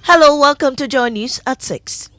Hello, welcome to Joy News at 6.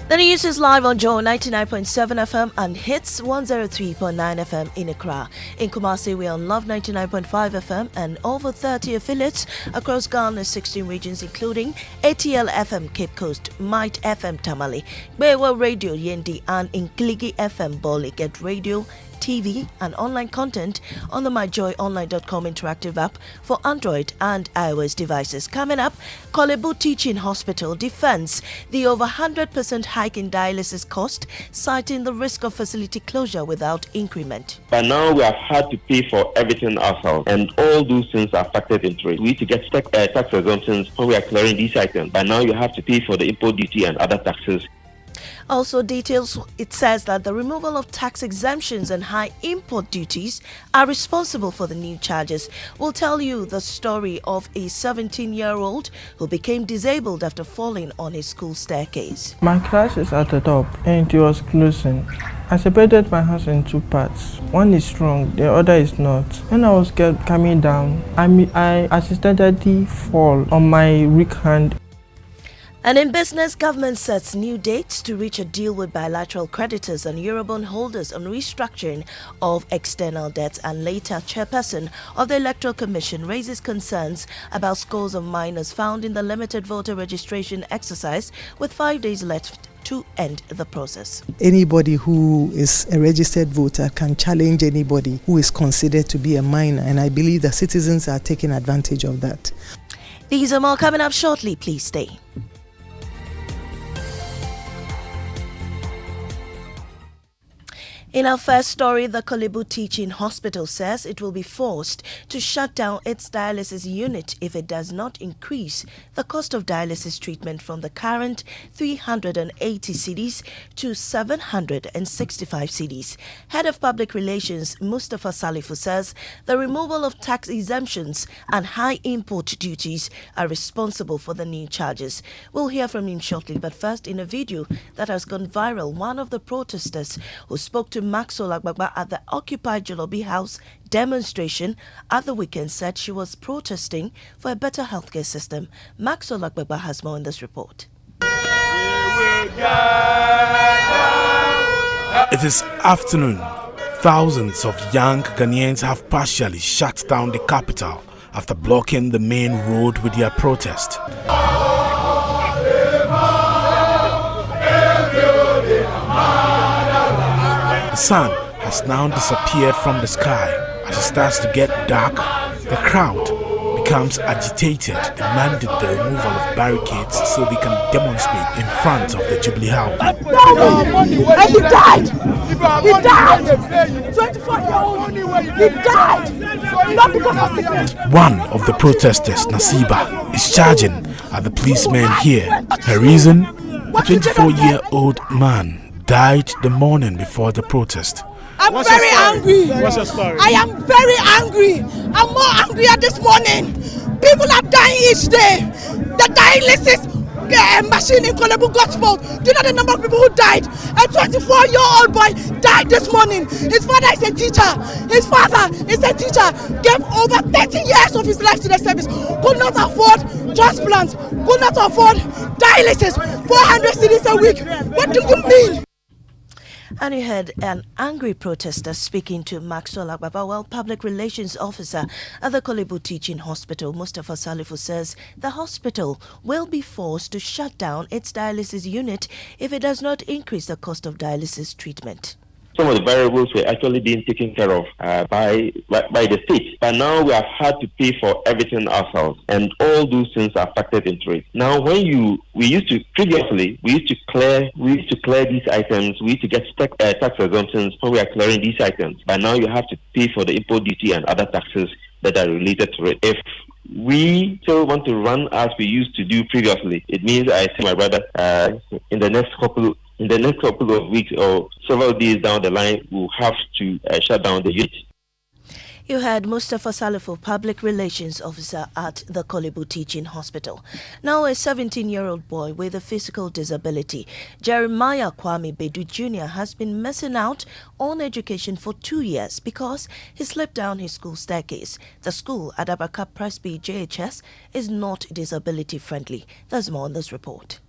The news is live on Joy 99.7 FM and Hits 103.9 FM in Accra. In Kumasi, we are on Love 99.5 FM and over 30 affiliates across Ghana's 16 regions, including ATL FM Cape Coast, Might FM Tamale, Bewa Radio Yendi, and Inkligi FM Boli. Get radio, TV and online content on the myjoyonline.com interactive app for Android and iOS devices. Coming up, Kolebu Teaching Hospital defends the over 100% hike in dialysis cost, citing the risk of facility closure without increment. By now, we have had to pay for everything ourselves, and all those things are factored into it. We need to get tax exemptions when we are clearing these items. By now, you have to pay for the import duty and other taxes. Also details, it says that the removal of tax exemptions and high import duties are responsible for the new charges. We'll tell you the story of a 17-year-old who became disabled after falling on his school staircase. My class is at the top and it was closing. I separated my house in two parts. One is strong, the other is not. When I was coming down, I accidentally fall on my weak hand. And in business, government sets new dates to reach a deal with bilateral creditors and Eurobond holders on restructuring of external debts. And later, chairperson of the Electoral Commission raises concerns about scores of minors found in the limited voter registration exercise with 5 days left to end the process. Anybody who is a registered voter can challenge anybody who is considered to be a minor, and I believe that citizens are taking advantage of that. These are more coming up shortly. Please stay. In our first story, the Kolebu Teaching Hospital says it will be forced to shut down its dialysis unit if it does not increase the cost of dialysis treatment from the current 380 cedis to 765 cedis. Head of Public Relations Mustafa Salifu says the removal of tax exemptions and high import duties are responsible for the new charges. We'll hear from him shortly, but first, in a video that has gone viral, one of the protesters who spoke to Maxwell Agbagba at the occupied Jolobi House demonstration at the weekend said she was protesting for a better healthcare system. Maxwell Agbagba has more in this report. It is afternoon. Thousands of young Ghanaians have partially shut down the capital after blocking the main road with their protest. The sun has now disappeared from the sky. As it starts to get dark, the crowd becomes agitated, demanding the removal of barricades so they can demonstrate in front of the Jubilee House. And he died! He died! 24-year-old! He died! Not because of sickness! One of the protesters, Nasiba, is charging at the policemen here. Her reason? A 24-year-old man died the morning before the protest. I'm very angry. What's your story? I am very angry. I'm more angrier this morning. People are dying each day. The dialysis machine in Kolebu got spoiled. Do you know the number of people who died? A 24-year-old boy died this morning. His father is a teacher. His father is a teacher. Gave over 30 years of his life to the service. Could not afford transplants. Could not afford dialysis. 400 cedis a week. What do you mean? And you heard an angry protester speaking to Maxwell Agbagba, while Public Relations Officer at the Kolebu Teaching Hospital, Mustafa Salifu, says the hospital will be forced to shut down its dialysis unit if it does not increase the cost of dialysis treatment. Some of the variables were actually being taken care of by the state. By now, we have had to pay for everything ourselves, and all those things are factored into it. Now, we used to clear these items. We used to get tax exemptions when we are clearing these items. By now, you have to pay for the import duty and other taxes that are related to it. If we still want to run as we used to do previously, it means, I say, my brother, in the next couple of weeks or several days down the line, we'll have to shut down the unit. You heard Mustafa Salifo, Public Relations Officer at the Kolebu Teaching Hospital. Now a 17-year-old boy with a physical disability, Jeremiah Kwame Bedu Jr. has been missing out on education for 2 years because he slipped down his school staircase. The school at Abaka Presby JHS is not disability friendly. There's more on this report.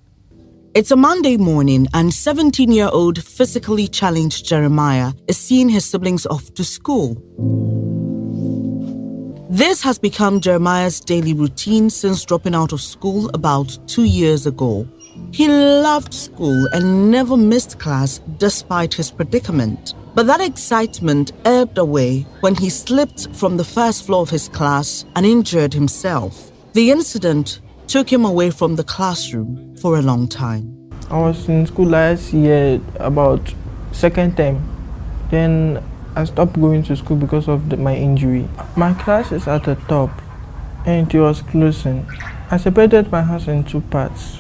It's a Monday morning and 17-year-old physically challenged Jeremiah is seeing his siblings off to school. This has become Jeremiah's daily routine since dropping out of school about 2 years ago. He loved school and never missed class despite his predicament. But that excitement ebbed away when he slipped from the first floor of his class and injured himself. The incident took him away from the classroom for a long time. I was in school last year, about second term. Then I stopped going to school because of my injury. My class is at the top and it was closing. I separated my house in two parts.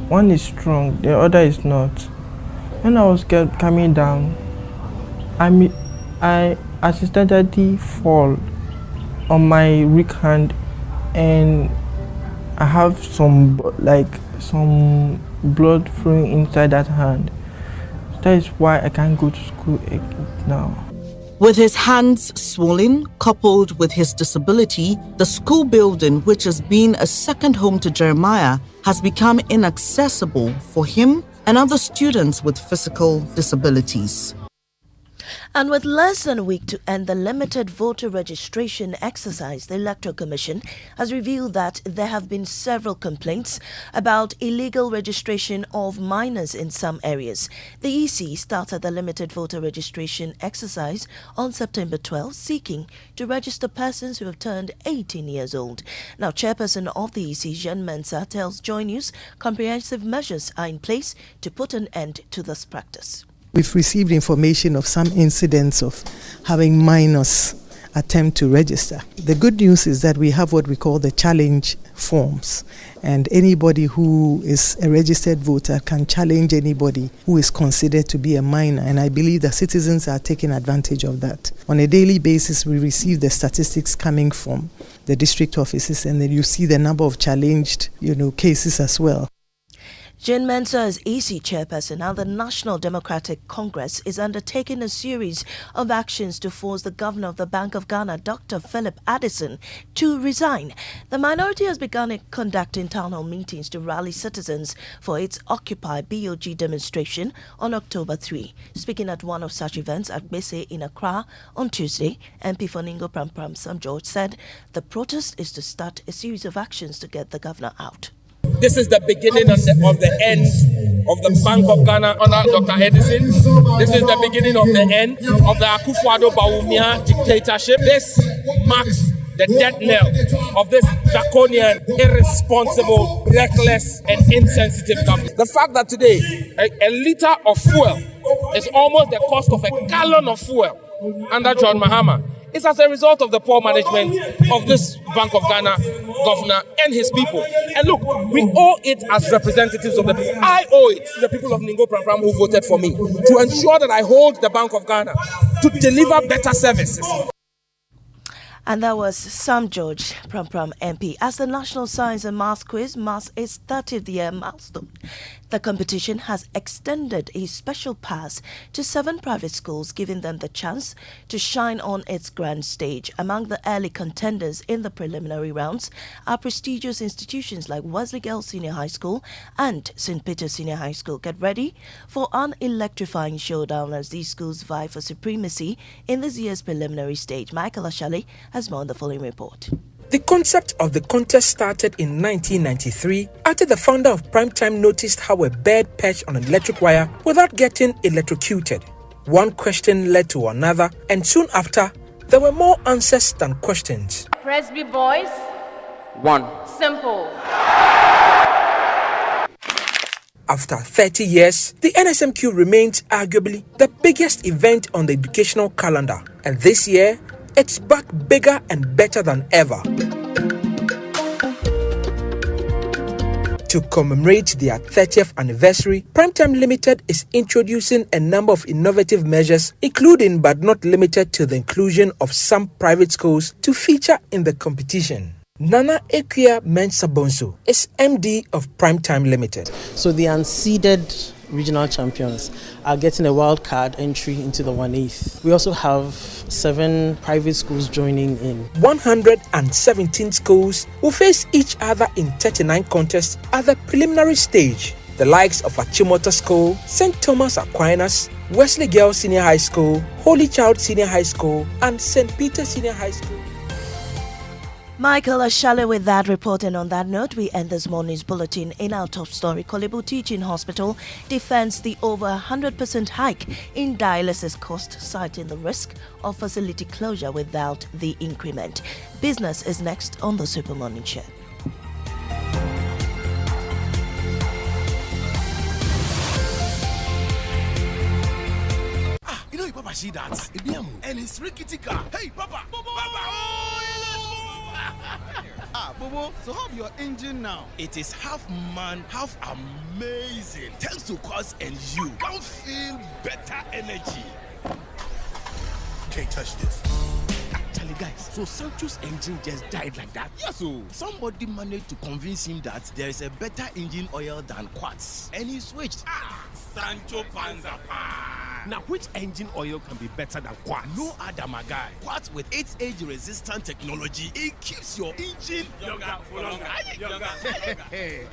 One is strong, the other is not. When I was coming down, I accidentally fall on my weak hand and I have some blood flowing inside that hand. That is why I can't go to school now. With his hands swollen, coupled with his disability, the school building, which has been a second home to Jeremiah, has become inaccessible for him and other students with physical disabilities. And with less than a week to end the limited voter registration exercise, the Electoral Commission has revealed that there have been several complaints about illegal registration of minors in some areas. The EC started the limited voter registration exercise on September 12, seeking to register persons who have turned 18 years old. Now, Chairperson of the EC, Jean Mensah, tells Joy News comprehensive measures are in place to put an end to this practice. We've received information of some incidents of having minors attempt to register. The good news is that we have what we call the challenge forms, and anybody who is a registered voter can challenge anybody who is considered to be a minor, and I believe that citizens are taking advantage of that. On a daily basis, we receive the statistics coming from the district offices, and then you see the number of challenged, cases as well. Jean Mensah is EC chairperson. Now, the National Democratic Congress is undertaking a series of actions to force the governor of the Bank of Ghana, Dr. Philip Addison, to resign. The minority has begun conducting town hall meetings to rally citizens for its Occupy BOG demonstration on October 3. Speaking at one of such events at Bese in Accra on Tuesday, MP for Ningo Prampram Sam George said the protest is to start a series of actions to get the governor out. This is the beginning of the end of the Bank of Ghana under Dr. Edison. This is the beginning of the end of the Akufo-Addo Bawumia dictatorship. This marks the death knell of this draconian, irresponsible, reckless, and insensitive government. The fact that today a liter of fuel is almost the cost of a gallon of fuel under John Mahama is as a result of the poor management of this Bank of Ghana governor and his people. And look, we owe it as representatives of the people. I owe it to the people of Ningo Prampram who voted for me to ensure that I hold the Bank of Ghana to deliver better services. And that was Sam George, Prampram MP. As the National Science and Maths Quiz marks its 30th year milestone, the competition has extended a special pass to 7 private schools, giving them the chance to shine on its grand stage. Among the early contenders in the preliminary rounds are prestigious institutions like Wesley Girls Senior High School and St. Peter's Senior High School. Get ready for an electrifying showdown as these schools vie for supremacy in this year's preliminary stage. Michael Ashali has more on the following report. The concept of the contest started in 1993 after the founder of Primetime noticed how a bird perched on an electric wire without getting electrocuted. One question led to another, and soon after, there were more answers than questions. Presby boys. 1. Simple. After 30 years, the NSMQ remains arguably the biggest event on the educational calendar, and this year, it's back bigger and better than ever. To commemorate their 30th anniversary, Primetime Limited is introducing a number of innovative measures, including but not limited to the inclusion of some private schools to feature in the competition. Nana Ekia Mensah-Bonsu is MD of Primetime Limited. So the unseeded regional champions are getting a wild card entry into the 1/8. We also have 7 private schools joining in. 117 schools will face each other in 39 contests at the preliminary stage. The likes of Achimota School, St. Thomas Aquinas, Wesley Girls Senior High School, Holy Child Senior High School, and St. Peter Senior High School. Michael Ashale with that report, and on that note, we end this morning's bulletin. In our top story, Kolebu Teaching Hospital defends the over 100% hike in dialysis cost, citing the risk of facility closure without the increment. Business is next on the Super Morning Show. You know, Papa, see that? And it's rickety car. Hey, Papa! Bobo, so how your engine now? It is half man, half amazing. Thanks to Quartz and you can feel better energy. Can't touch this. Actually, guys, so Sancho's engine just died like that? Yes, so somebody managed to convince him that there is a better engine oil than Quartz, and he switched. Sancho Panzapa. Now, which engine oil can be better than Quartz? No other, my guy. Quartz with its age-resistant technology, it keeps your engine younger for longer.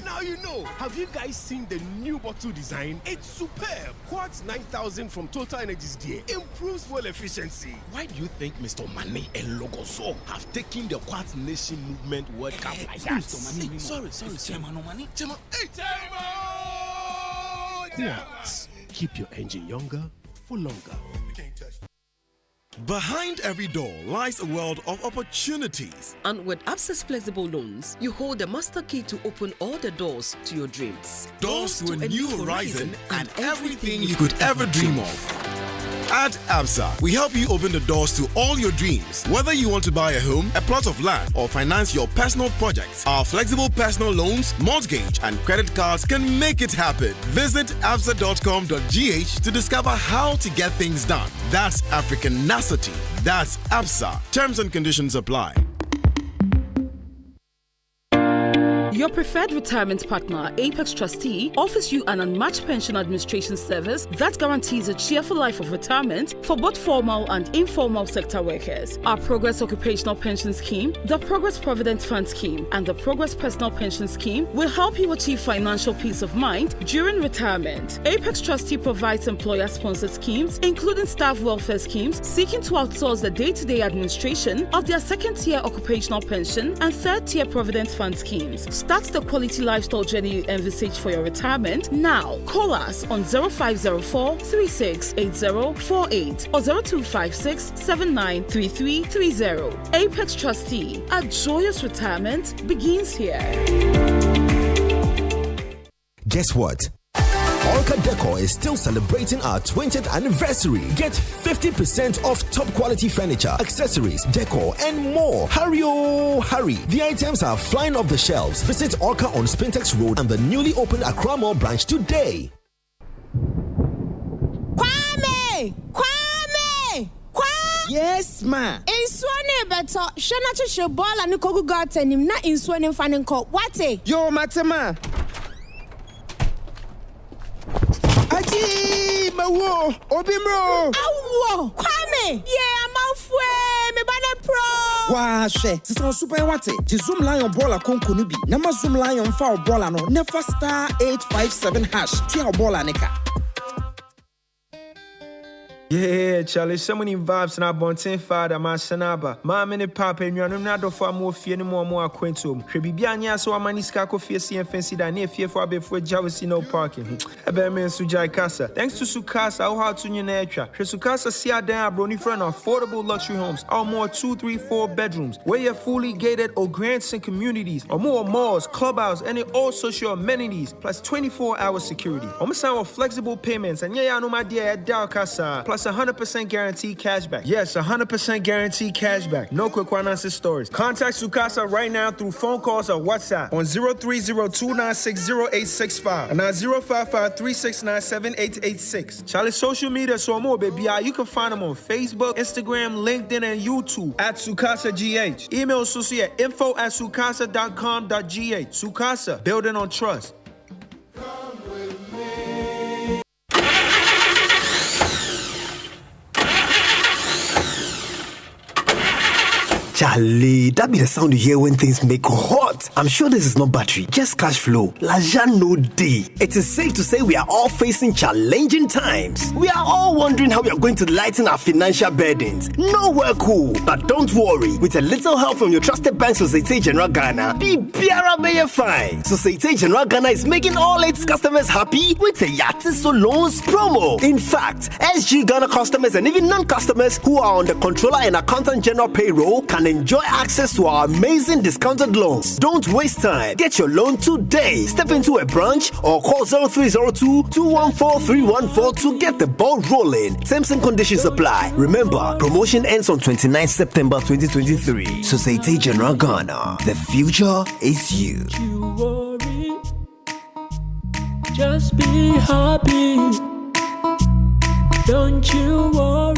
Now you know. Have you guys seen the new bottle design? It's superb. Quartz 9000 from Total Energies there improves fuel efficiency. Why do you think Mr. Mane and Logoso have taken the Quartz Nation movement World Cup like that? Sorry. Chairman. Quartz. Keep your engine younger for longer. Behind every door lies a world of opportunities. And with Absa's flexible loans, you hold the master key to open all the doors to your dreams. Doors to a new horizon and everything you could ever dream of. At Absa, we help you open the doors to all your dreams. Whether you want to buy a home, a plot of land, or finance your personal projects, our flexible personal loans, mortgage, and credit cards can make it happen. Visit absa.com.gh to discover how to get things done. That's Africanacity. That's Absa. Terms and conditions apply. Your preferred retirement partner, Apex Trustee, offers you an unmatched pension administration service that guarantees a cheerful life of retirement for both formal and informal sector workers. Our Progress Occupational Pension Scheme, the Progress Provident Fund Scheme, and the Progress Personal Pension Scheme will help you achieve financial peace of mind during retirement. Apex Trustee provides employer-sponsored schemes, including staff welfare schemes, seeking to outsource the day-to-day administration of their second-tier occupational pension and third-tier Provident Fund schemes. Start the quality lifestyle journey you envisage for your retirement now. Call us on 0504 368048 or 0256 793330. Apex Trustee, a joyous retirement begins here. Guess what? Orca Decor is still celebrating our 20th anniversary. Get 50% off top quality furniture, accessories, decor, and more. Hurry, oh, hurry. The items are flying off the shelves. Visit Orca on Spintex Road and the newly opened Accra Mall branch today. Kwame! Yes, ma. Inswane beto. Shana chisho bola ni kogu gartenim na inswane mfaninko. Wate? Yo, matema. Aji, mawo, obimro. Awo, Kwame. Yeah, I'm out fwe, me bane pro. Washe, sisan super wate. Jizum lion bola konko nubi. Nama zoom lion fa bola no. Never star 857 hash. Tia bola nika. Yeah, Charlie, so many vibes and I want 10 father, my sanaba. My mini papa and you're not for more fear no more quintum. Trebiania so a maniscaco fancy and fancy that near fear for a bit for jealousy no parking. A bear man Sujai Casa. Thanks to Sukasa, how hard to your nature. Sukasa see a damn brony friend affordable luxury homes, or more 2, 3, 4 bedrooms, where you're fully gated or grants and communities, or more malls, clubhouse, and all social amenities, plus 24-hour security. I'm with flexible payments, and yeah, I know my dear Dal Casa, plus plus 100% guaranteed cashback. Yes, 100% guaranteed cashback. No quick finances stories. Contact Sukasa right now through phone calls or WhatsApp on 030-296-0865 and 055-369-7886. Charlie social media so more, baby. You can find them on Facebook, Instagram, LinkedIn, and YouTube at Sukasa GH. Email Susie at info@sukasa.com.gh. Sukasa, building on trust. Charlie, that be the sound you hear when things make hot. I'm sure this is not battery, just cash flow. Lajan no day. It is safe to say we are all facing challenging times. We are all wondering how we are going to lighten our financial burdens. Nowhere cool. But don't worry, with a little help from your trusted bank, Societe Generale Ghana, be fine. Societe Generale Ghana is making all its customers happy with the Yatiso Loans promo. In fact, SG Ghana customers and even non-customers who are on the controller and accountant general payroll can enjoy access to our amazing discounted loans. Don't waste time. Get your loan today. Step into a branch or call 0302-214-314 to get the ball rolling. Terms and conditions apply. Remember, promotion ends on 29 September 2023. Societe Generale Ghana. The future is you. Just be happy. Don't you worry.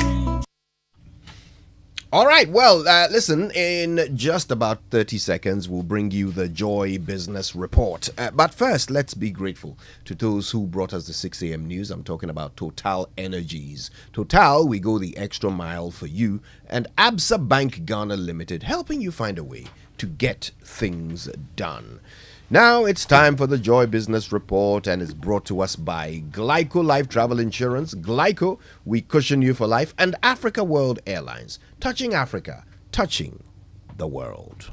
All right, well, listen, in just about 30 seconds, we'll bring you the Joy Business Report. But first, let's be grateful to those who brought us the 6 a.m. news. I'm talking about Total Energies. Total, we go the extra mile for you. And Absa Bank Ghana Limited, helping you find a way to get things done. Now it's time for the Joy Business Report, and it's brought to us by Glyco Life Travel Insurance. Glyco, we cushion you for life, and Africa World Airlines. Touching Africa, touching the world.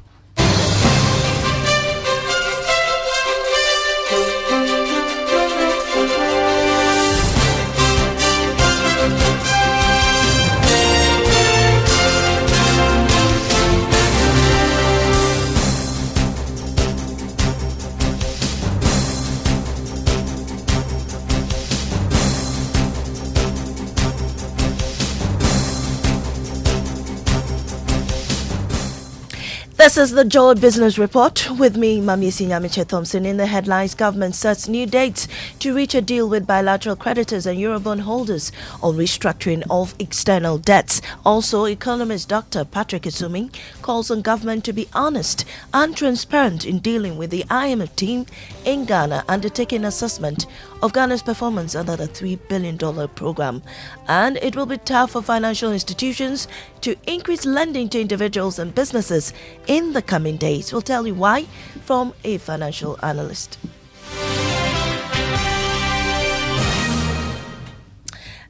This is the Joy Business Report with me, Mamisi Nyamiche Thompson. In the headlines, government sets new dates to reach a deal with bilateral creditors and Eurobond holders on restructuring of external debts. Also, economist Dr. Patrick Isumi calls on government to be honest and transparent in dealing with the IMF team in Ghana undertaking assessment of Ghana's performance under the $3 billion program. And it will be tough for financial institutions to increase lending to individuals and businesses in the coming days. We'll tell you why from a financial analyst.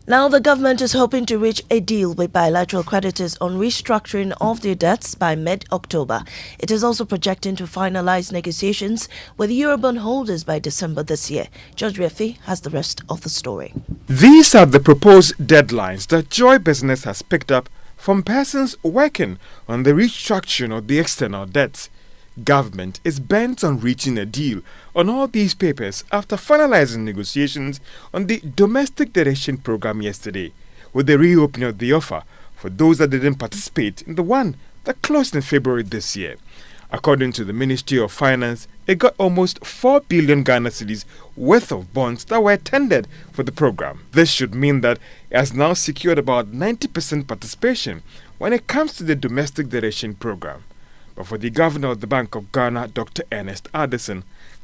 Now, the government is hoping to reach a deal with bilateral creditors on restructuring of their debts by mid-October. It is also projecting to finalize negotiations with Eurobond holders by December this year. George Refi has the rest of the story. These are the proposed deadlines that Joy Business has picked up from persons working on the restructuring of the external debts. Government is bent on reaching a deal on all these papers after finalizing negotiations on the domestic direction program yesterday, with the reopening of the offer for those that didn't participate in the one that closed in February this year. According to the Ministry of Finance, it got almost 4 billion Ghana cedis worth of bonds that were tendered for the program. This should mean that it has now secured about 90% participation when it comes to the domestic direction program. But for the governor of the Bank of Ghana, Dr. Ernest Addison,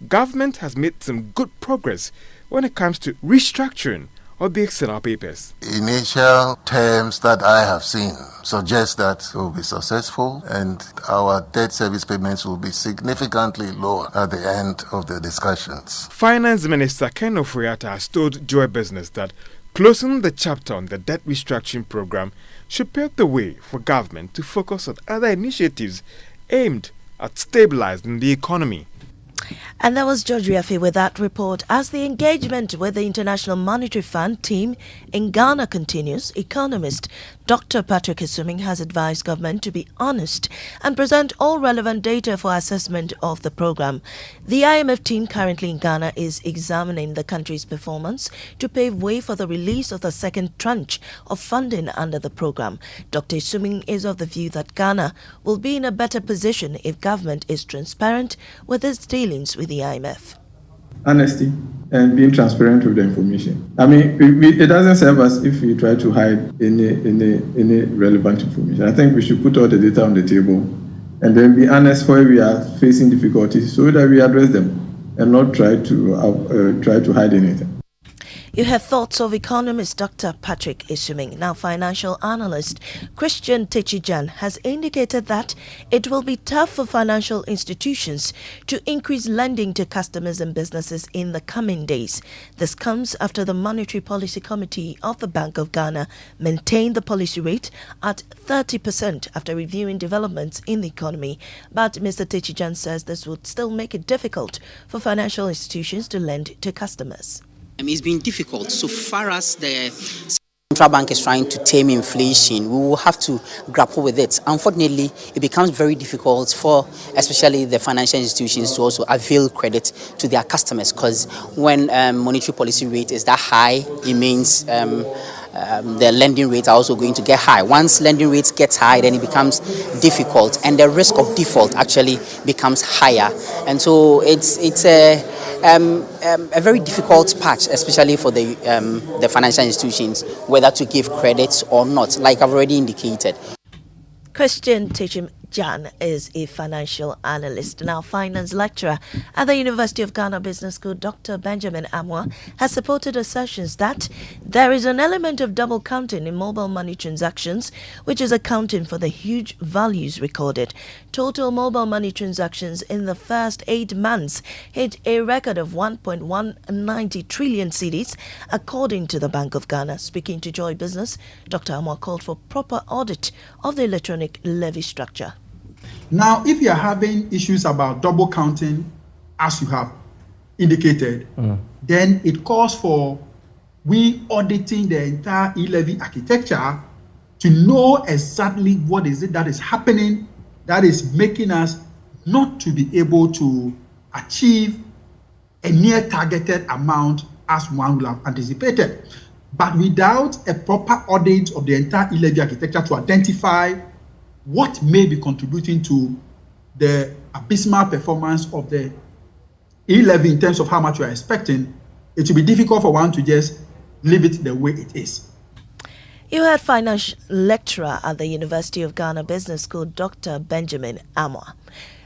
government has made some good progress when it comes to restructuring of the external papers. Initial terms that I have seen suggest that it will be successful and our debt service payments will be significantly lower at the end of the discussions. Finance Minister Ken Ofori-Atta has told Joy Business that closing the chapter on the debt restructuring program should pave the way for government to focus on other initiatives aimed at stabilizing the economy. And that was George Riafe with that report. As the engagement with the International Monetary Fund team in Ghana continues, economist Dr. Patrick Isuming has advised government to be honest and present all relevant data for assessment of the program. The IMF team currently in Ghana is examining the country's performance to pave way for the release of the second tranche of funding under the program. Dr. Isuming is of the view that Ghana will be in a better position if government is transparent with its dealings with the IMF. Honesty and being transparent with the information. I mean, it doesn't serve us if we try to hide any relevant information. I think we should put all the data on the table and then be honest where we are facing difficulties so that we address them and not try to hide anything. You have thoughts of economist Dr. Patrick Isuming. Now, financial analyst Christian Techijan has indicated that it will be tough for financial institutions to increase lending to customers and businesses in the coming days. This comes after the Monetary Policy Committee of the Bank of Ghana maintained the policy rate at 30% after reviewing developments in the economy. But Mr. Techijan says this would still make it difficult for financial institutions to lend to customers. It's been difficult so far as the central bank is trying to tame inflation. We will have to grapple with it. Unfortunately, it becomes very difficult for especially the financial institutions to also avail credit to their customers, because when monetary policy rate is that high, it means the lending rates are also going to get high. Once lending rates get high, then it becomes difficult, and the risk of default actually becomes higher. And so it's a very difficult patch, especially for the financial institutions, whether to give credits or not, like I've already indicated. Christian Techijan is a financial analyst. Now, finance lecturer at the University of Ghana Business School, Dr. Benjamin Amwa, has supported assertions that there is an element of double counting in mobile money transactions, which is accounting for the huge values recorded. Total mobile money transactions in the first 8 months hit a record of 1.190 trillion cedis, according to the Bank of Ghana. Speaking to Joy Business, Dr. Amwa called for proper audit of the electronic levy structure. Now, if you are having issues about double counting, as you have indicated, then it calls for we auditing the entire e-levy architecture to know exactly what is it that is happening that is making us not to be able to achieve a near targeted amount as one would have anticipated. But without a proper audit of the entire e-levy architecture to identify what may be contributing to the abysmal performance of the e-levy in terms of how much you are expecting, it will be difficult for one to just leave it the way it is. You heard finance lecturer at the University of Ghana Business School, Dr. Benjamin Amwa.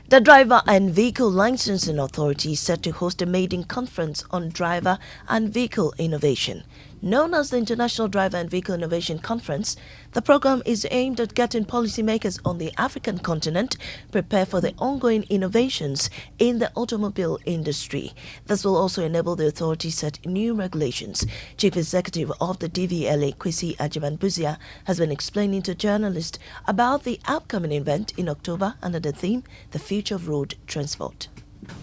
The Driver and Vehicle Licensing Authority is set to host a maiden conference on driver and vehicle innovation. Known as the International Driver and Vehicle Innovation Conference, the program is aimed at getting policymakers on the African continent prepared for the ongoing innovations in the automobile industry. This will also enable the authority set new regulations. Chief Executive of the DVLA, Kwesi Ajiman-Buzia, has been explaining to journalists about the upcoming event in October under the theme, The Future of Road Transport.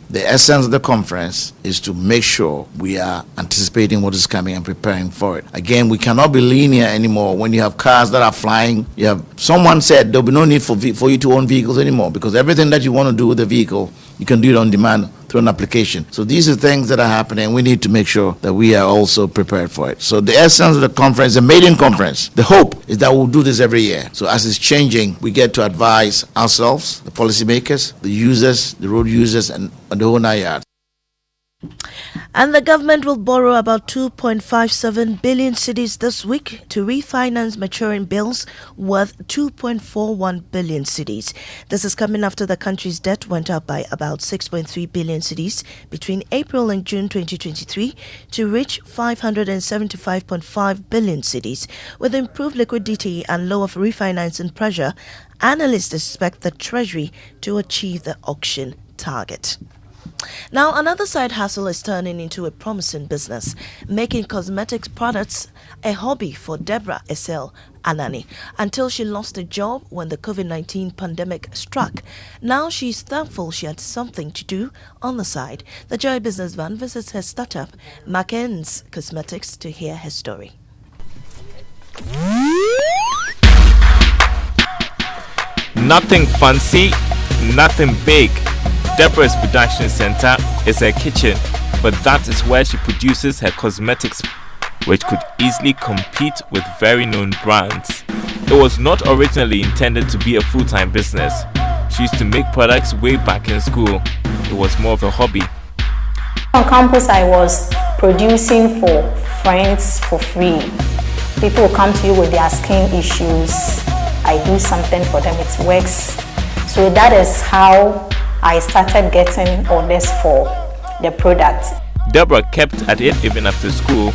The essence of the conference is to make sure we are anticipating what is coming and preparing for it. Again, we cannot be linear anymore. When you have cars that are flying, someone said there'll be no need for you to own vehicles anymore, because everything that you want to do with the vehicle, you can do it on demand through an application. So these are things that are happening. We need to make sure that we are also prepared for it. So the essence of the conference, the maiden conference, the hope is that we'll do this every year. So as it's changing, we get to advise ourselves, the policymakers, the users, the road users, and the whole 9 yards. And the government will borrow about 2.57 billion cedis this week to refinance maturing bills worth 2.41 billion cedis. This is coming after the country's debt went up by about 6.3 billion cedis between April and June 2023 to reach 575.5 billion cedis. With improved liquidity and lower refinancing pressure, analysts expect the Treasury to achieve the auction target. Now, another side hustle is turning into a promising business, making cosmetics products a hobby for Deborah Esel Anani until she lost a job when the COVID-19 pandemic struck. Now she's thankful she had something to do on the side. The Joy Business Van visits her startup, Macken's Cosmetics, to hear her story. Nothing fancy, nothing big. Deborah's production center is her kitchen, but that is where she produces her cosmetics, which could easily compete with very known brands. It was not originally intended to be a full-time business. She used to make products way back in school. It was more of a hobby. On campus, I was producing for friends for free. People will come to you with their skin issues. I do something for them, it works. So that is how I started getting orders for the product. Deborah kept at it even after school.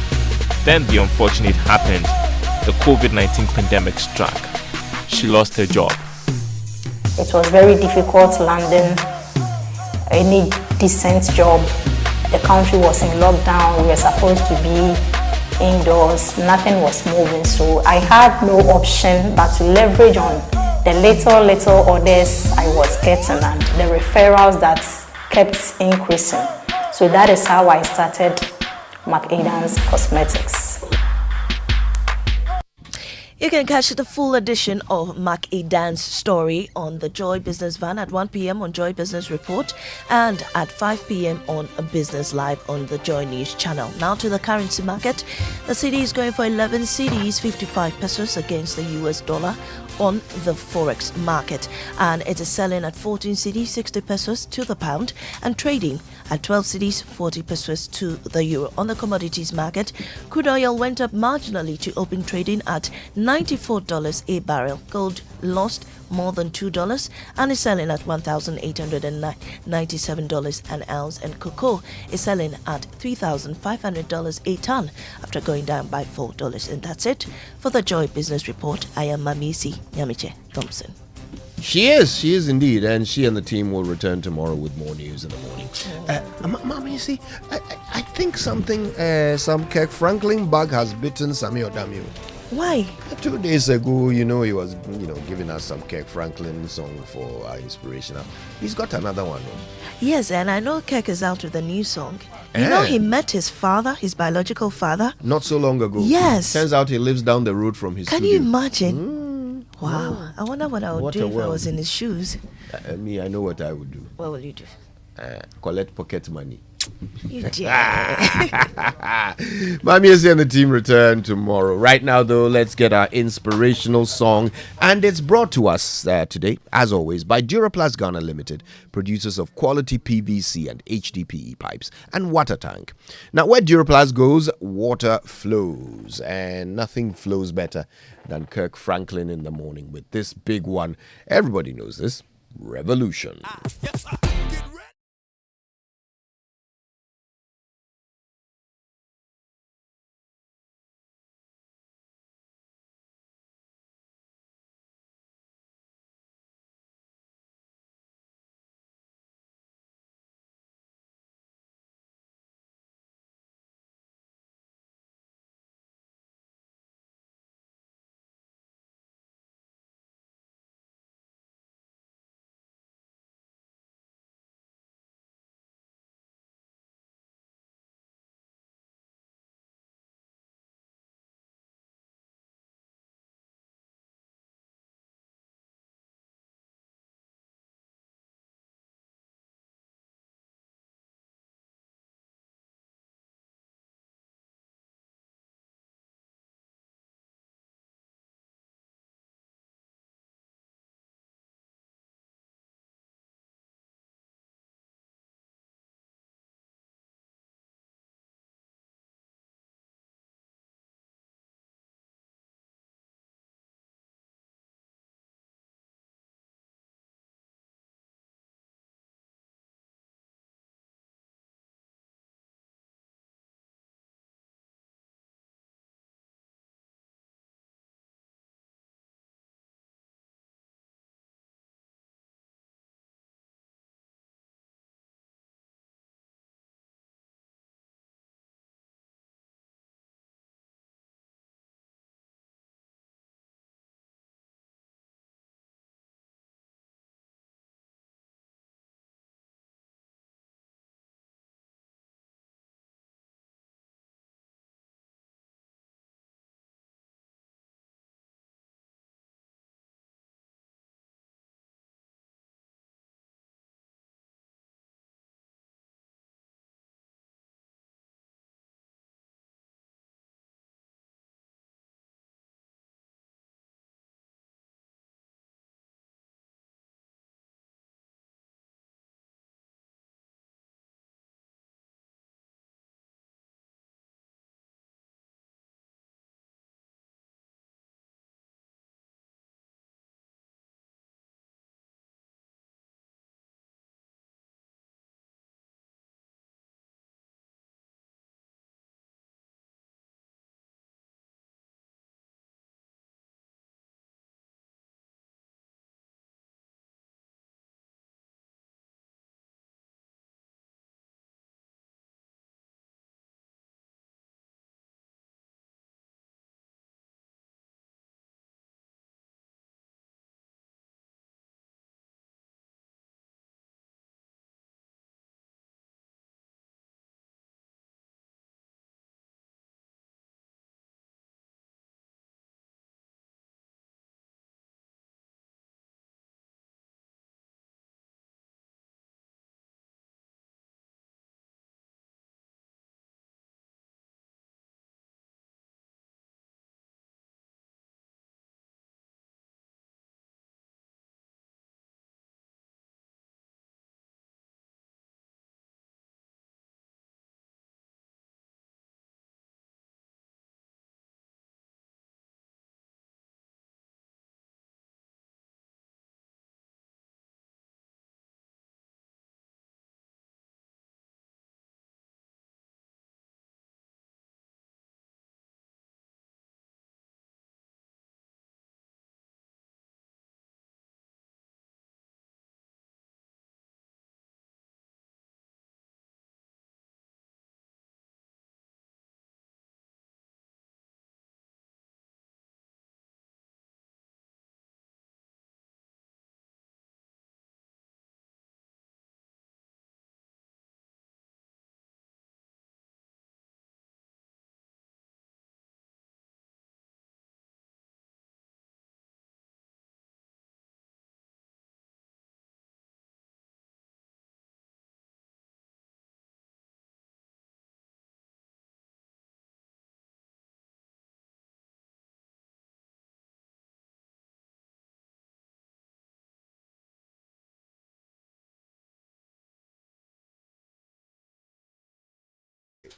Then the unfortunate happened. The COVID-19 pandemic struck. She lost her job. It was very difficult landing any decent job. The country was in lockdown. We were supposed to be indoors. Nothing was moving. So I had no option but to leverage on the little orders I was getting and the referrals that kept increasing. So that is how I started McAdan's Cosmetics. You can catch the full edition of McAdan's story on the Joy Business Van at 1 p.m. on Joy Business Report and at 5 p.m. on Business Live on the Joy News channel. Now to the currency market. The cedi is going for 11 cedis, 55 pesos against the US dollar on the forex market, and it is selling at 14 cedis, 60 pesos to the pound, and trading at 12 cedis, 40 pesos to the euro. On the commodities market, crude oil went up marginally to open trading at $94 a barrel. Gold lost more than $2 and is selling at $1,897 an ounce, and cocoa is selling at $3,500 a ton after going down by $4. And that's it for the Joy Business Report. I am Mamisi Nyamiche Thompson. She is indeed, and she and the team will return tomorrow with more news in the morning. Mama, you see, I think some Kirk Franklin bug has bitten Samuel Damio. Why? 2 days ago, he was, giving us some Kirk Franklin song for our inspirational. He's got another one. Yes, and I know Kirk is out with a new song. You know, he met his father, his biological father. Not so long ago. Yes. Turns out he lives down the road from his Can studio. you imagine? Wow. I wonder what I would do if I was in his shoes. I know what I would do. What will you do? Collect pocket money. You Mami and the team return tomorrow. Right now, though, let's get our inspirational song. And it's brought to us today, as always, by Duraplast Ghana Limited, producers of quality PVC and HDPE pipes and water tank. Now, where Duraplast goes, water flows. And nothing flows better than Kirk Franklin in the morning with this big one. Everybody knows this. Revolution.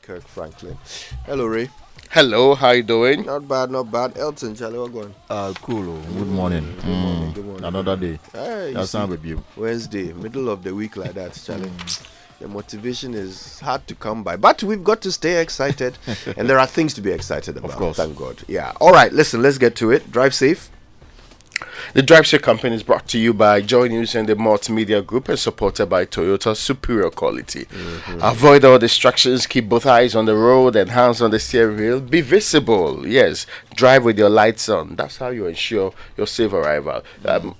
Kirk Franklin. Hello, Ray. Hello, how you doing? Not bad, not bad. Elton, Charlie, what going? Cool. Good morning. Good morning, good morning. Another day. Hey, That's sound with you. Wednesday, middle of the week like that, Charlie. The motivation is hard to come by, but we've got to stay excited, and there are things to be excited about. Of course. Thank God. Yeah. All right, listen, let's get to it. Drive safe. The Drive Safe campaign is brought to you by Joy News and the Multimedia Group and supported by Toyota's superior quality. Avoid all distractions, keep both eyes on the road and hands on the steering wheel. Be visible, yes. Drive with your lights on. That's how you ensure your safe arrival.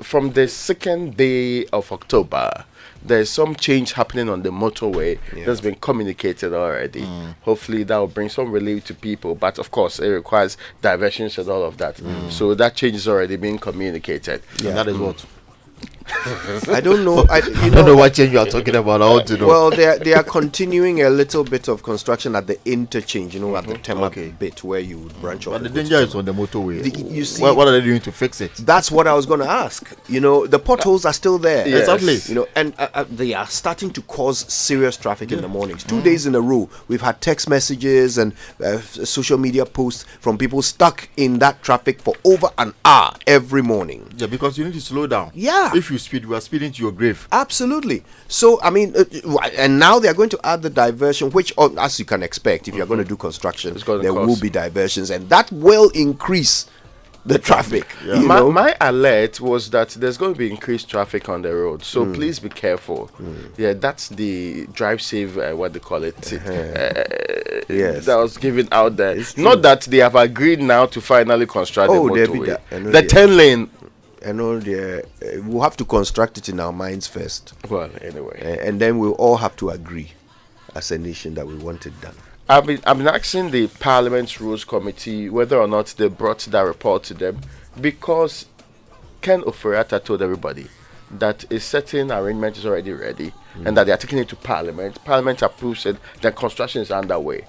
From the second day of October, there's some change happening on the motorway that's been communicated already. Hopefully that will bring some relief to people, but of course it requires diversions and all of that. So that change is already being communicated. And that is what? I don't know. I don't know what change you are talking about. I want to know. Well, they are continuing a little bit of construction at the interchange, at the Tema bit where you would branch off. But the danger is on the motorway. You see, what are they doing to fix it? That's what I was going to ask. The potholes are still there. Yes. Exactly. And they are starting to cause serious traffic in the mornings. 2 days in a row, we've had text messages and social media posts from people stuck in that traffic for over an hour every morning. Yeah, because you need to slow down. Yeah. If you speed, you are speeding to your grave. Absolutely. So, and now they are going to add the diversion, which, as you can expect, if you're going to do construction, there will be diversions, and that will increase the traffic. Yeah. My alert was that there's going to be increased traffic on the road, so please be careful. Yeah, that's the drive safe, what they call it. Yes, that was given out there. Not that they have agreed now to finally construct the motorway. The 10 lane. We'll have to construct it in our minds first. Well, anyway, and then we'll all have to agree as a nation that we want it done. I've been asking the Parliament's Rules Committee whether or not they brought that report to them, because Ken Oforiatta told everybody that a certain arrangement is already ready and that they are taking it to Parliament. Parliament approves it, then construction is underway.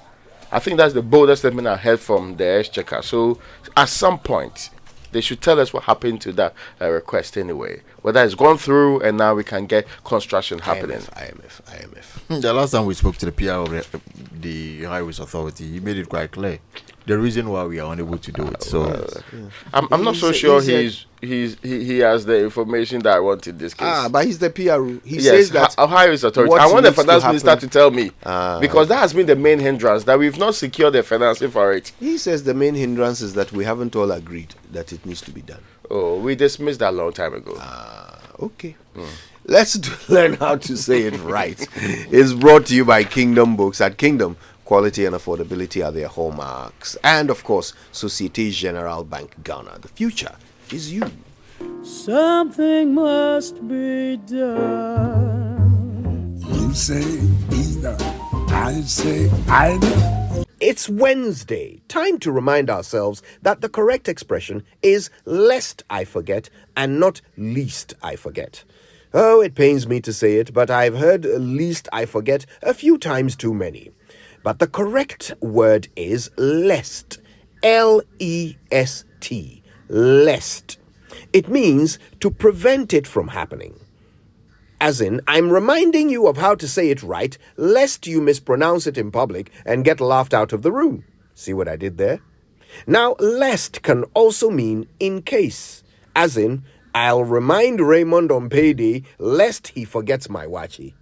I think that's the boldest statement I heard from the Exchequer. So at some point, they should tell us what happened to that request anyway. Whether it's gone through and now we can get construction happening. IMF. The last time we spoke to the PR of the Highways Authority, he made it quite clear the reason why we are unable to do it. So I'm not so sure he has the information that I want in this case. But he's the PRO. He says that Highways Authority. I want the finance minister to tell me, because that has been the main hindrance, that we've not secured the financing for it. He says the main hindrance is that we haven't all agreed that it needs to be done. Oh, we dismissed that a long time ago. Okay. Let's learn how to say it right. It's brought to you by Kingdom Books. At Kingdom, quality and affordability are their hallmarks. And of course, Societe Generale Bank Ghana. The future is you. Something must be done. You say either. I say either. It's Wednesday. Time to remind ourselves that the correct expression is lest I forget and not least I forget. Oh, it pains me to say it, but I've heard least I forget a few times too many. But the correct word is lest. L-E-S-T. Lest. It means to prevent it from happening. As in, I'm reminding you of how to say it right, lest you mispronounce it in public and get laughed out of the room. See what I did there? Now, lest can also mean in case. As in, I'll remind Raymond on payday, lest he forgets my wachi.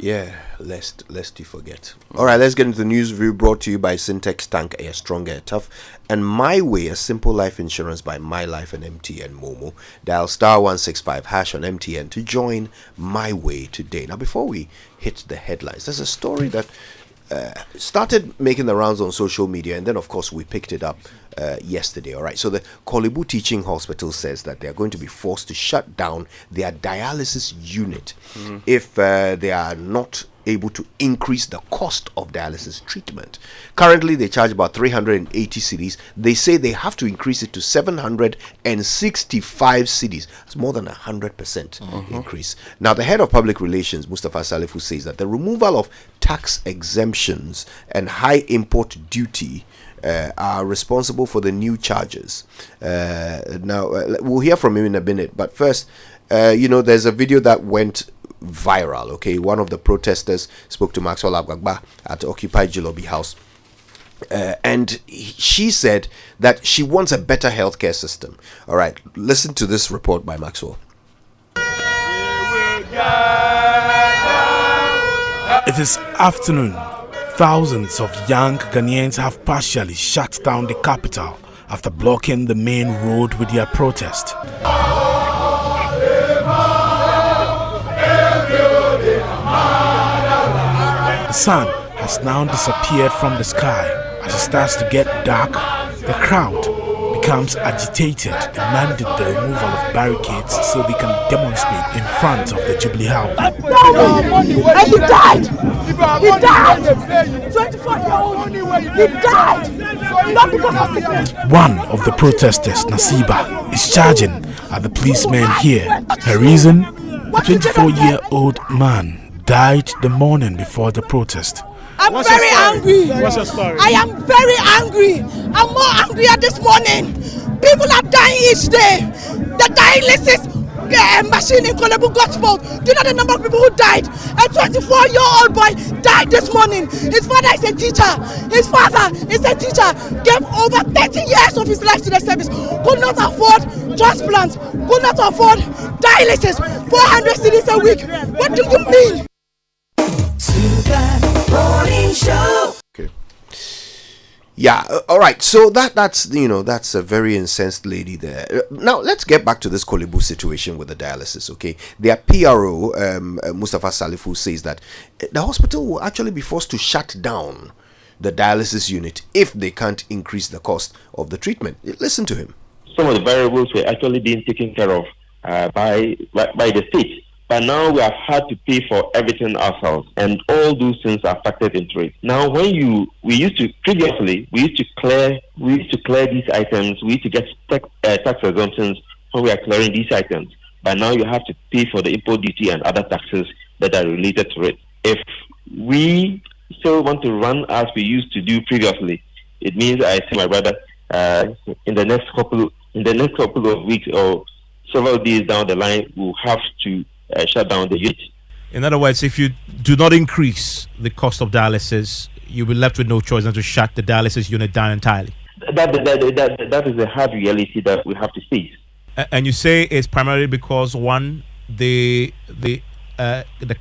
Yeah, lest you forget. All right, let's get into the news review brought to you by Syntex Tank Air Strong Air Tough and My Way, a simple life insurance by My Life and MTN Momo. Dial *165# on MTN to join My Way today. Now, before we hit the headlines, there's a story that started making the rounds on social media, and then of course we picked it up yesterday. All right, so the Korle Bu Teaching Hospital says that they are going to be forced to shut down their dialysis unit if they are not able to increase the cost of dialysis treatment. Currently, they charge about 380 cedis. They say they have to increase it to 765 cedis. It's more than 100% increase. Now, the head of public relations, Mustafa Salifu, says that the removal of tax exemptions and high import duty are responsible for the new charges. Now, we'll hear from him in a minute, but first, there's a video that went viral. Okay, one of the protesters spoke to Maxwell Abgagba at Occupy Jilobi House, and she said that she wants a better healthcare system. All right, listen to this report by Maxwell. It is afternoon. Thousands of young Ghanaians have partially shut down the capital after blocking the main road with their protest. The sun has now disappeared from the sky. As it starts to get dark, the crowd becomes agitated, demanding the removal of barricades so they can demonstrate in front of the Jubilee House. And he died! He died! 24-year-old! He died! Not because of sickness! One of the protesters, Nasiba, is charging at the policemen here. Her reason? A 24-year-old man died the morning before the protest. I'm very angry. What's your story? I am very angry. I'm more angrier this morning. People are dying each day. The dialysis machine in Kolebu got spoiled. Do you know the number of people who died? A 24-year-old boy died this morning. His father is a teacher. His father is a teacher. Gave over 30 years of his life to the service. Could not afford transplants. Could not afford dialysis. 400 cedis a week. What do you mean? Morning show. Okay. Yeah. All right. So that's a very incensed lady there. Now let's get back to this Kolebu situation with the dialysis. Okay. Their PRO, Mustafa Salifu, says that the hospital will actually be forced to shut down the dialysis unit if they can't increase the cost of the treatment. Listen to him. Some of the variables were actually being taken care of by the state. But now we have had to pay for everything ourselves, and all those things are factored into it. Now, we used to clear these items. We used to get tax exemptions when we are clearing these items. But now you have to pay for the import duty and other taxes that are related to it. If we still want to run as we used to do previously, it means, I say, my brother, in the next couple of weeks or several days down the line, we'll have to shut down the unit. In other words, if you do not increase the cost of dialysis, you'll be left with no choice than to shut the dialysis unit down entirely. That is a hard reality that we have to face. And you say it's primarily because, one, the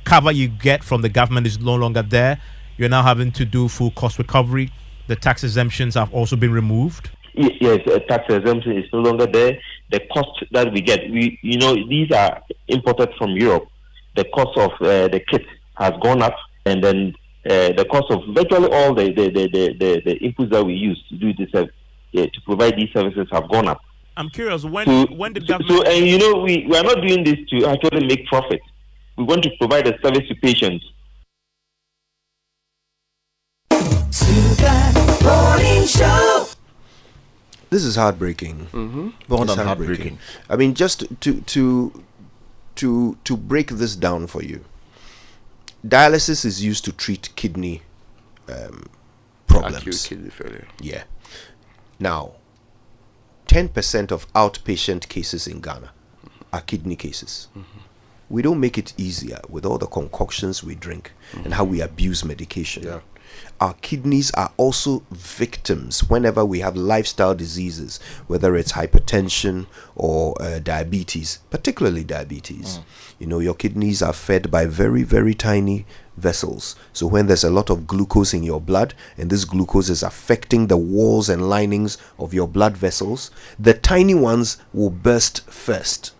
cover you get from the government is no longer there. You're now having to do full cost recovery. The tax exemptions have also been removed. Yes, tax exemption is no longer there. The cost that we get, these are imported from Europe. The cost of the kit has gone up, and then the cost of virtually all the inputs that we use to do this to provide these services have gone up. I'm curious, when did government... So, and we are not doing this to actually make profit. We want to provide a service to patients. Morning show. This is heartbreaking. More than heartbreaking. I mean, just to break this down for you, dialysis is used to treat kidney problems. Acute kidney failure. Yeah. Now, 10% of outpatient cases in Ghana are kidney cases. We don't make it easier with all the concoctions we drink and how we abuse medication. Yeah. Our kidneys are also victims whenever we have lifestyle diseases, whether it's hypertension or diabetes, particularly diabetes. Your kidneys are fed by very, very tiny vessels. So when there's a lot of glucose in your blood, and this glucose is affecting the walls and linings of your blood vessels, the tiny ones will burst first.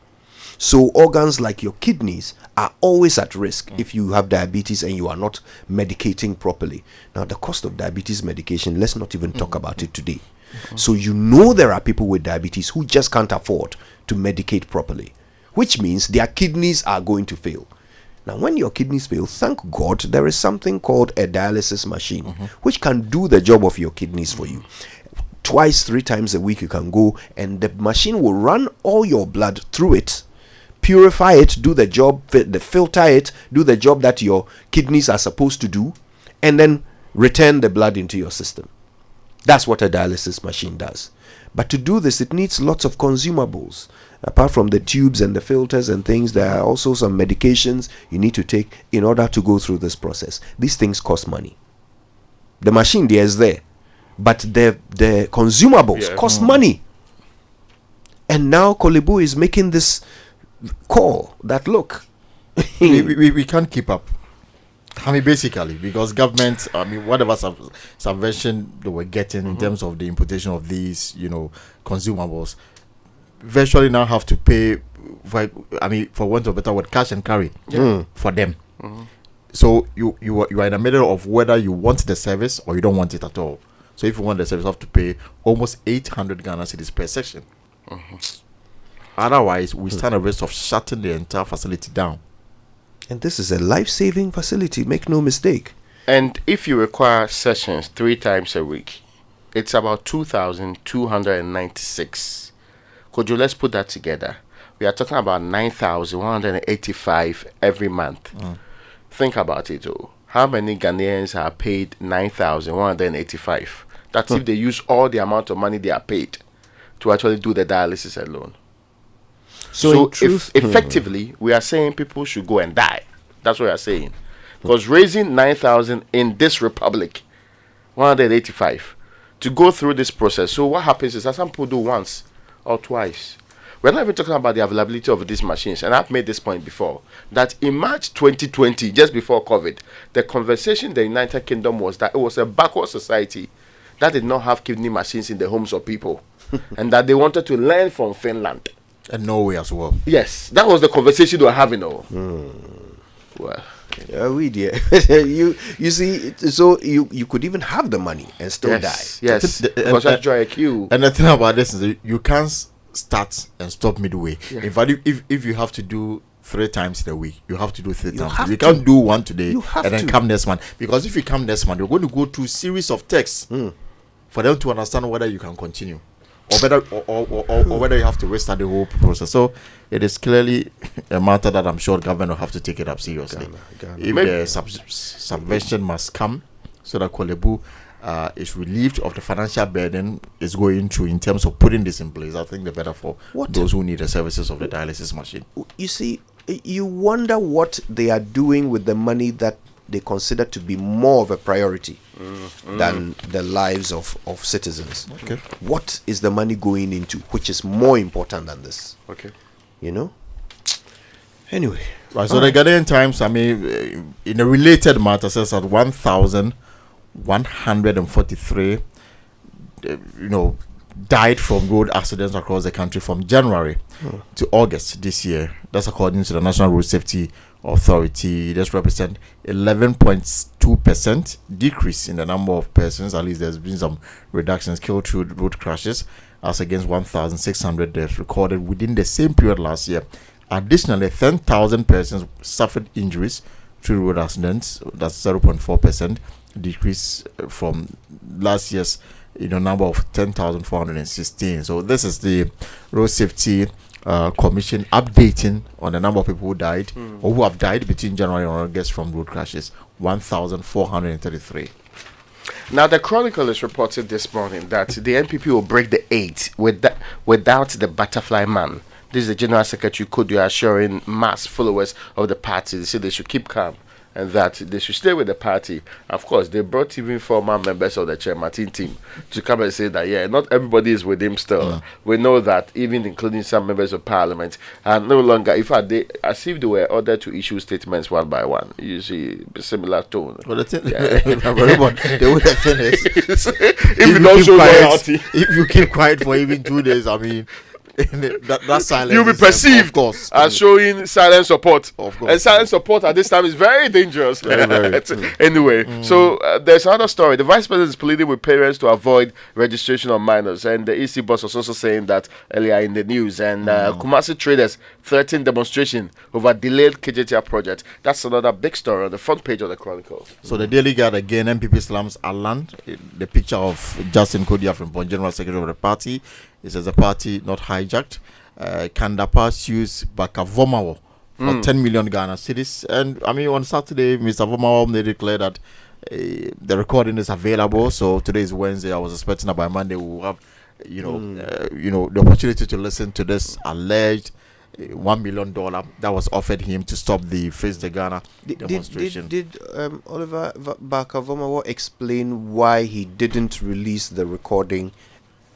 So organs like your kidneys are always at risk if you have diabetes and you are not medicating properly. Now, the cost of diabetes medication, let's not even talk about it today. So there are people with diabetes who just can't afford to medicate properly, which means their kidneys are going to fail. Now, when your kidneys fail, thank God there is something called a dialysis machine, which can do the job of your kidneys for you. Twice, 3 times a week, you can go, and the machine will run all your blood through it, purify it, do the job, filter it, do the job that your kidneys are supposed to do, and then return the blood into your system. That's what a dialysis machine does. But to do this, it needs lots of consumables. Apart from the tubes and the filters and things, there are also some medications you need to take in order to go through this process. These things cost money. The machine there is there, but the consumables cost money. And now Kolebu is making this call that, look, we can't keep up. I mean, basically, because government, I mean, whatever subvention they were getting in terms of the importation of these, consumables, virtually now have to pay, for want of a better word, cash and carry for them. So you are in the middle of whether you want the service or you don't want it at all. So if you want the service, you have to pay almost 800 Ghana cedis per section. Otherwise, we stand a risk of shutting the entire facility down. And this is a life-saving facility, make no mistake. And if you require sessions 3 times a week, it's about 2,296. Could you let's put that together? We are talking about 9,185 every month. Think about it, though. How many Ghanaians are paid 9,185? That's if they use all the amount of money they are paid to actually do the dialysis alone. So if effectively, we are saying people should go and die. That's what we are saying. Because raising 9,000 in this republic, 185, to go through this process. So what happens is that some people do once or twice. We're not even talking about the availability of these machines. And I've made this point before, that in March 2020, just before COVID, the conversation in the United Kingdom was that it was a backward society that did not have kidney machines in the homes of people. And that they wanted to learn from Finland. And Norway as well. Yes, that was the conversation they were having. Well, we did. you see, so you could even have the money and still die. Yes, because that's joy a queue. And the thing about this is that you can't start and stop midway. In fact, if you have to do 3 times in a week, you have to do 3 times. You can't do one today and then come next month. Because if you come next month, you're going to go through a series of texts for them to understand whether you can continue. Or whether you have to restart the whole process. So it is clearly a matter that I'm sure government will have to take it up seriously. If the subvention must come so that Kolebu is relieved of the financial burden is going through in terms of putting this in place, I think the better for those who need the services of the dialysis machine. You see, you wonder what they are doing with the money that they consider to be more of a priority than the lives of citizens. What is the money going into which is more important than this? Anyway. Right, so the Ghanaian Times, I mean, in a related matter, says that 1,143 died from road accidents across the country from January to August this year. That's according to the National Road Safety Authority. This represents 11.2% decrease in the number of persons. At least there's been some reductions killed through road crashes, as against 1,600 deaths recorded within the same period last year. Additionally, 10,000 persons suffered injuries through road accidents. That's 0.4% decrease from last year's number of 10,416. So this is the Road Safety Commission updating on the number of people who died or who have died between January and August from road crashes. 1,433. Now, the Chronicle is reported this morning that the NPP will break the 8 without the butterfly man. This is the General Secretary Kodu assuring mass followers of the party. They say they should keep calm and that they should stay with the party. Of course, they brought even former members of the Chair Martin team to come and say that, not everybody is with him still. We know that, even including some members of Parliament, are no longer, in fact, as if they were ordered to issue statements one by one. You see, similar tone. Well, the thing, they would have finished. If you don't show loyalty. If you keep quiet for even 2 days, I mean, that silence, you'll be perceived of course, as showing silent support. Of course. And silent support at this time is very dangerous. Very. Anyway, so there's another story. The vice president is pleading with parents to avoid registration of minors, and the EC boss was also saying that earlier in the news. And Kumasi traders threatened demonstration over delayed KJTR project. That's another big story on the front page of the Chronicle. So the Daily Guide again, MPP slams Aland. The picture of Justin Kodia from General Secretary of the party. It says the party not hijacked. Kandapa sues Bakavomawo for 10 million Ghana cedis. And I mean, on Saturday, Mr. Vomawo, they declared that the recording is available. So today is Wednesday. I was expecting that by Monday we will have, the opportunity to listen to this alleged $1 million that was offered him to stop the Face the Ghana demonstration. Did Oliver Bakavomawo explain why he didn't release the recording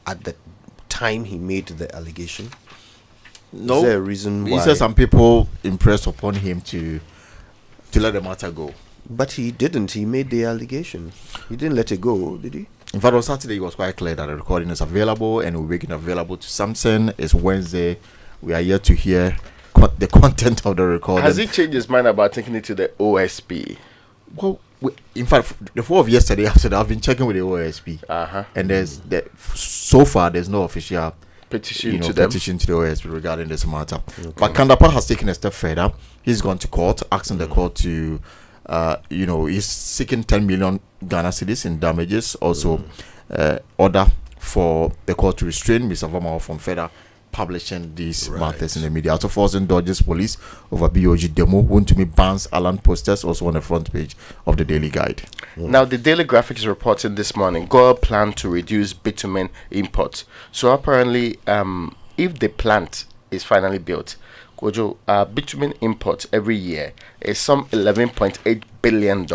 at the time he made the allegation? No. Is there a reason why? He said some people impressed upon him to let the matter go. But he didn't. He made the allegation. He didn't let it go, did he? In fact, on Saturday, it was quite clear that the recording is available and we're making it available to Samson. It's Wednesday. We are here to hear the content of the recording. Has he changed his mind about taking it to the OSP? Well, in fact, the 4 of yesterday, after I've been checking with the OSP. And so far, there's no official petition to the OSP regarding this matter. Okay. But Kandapa has taken a step further. He's gone to court, asking the court to, he's seeking 10 million Ghana cedis in damages. Also, order for the court to restrain Mr. Vomawo from further publishing these matters in the media. Also, forcing Dodges police over BOG demo. Want to me bans Alan posters also on the front page of the Daily Guide. Now, the Daily Graphic is reporting this morning God planned to reduce bitumen imports. So apparently, if the plant is finally built, Kojo, bitumen imports every year is some $11.8 billion.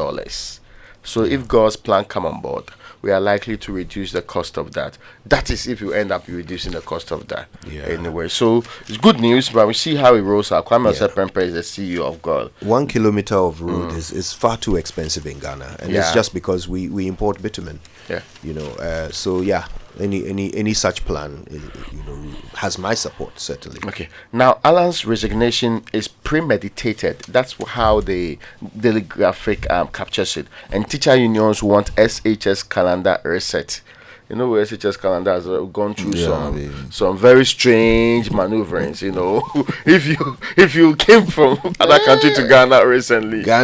So if God's plan come on board, we are likely to reduce the cost of that. That is if you end up reducing the cost of that. Anyway, so it's good news, but we see how it rolls out. Kwame Osepempe is the CEO of God. 1 kilometer of road is far too expensive in Ghana, and it's just because we import bitumen. Any such plan, has my support certainly. Okay. Now, Alan's resignation is premeditated. That's how the Daily Graphic captures it. And teacher unions want SHS calendar reset. You know, SHS calendar has gone through some very strange maneuverings. You know, if you came from other country to Ghana recently, I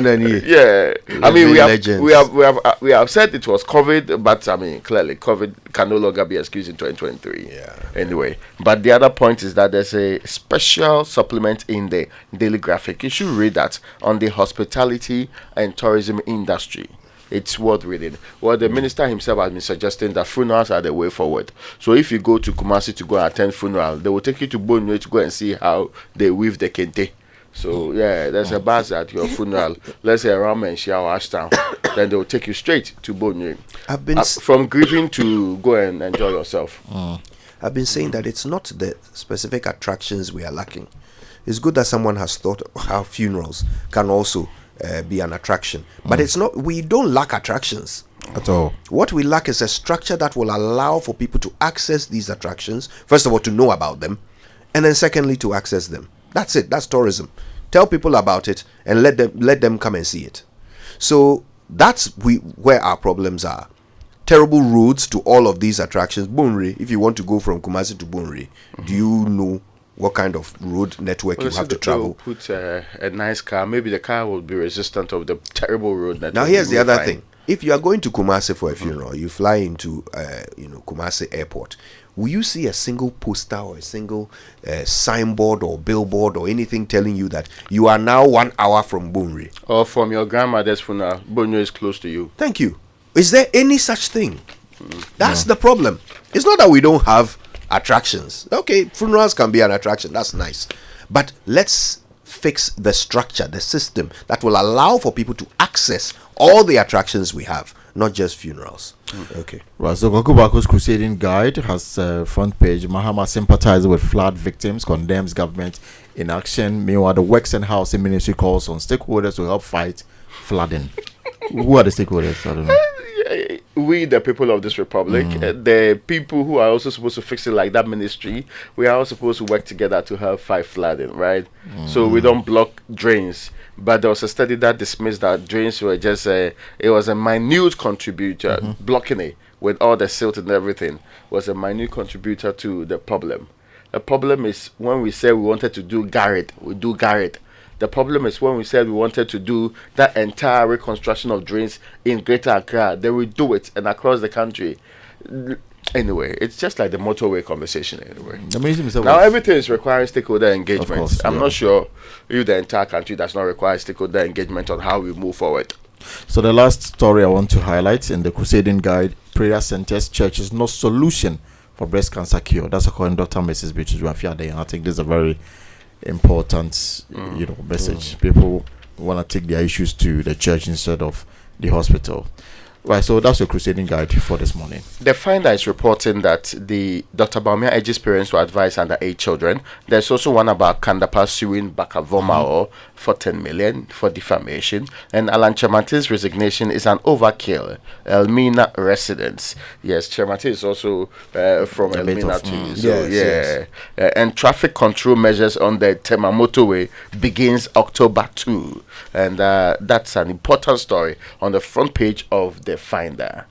mean we have said it was COVID, but I mean clearly COVID can no longer be excused in 2023. Anyway, but the other point is that there's a special supplement in the Daily Graphic. You should read that on the hospitality and tourism industry. It's worth reading. Well, the minister himself has been suggesting that funerals are the way forward. So if you go to Kumasi to go and attend funeral, they will take you to Bonue to go and see how they weave the kente. So there's a bus at your funeral. Let's say around Menshia or Ashtown. Then they will take you straight to Bonue. From grieving to go and enjoy yourself. I've been saying that it's not the specific attractions we are lacking. It's good that someone has thought how funerals can also be an attraction, but it's not. We don't lack attractions at all. What we lack is a structure that will allow for people to access these attractions. First of all, to know about them, and then secondly, to access them. That's it. That's tourism. Tell people about it and let them come and see it. So that's where our problems are. Terrible routes to all of these attractions. Bunri, if you want to go from Kumasi to Bunri, do you know what kind of road network you have to travel? Put a nice car. Maybe the car will be resistant of the terrible road network. Now here's the other thing. If you are going to Kumasi for a funeral, you fly into Kumasi airport. Will you see a single poster or a single signboard or billboard or anything telling you that you are now 1 hour from Bunri? Or from your grandmother's funeral, Bunri is close to you. Thank you. Is there any such thing? That's the problem. It's not that we don't have attractions. Okay, funerals can be an attraction. That's nice. But let's fix the structure, the system that will allow for people to access all the attractions we have, not just funerals. Okay. Right, so Gokubako's Crusading Guide has front page. Mahama sympathizes with flood victims, condemns government inaction. Meanwhile, the Works and Housing Ministry calls on stakeholders to help fight flooding. Who are the stakeholders? I don't know. we, the people of this republic, the people who are also supposed to fix it, like that ministry, we are all supposed to work together to have fight flooding, right? So we don't block drains. But there was a study that dismissed that drains were just it was a minute contributor. Blocking it with all the silt and everything was a minute contributor to the problem. The problem is when we say we wanted to do Garrett, we do Garrett. The problem is when we said we wanted to do that entire reconstruction of drains in Greater Accra, then we do it and across the country. Anyway, it's just like the motorway conversation anyway. Now everything is requiring stakeholder engagement. Course, I'm not sure if the entire country does not require stakeholder engagement on how we move forward. So the last story I want to highlight in the Crusading Guide, prayer centers, churches, no solution for breast cancer cure. That's according to Dr. Mrs. Beatrice Wafiade, and I think this is a very important message. People want to take their issues to the church instead of the hospital. Right, so that's your Crusading Guide for this morning. The Finder is reporting that the Dr. Baumia urges parents to advise underage children. There's also one about Kandapa suing Bakavomao for 10 million for defamation. And Alan Chemate's resignation is an overkill. Elmina residents. Yes, Chemate is also from Elmina too. So, yes. And traffic control measures on the Tema motorway begins October 2. And that's an important story on the front page of the Finder.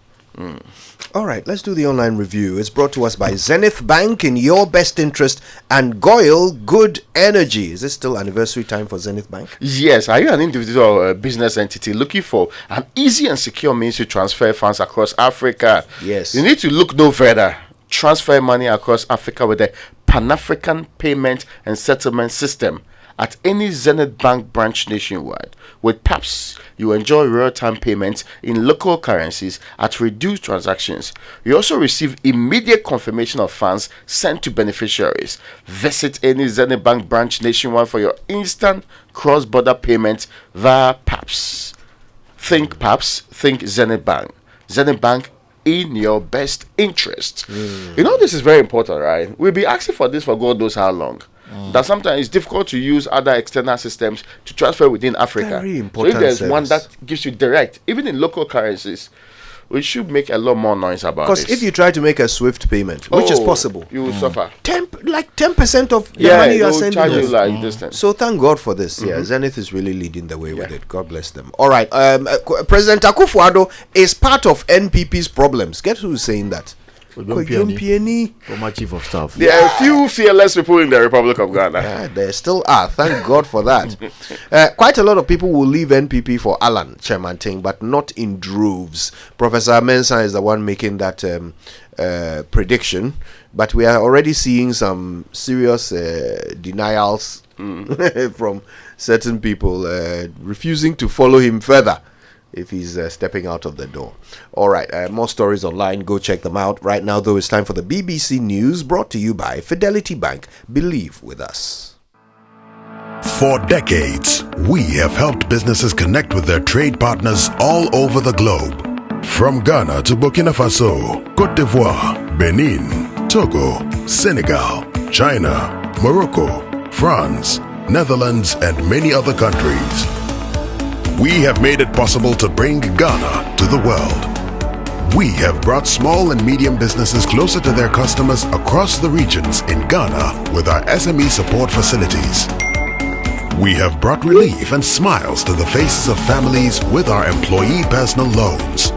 All right, let's do the online review. It's brought to us by Zenith Bank, in your best interest, and Goyle Good Energy. Is this still anniversary time for Zenith Bank? Yes. Are you an individual business entity looking for an easy and secure means to transfer funds across Africa? Yes. You need to look no further. Transfer money across Africa with the Pan-African Payment and Settlement System at any Zenith Bank branch nationwide. With PAPS, you enjoy real-time payments in local currencies at reduced transactions. You also receive immediate confirmation of funds sent to beneficiaries. Visit any Zenith Bank branch nationwide for your instant cross-border payments via PAPS. Think PAPS, think Zenith Bank. Zenith Bank, in your best interest. You know, this is very important, right? We'll be asking for this for God knows how long. That sometimes it's difficult to use other external systems to transfer within Africa. Very important. So if there's service. one that gives you direct, even in local currencies, we should make a lot more noise about this. Because if you try to make a SWIFT payment, which is possible, you will suffer. 10% of the money you are sending. Charge you like this thing. So thank God for this. Yeah, Zenith is really leading the way with it. God bless them. All right. President Akufo-Addo is part of NPP's problems. Guess who's saying that? Former Chief of Staff. There are a few fearless people in the Republic of Ghana. Yeah, there still are. Thank God for that. Quite a lot of people will leave NPP for Alan Chemanting, but not in droves. Professor Mensah is the one making that prediction, but we are already seeing some serious denials from certain people refusing to follow him further if he's stepping out of the door. All right, more stories online. Go check them out. Right now, though, it's time for the BBC News, brought to you by Fidelity Bank. Believe with us. For decades, we have helped businesses connect with their trade partners all over the globe. From Ghana to Burkina Faso, Côte d'Ivoire, Benin, Togo, Senegal, China, Morocco, France, Netherlands, and many other countries. We have made it possible to bring Ghana to the world. We have brought small and medium businesses closer to their customers across the regions in Ghana with our SME support facilities. We have brought relief and smiles to the faces of families with our employee personal loans.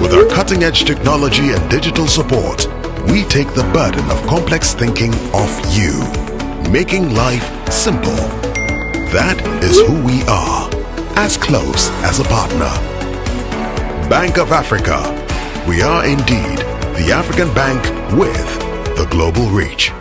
With our cutting-edge technology and digital support, we take the burden of complex thinking off you, making life simple. That is who we are, as close as a partner. Bank of Africa. We are indeed the African bank with the global reach.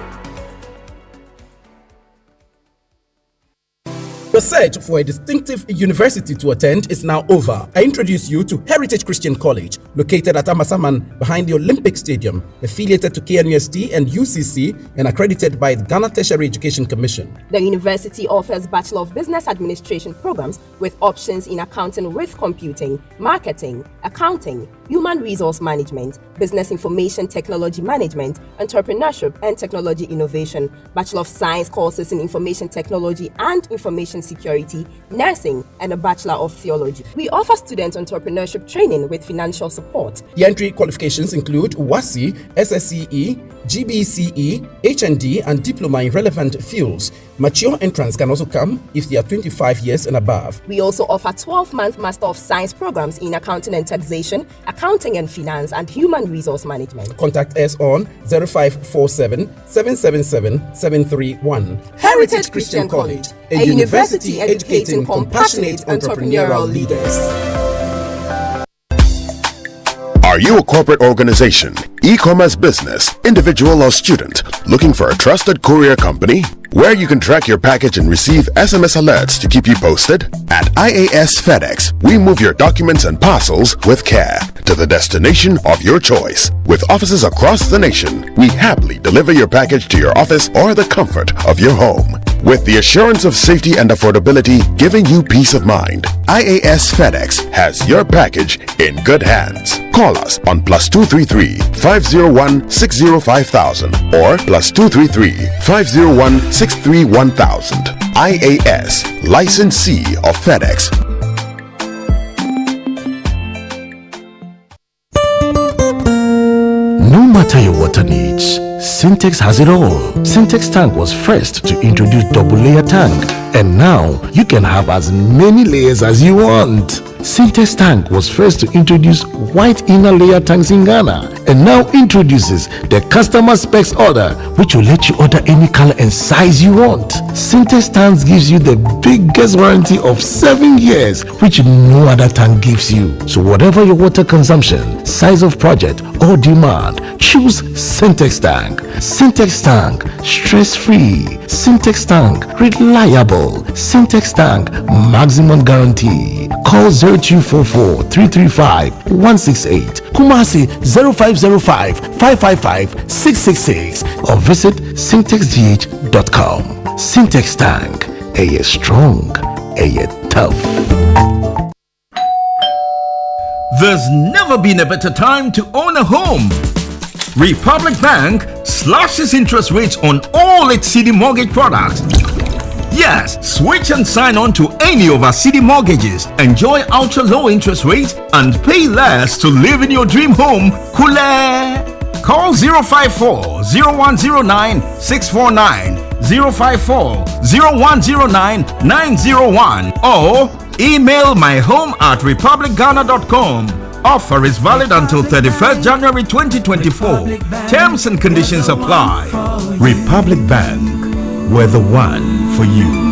The search for a distinctive university to attend is now over. I introduce you to Heritage Christian College, located at Amasaman behind the Olympic Stadium, affiliated to KNUST and UCC and accredited by the Ghana Tertiary Education Commission. The university offers Bachelor of Business Administration programs with options in accounting with computing, marketing, accounting, human resource management, business information technology management, entrepreneurship and technology innovation, Bachelor of Science courses in information technology and information information security, nursing, and a Bachelor of Theology. We offer student entrepreneurship training with financial support. The entry qualifications include WASI, SSCE, GBCE, HND, and diploma in relevant fields. Mature entrants can also come if they are 25 years and above. We also offer 12-month Master of Science programs in accounting and taxation, accounting and finance, and human resource management. Contact us on 0547 777 731. Heritage Christian College, a university educating compassionate entrepreneurial leaders. Are you a corporate organization, e-commerce business, individual or student looking for a trusted courier company where you can track your package and receive SMS alerts to keep you posted? At IAS FedEx, we move your documents and parcels with care to the destination of your choice. With offices across the nation, we happily deliver your package to your office or the comfort of your home. With the assurance of safety and affordability giving you peace of mind, IAS FedEx has your package in good hands. Call us on +233 501 605,000 or +233 501 631,000. IAS, licensee of FedEx. No matter your water needs, Sintex has it all. Sintex tank was first to introduce double layer tank, and now you can have as many layers as you want. Sintex tank was first to introduce white inner layer tanks in Ghana, and now introduces the customer specs order, which will let you order any color and size you want. Sintex tanks gives you the biggest warranty of 7 years, which no other tank gives you. So whatever your water consumption, size of project or demand, choose Sintex tank. Sintex tank, stress-free. Sintex tank, reliable. Sintex tank, maximum guarantee. Call 0244 335 168, Kumasi 0505 555 666, or visit sintexgh.com. Sintex tank, a strong, a tough. There's never been a better time to own a home. Republic Bank slashes interest rates on all its CD mortgage products. Yes, switch and sign on to any of our CD mortgages. Enjoy ultra low interest rates and pay less to live in your dream home. Kule! Call 054 0109 649, 054 0109 901, or email myhome@republicghana.com. Offer is valid until 31st January 2024. Terms and conditions apply. Republic Bank, we're the one for you.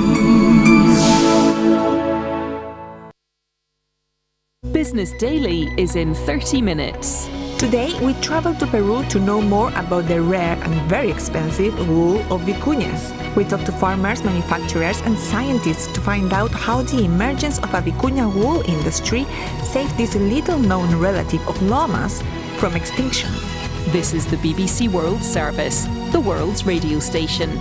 Business Daily is in 30 minutes. Today, we travel to Peru to know more about the rare and very expensive wool of vicuñas. We talk to farmers, manufacturers, and scientists to find out how the emergence of a vicuña wool industry saved this little-known relative of llamas from extinction. This is the BBC World Service, the world's radio station.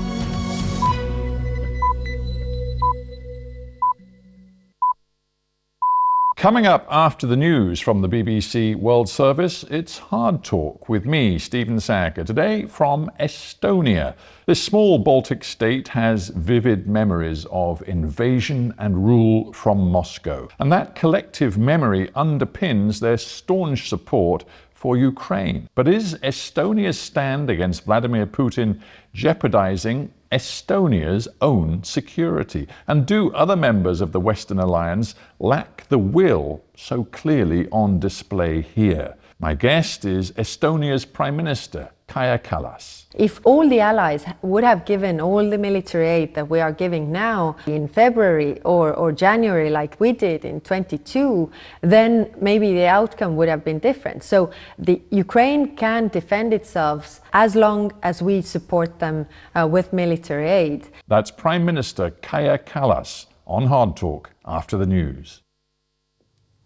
Coming up after the news from the BBC World Service, it's Hard Talk with me, Stephen Sacker, today from Estonia. This small Baltic state has vivid memories of invasion and rule from Moscow. And that collective memory underpins their staunch support for Ukraine. But is Estonia's stand against Vladimir Putin jeopardizing Estonia's own security? And do other members of the Western Alliance lack the will so clearly on display here? My guest is Estonia's Prime Minister, Kaja Kallas. If all the allies would have given all the military aid that we are giving now in February or January like we did in 22, then maybe the outcome would have been different. So the Ukraine can defend itself as long as we support them with military aid. That's Prime Minister Kaja Kallas on Hard Talk after the news.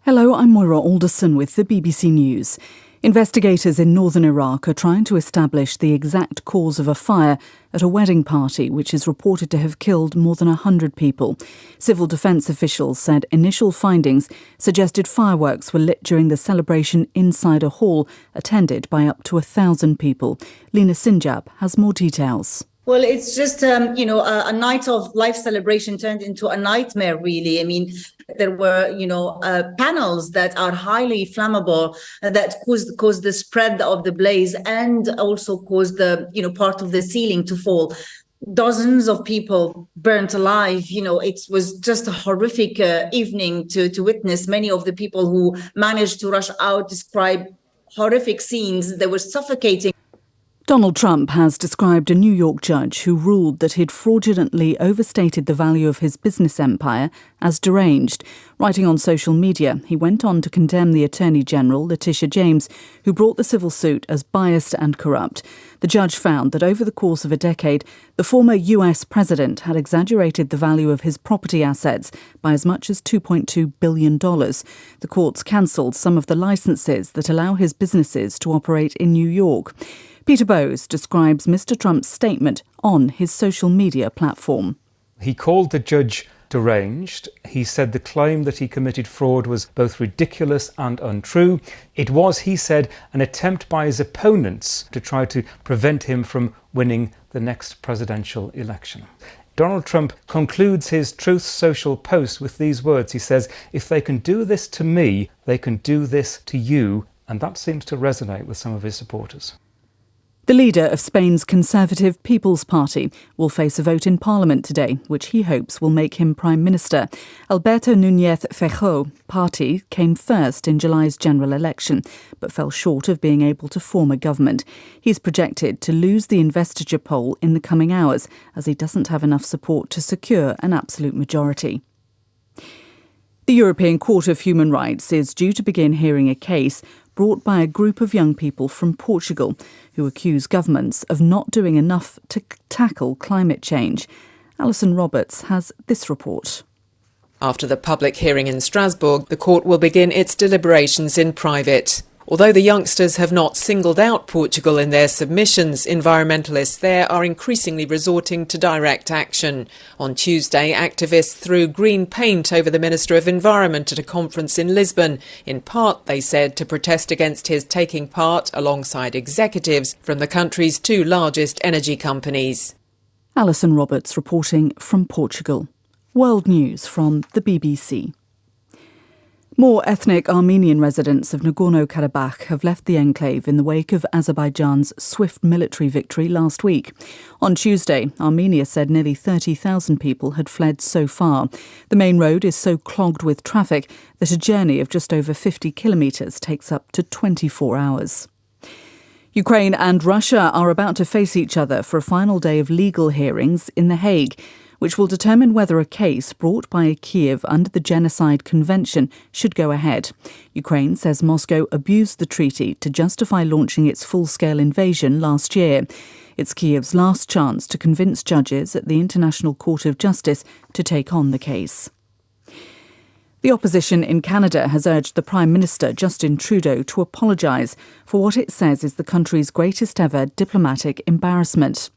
Hello, I'm Moira Alderson with the BBC News. Investigators in northern Iraq are trying to establish the exact cause of a fire at a wedding party which is reported to have killed more than 100 people. Civil defence officials said initial findings suggested fireworks were lit during the celebration inside a hall attended by up to 1,000 people. Lena Sinjab has more details. Well, it's just, a night of life celebration turned into a nightmare, really. I mean, there were, panels that are highly flammable that caused the spread of the blaze and also caused the, part of the ceiling to fall. Dozens of people burnt alive. It was just a horrific evening to witness. Many of the people who managed to rush out describe horrific scenes. They were suffocating. Donald Trump has described a New York judge who ruled that he'd fraudulently overstated the value of his business empire as deranged. Writing on social media, he went on to condemn the Attorney General, Letitia James, who brought the civil suit as biased and corrupt. The judge found that over the course of a decade, the former US president had exaggerated the value of his property assets by as much as $2.2 billion. The courts cancelled some of the licenses that allow his businesses to operate in New York. Peter Bowes describes Mr. Trump's statement on his social media platform. He called the judge deranged. He said the claim that he committed fraud was both ridiculous and untrue. It was, he said, an attempt by his opponents to try to prevent him from winning the next presidential election. Donald Trump concludes his Truth Social post with these words. He says, "If they can do this to me, they can do this to you." And that seems to resonate with some of his supporters. The leader of Spain's Conservative People's Party will face a vote in Parliament today, which he hopes will make him Prime Minister. Alberto Núñez Feijóo's party came first in July's general election, but fell short of being able to form a government. He's projected to lose the investiture poll in the coming hours, as he doesn't have enough support to secure an absolute majority. The European Court of Human Rights is due to begin hearing a case brought by a group of young people from Portugal who accuse governments of not doing enough to tackle climate change. Alison Roberts has this report. After the public hearing in Strasbourg, the court will begin its deliberations in private. Although the youngsters have not singled out Portugal in their submissions, environmentalists there are increasingly resorting to direct action. On Tuesday, activists threw green paint over the Minister of Environment at a conference in Lisbon, in part, they said, to protest against his taking part alongside executives from the country's two largest energy companies. Alison Roberts reporting from Portugal. World News from the BBC. More ethnic Armenian residents of Nagorno-Karabakh have left the enclave in the wake of Azerbaijan's swift military victory last week. On Tuesday, Armenia said nearly 30,000 people had fled so far. The main road is so clogged with traffic that a journey of just over 50 kilometres takes up to 24 hours. Ukraine and Russia are about to face each other for a final day of legal hearings in The Hague, which will determine whether a case brought by Kiev under the Genocide Convention should go ahead. Ukraine says Moscow abused the treaty to justify launching its full-scale invasion last year. It's Kiev's last chance to convince judges at the International Court of Justice to take on the case. The opposition in Canada has urged the Prime Minister, Justin Trudeau, to apologise for what it says is the country's greatest ever diplomatic embarrassment.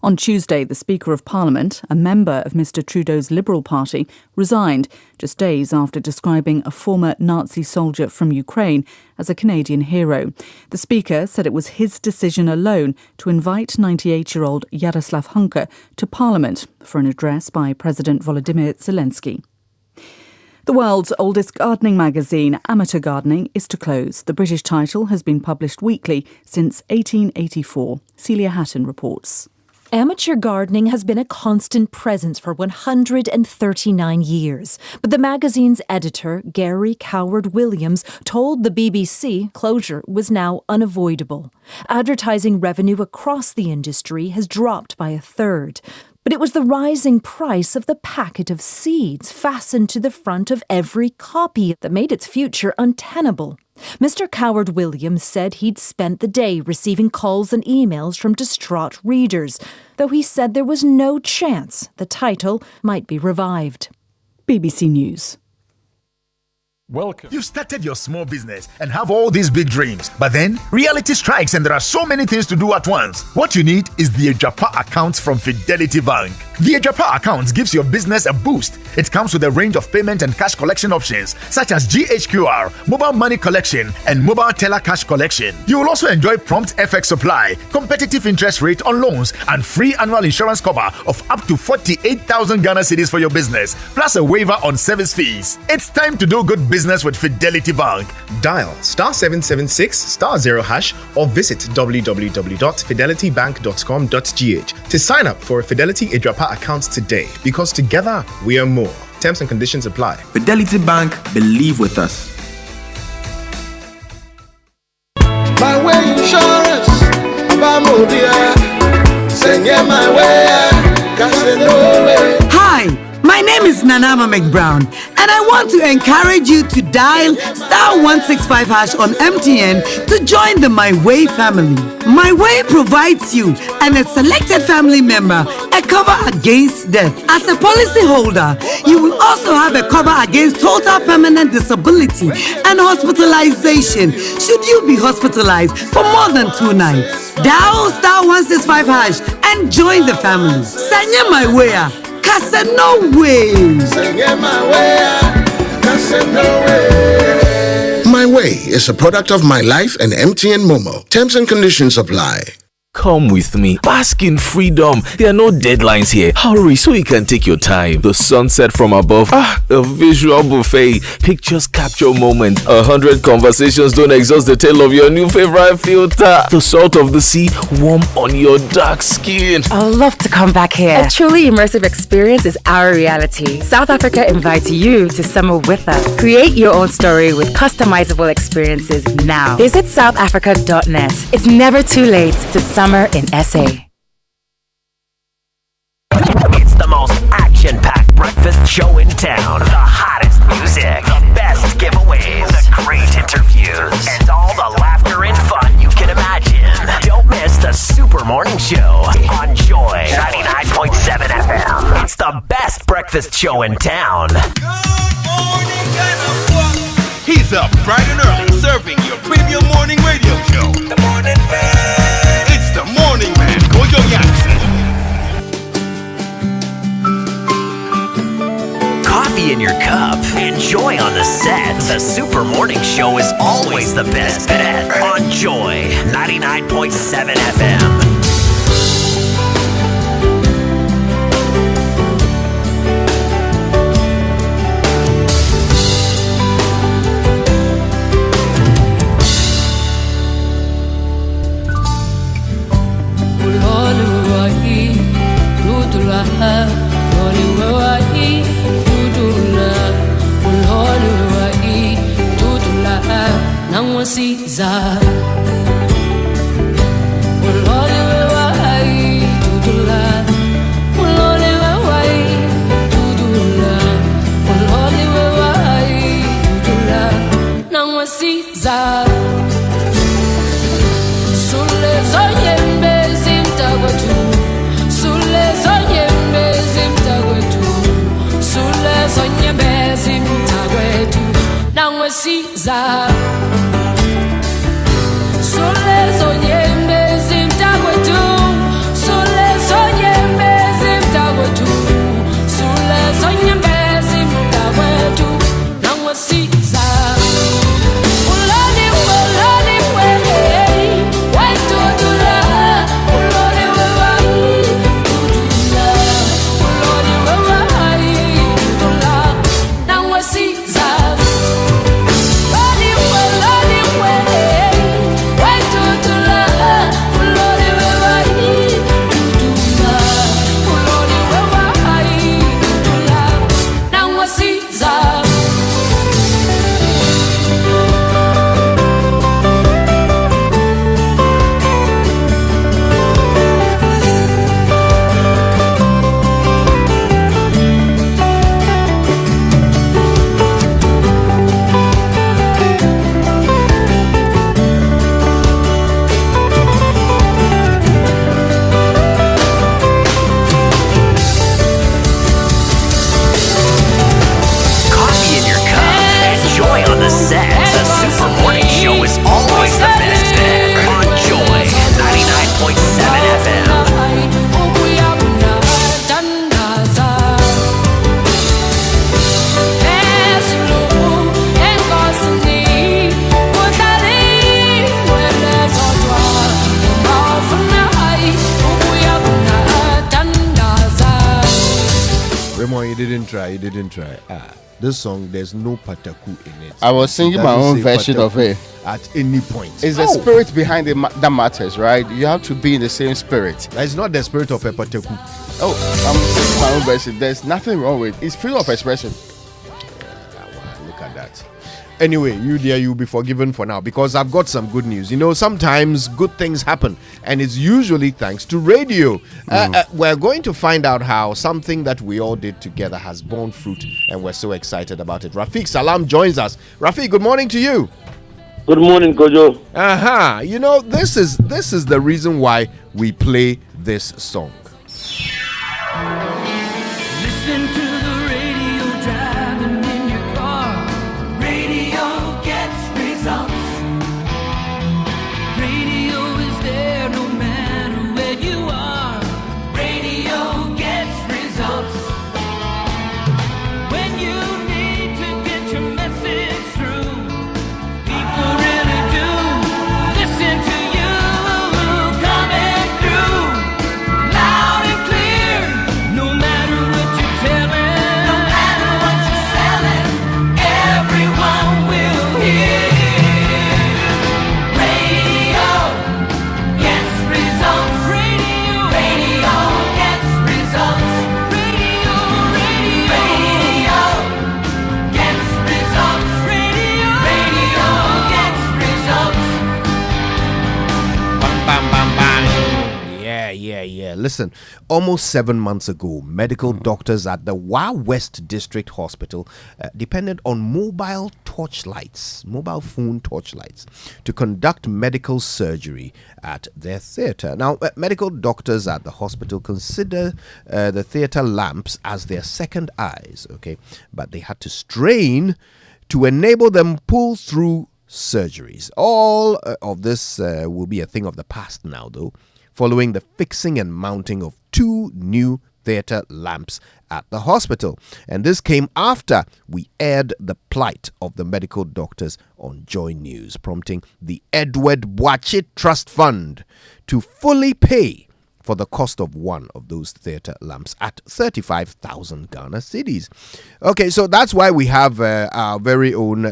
On Tuesday, the Speaker of Parliament, a member of Mr Trudeau's Liberal Party, resigned just days after describing a former Nazi soldier from Ukraine as a Canadian hero. The Speaker said it was his decision alone to invite 98-year-old Yaroslav Hunka to Parliament for an address by President Volodymyr Zelensky. The world's oldest gardening magazine, Amateur Gardening, is to close. The British title has been published weekly since 1884. Celia Hatton reports. Amateur gardening has been a constant presence for 139 years, but the magazine's editor, Gary Coward-Williams, told the BBC closure was now unavoidable. Advertising revenue across the industry has dropped by a third. But it was the rising price of the packet of seeds fastened to the front of every copy that made its future untenable. Mr. Coward-Williams said he'd spent the day receiving calls and emails from distraught readers, though he said there was no chance the title might be revived. BBC News. Welcome. You've started your small business and have all these big dreams, but then reality strikes and there are so many things to do at once. What you need is the Ejapa account from Fidelity Bank. The Ejapa account gives your business a boost. It comes with a range of payment and cash collection options such as GHQR, mobile money collection, and mobile teller cash collection. You will also enjoy prompt FX supply, competitive interest rate on loans, and free annual insurance cover of up to 48,000 Ghana cedis for your business, plus a waiver on service fees. It's time to do good business with Fidelity Bank. Dial *776*0# or visit www.fidelitybank.com.gh to sign up for a Fidelity Ejapa account today, because together we are more. Terms and conditions apply. Fidelity Bank, believe with us. My way insurance, send my way, Hi, my name is Nanama McBrown, and I want to encourage you to dial *165# on MTN to join the My Way family. My Way provides you and a selected family member a cover against death. As a policyholder, you will also have a cover against total permanent disability and hospitalization should you be hospitalized for more than 2 nights. Dial *165# and join the family. Sanya My Way. No way. My Way is a product of My Life and MTN Momo. Terms and conditions apply. Come with me. Bask in freedom. There are no deadlines here. Hurry so you can take your time. The sunset from above. A visual buffet. Pictures capture moment. 100 conversations don't exhaust the tale of your new favorite filter. The salt of the sea warm on your dark skin. I'd love to come back here. A truly immersive experience is our reality. South Africa invites you to summer with us. Create your own story with customizable experiences now. Visit southafrica.net. It's never too late to summer in SA. It's the most action-packed breakfast show in town. The hottest music, the best giveaways, the great interviews, and all the laughter and fun you can imagine. Don't miss the Super Morning Show on Joy 99.7 FM. It's the best breakfast show in town. He's up bright and early, serving your premium morning radio show. The Morning Man. It's the Morning Man, Kojo Jackson. Coffee in your cup. Enjoy on the set. The Super Morning Show is always the best bet on Joy 99.7 FM. Bali Joy on the set. The Super Morning Show is always the best on Joy 99.7 FM. Raymond, you didn't try. This song, there's no pataku in it. I was singing my own version of it. At any point. It's the spirit behind it that matters, right? You have to be in the same spirit. That is not the spirit of a pataku. Oh, I'm singing my own version. There's nothing wrong with it. It's freedom of expression. Look at that. Anyway, you dear, you'll be forgiven for now because I've got some good news. You know, sometimes good things happen and it's usually thanks to radio. We're going to find out how something that we all did together has borne fruit and we're so excited about it. Rafiq Salam joins us. Rafiq, good morning to you. Good morning, Kojo. You know, this is the reason why we play this song. Listen to the radio driving in your car. Radio gets results. Radio is there no matter where you are. Radio gets results. When you need to get your message through, people really do listen to you. Coming through loud and clear. No matter what you're telling, no matter what you're selling, everyone will hear. Radio gets results. Radio gets results. Radio gets results. Radio gets results. Bang, bang, bang, bang. Yeah. Listen, almost 7 months ago, medical doctors at the Wa West District Hospital depended on mobile phone torchlights to conduct medical surgery at their theater. Now, medical doctors at the hospital consider the theater lamps as their second eyes, okay? But they had to strain to enable them pull through surgeries. All of this will be a thing of the past now, though, following the fixing and mounting of 2 new theater lamps at the hospital. And this came after we aired the plight of the medical doctors on Joy News, prompting the Edward Boache Trust Fund to fully pay for the cost of one of those theater lamps at 35,000 Ghana cedis. Okay, so that's why we have our very own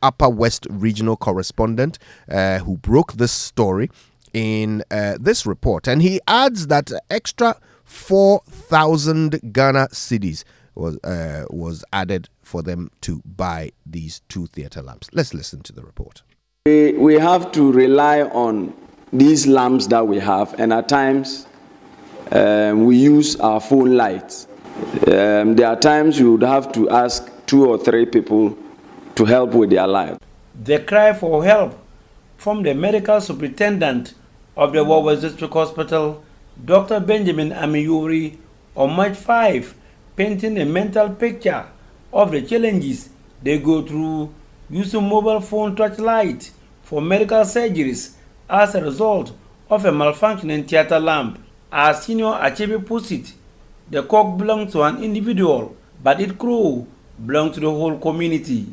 Upper West regional correspondent who broke this story in this report. And he adds that extra 4,000 Ghana cedis was added for them to buy these 2 theater lamps. Let's listen to the report. We have to rely on these lamps that we have, and at times we use our phone lights. There are times you would have to ask 2 or 3 people to help with their light. The cry for help from the medical superintendent of the Wa West District Hospital, Dr. Benjamin Amiyuri, on March 5, painting a mental picture of the challenges they go through using mobile phone torchlight for medical surgeries as a result of a malfunctioning theater lamp. As Senior Achebe puts it, the cock belongs to an individual, but its crow belongs to the whole community.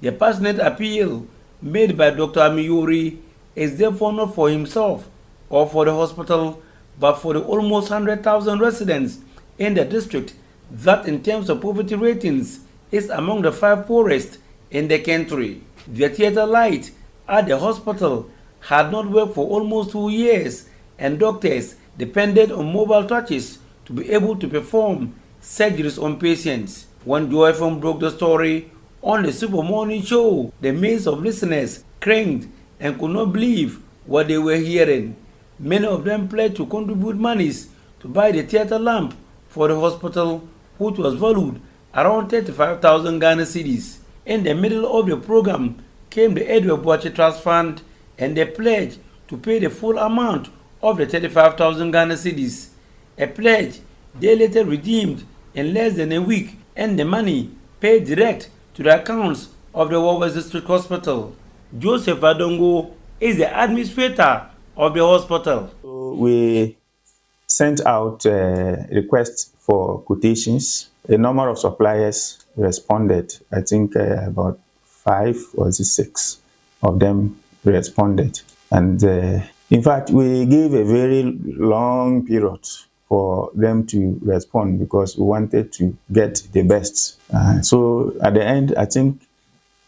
The passionate appeal made by Dr. Amiyuri is therefore not for himself or for the hospital, but for the almost 100,000 residents in the district that in terms of poverty ratings is among the 5 poorest in the country. The theater light at the hospital had not worked for almost 2 years, and doctors depended on mobile torches to be able to perform surgeries on patients. When Joy FM broke the story on the Super Morning Show, the maze of listeners cringed and could not believe what they were hearing. Many of them pledged to contribute monies to buy the theater lamp for the hospital, which was valued around 35,000 Ghana cedis. In the middle of the program came the Edward Boache Trust Fund, and they pledged to pay the full amount of the 35,000 Ghana cedis. A pledge they later redeemed in less than a week, and the money paid direct to the accounts of the Warwest District Hospital. Joseph Adongo is the administrator of the hospital. We sent out requests for quotations. A number of suppliers responded. I think about 5 or 6 of them responded. And in fact, we gave a very long period for them to respond because we wanted to get the best. So at the end, I think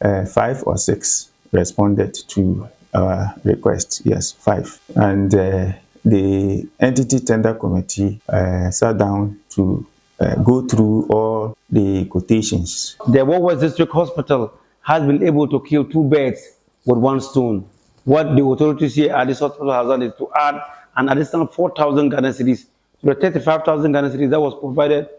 5 or 6 responded to our request. Yes, 5. And the entity tender committee sat down to go through all the quotations. The Warwest District Hospital has been able to kill 2 birds with 1 stone. What the authorities here at this hospital has done is to add an additional 4,000 Ghana cedis to the 35,000 Ghana cedis that was provided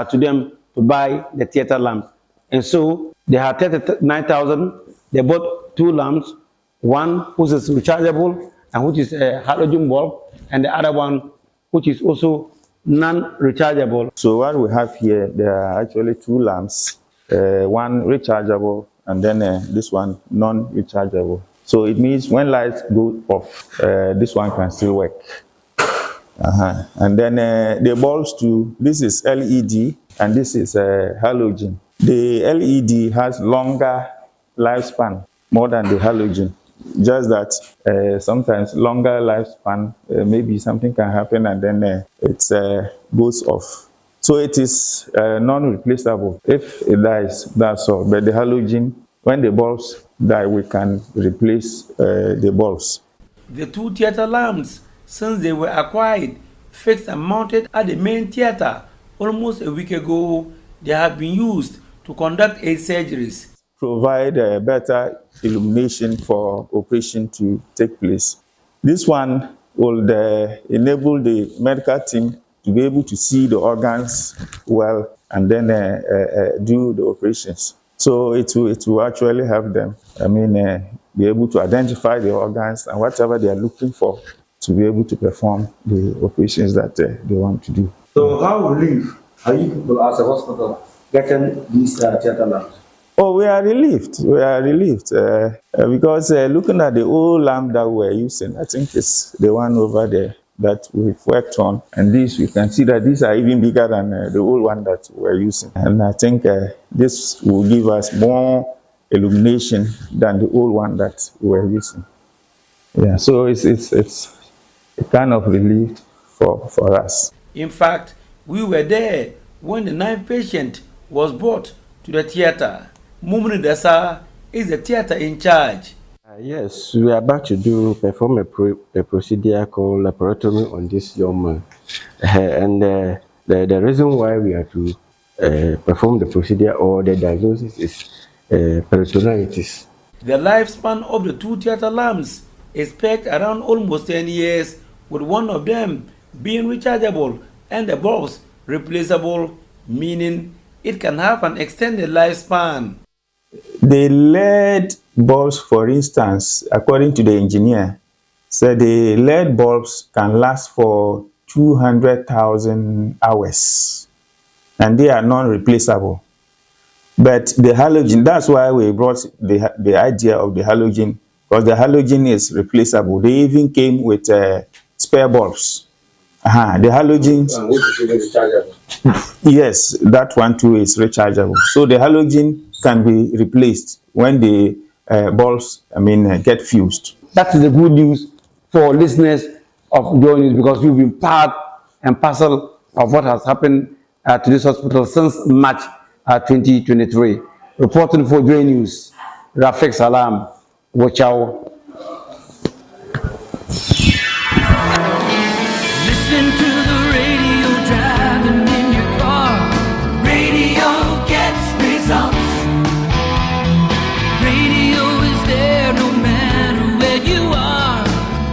to them to buy the theater lamp. And so they had 39,000. They bought 2 lamps, one which is rechargeable and which is a halogen bulb, and the other one which is also non-rechargeable. So what we have here, there are actually 2 lamps, one rechargeable and then this one non-rechargeable. So it means when lights go off, this one can still work. And then the bulbs too, this is LED and this is halogen. The LED has longer lifespan, more than the halogen. Just that sometimes longer lifespan, maybe something can happen and then it goes off. So it is non-replaceable. If it dies, that's all. But the halogen, when the bulbs die, we can replace the bulbs. The 2 theater lamps, since they were acquired, fixed and mounted at the main theater almost a week ago, they have been used to conduct 8 surgeries. Provide better illumination for operation to take place. This one will enable the medical team to be able to see the organs well and then do the operations. So it will actually help them, be able to identify the organs and whatever they are looking for to be able to perform the operations that they want to do. So how relieved are you people as a hospital getting these theater lamps? Oh, we are relieved. We are relieved because looking at the old lamp that we're using, I think it's the one over there that we've worked on. And these, you can see that these are even bigger than the old one that we're using. And I think this will give us more illumination than the old one that we're using. Yeah, so it's a kind of relief for us. In fact, we were there when the 9th patient was brought to the theater. Mumuni Dasa is the theater in charge. Yes, we are about to perform a procedure called laparotomy on this young man. And the reason why we are to perform the procedure or the diagnosis is peritonitis. The lifespan of the 2 theater lamps is pegged around almost 10 years, with one of them being rechargeable and the bulbs replaceable, meaning it can have an extended lifespan. The LED bulbs, for instance, according to the engineer, said the LED bulbs can last for 200,000 hours and they are non-replaceable. But the halogen, that's why we brought the idea of the halogen, because the halogen is replaceable. They even came with spare bulbs. The halogen, yes, that one too is rechargeable. So the halogen can be replaced when the bulbs, get fused. That is the good news for listeners of Joy News, because we've been part and parcel of what has happened to this hospital since March 2023. Reporting for Joy News, Rafik Salam, Wachau. Listen to the radio driving in your car. Radio gets results. Radio is there no matter where you are.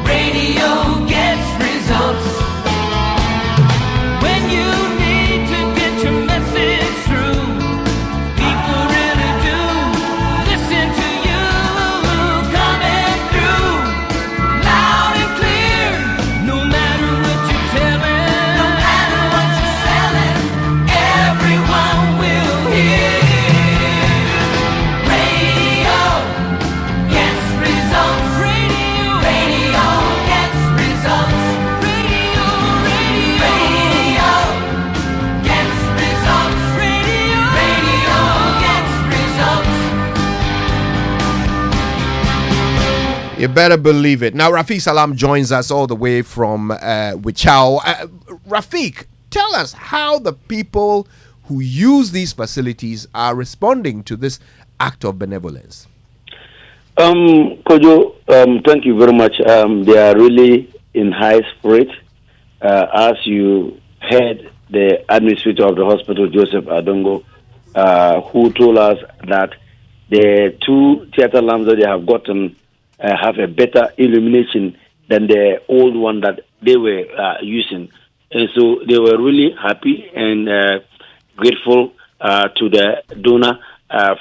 Radio gets results. When you need to get your message through, people really do listen to you. Come and You better believe it. Now, Rafiq Salam joins us all the way from Wichao. Rafiq, tell us how the people who use these facilities are responding to this act of benevolence. Kojo, thank you very much. They are really in high spirit. As you heard the administrator of the hospital, Joseph Adongo, who told us that the 2 theater lamps that they have gotten have a better illumination than the old one that they were using. And so they were really happy and grateful to the donor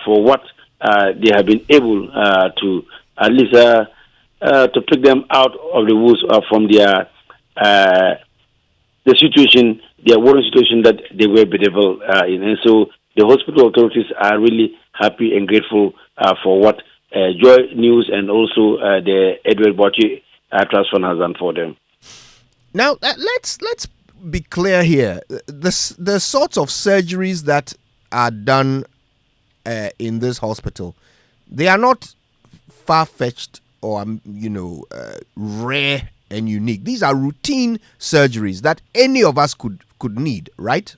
for what they have been able to at least to pick them out of the woods from their the situation, their worrying situation that they were bedevilled in. And so the hospital authorities are really happy and grateful for what Joy News and also the Edward Bochi Trust Fund has done for them. Now, let's be clear here. The sorts of surgeries that are done in this hospital, they are not far-fetched or rare and unique. These are routine surgeries that any of us could need, right?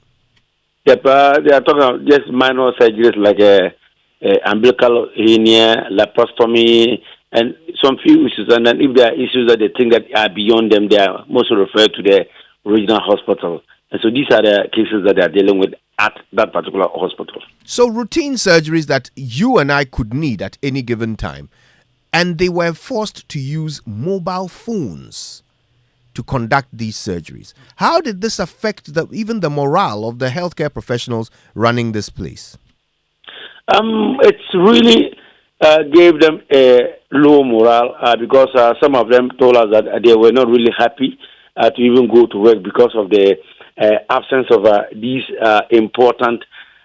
Yep, they are talking about just minor surgeries like umbilical hernia, laparostomy, and some few issues. And then if there are issues that they think that are beyond them, they are mostly referred to the regional hospital. And so these are the cases that they are dealing with at that particular hospital. So routine surgeries that you and I could need at any given time, and they were forced to use mobile phones to conduct these surgeries. How did this affect even the morale of the healthcare professionals running this place? It's really gave them a low morale because some of them told us that they were not really happy to even go to work because of the absence of these important,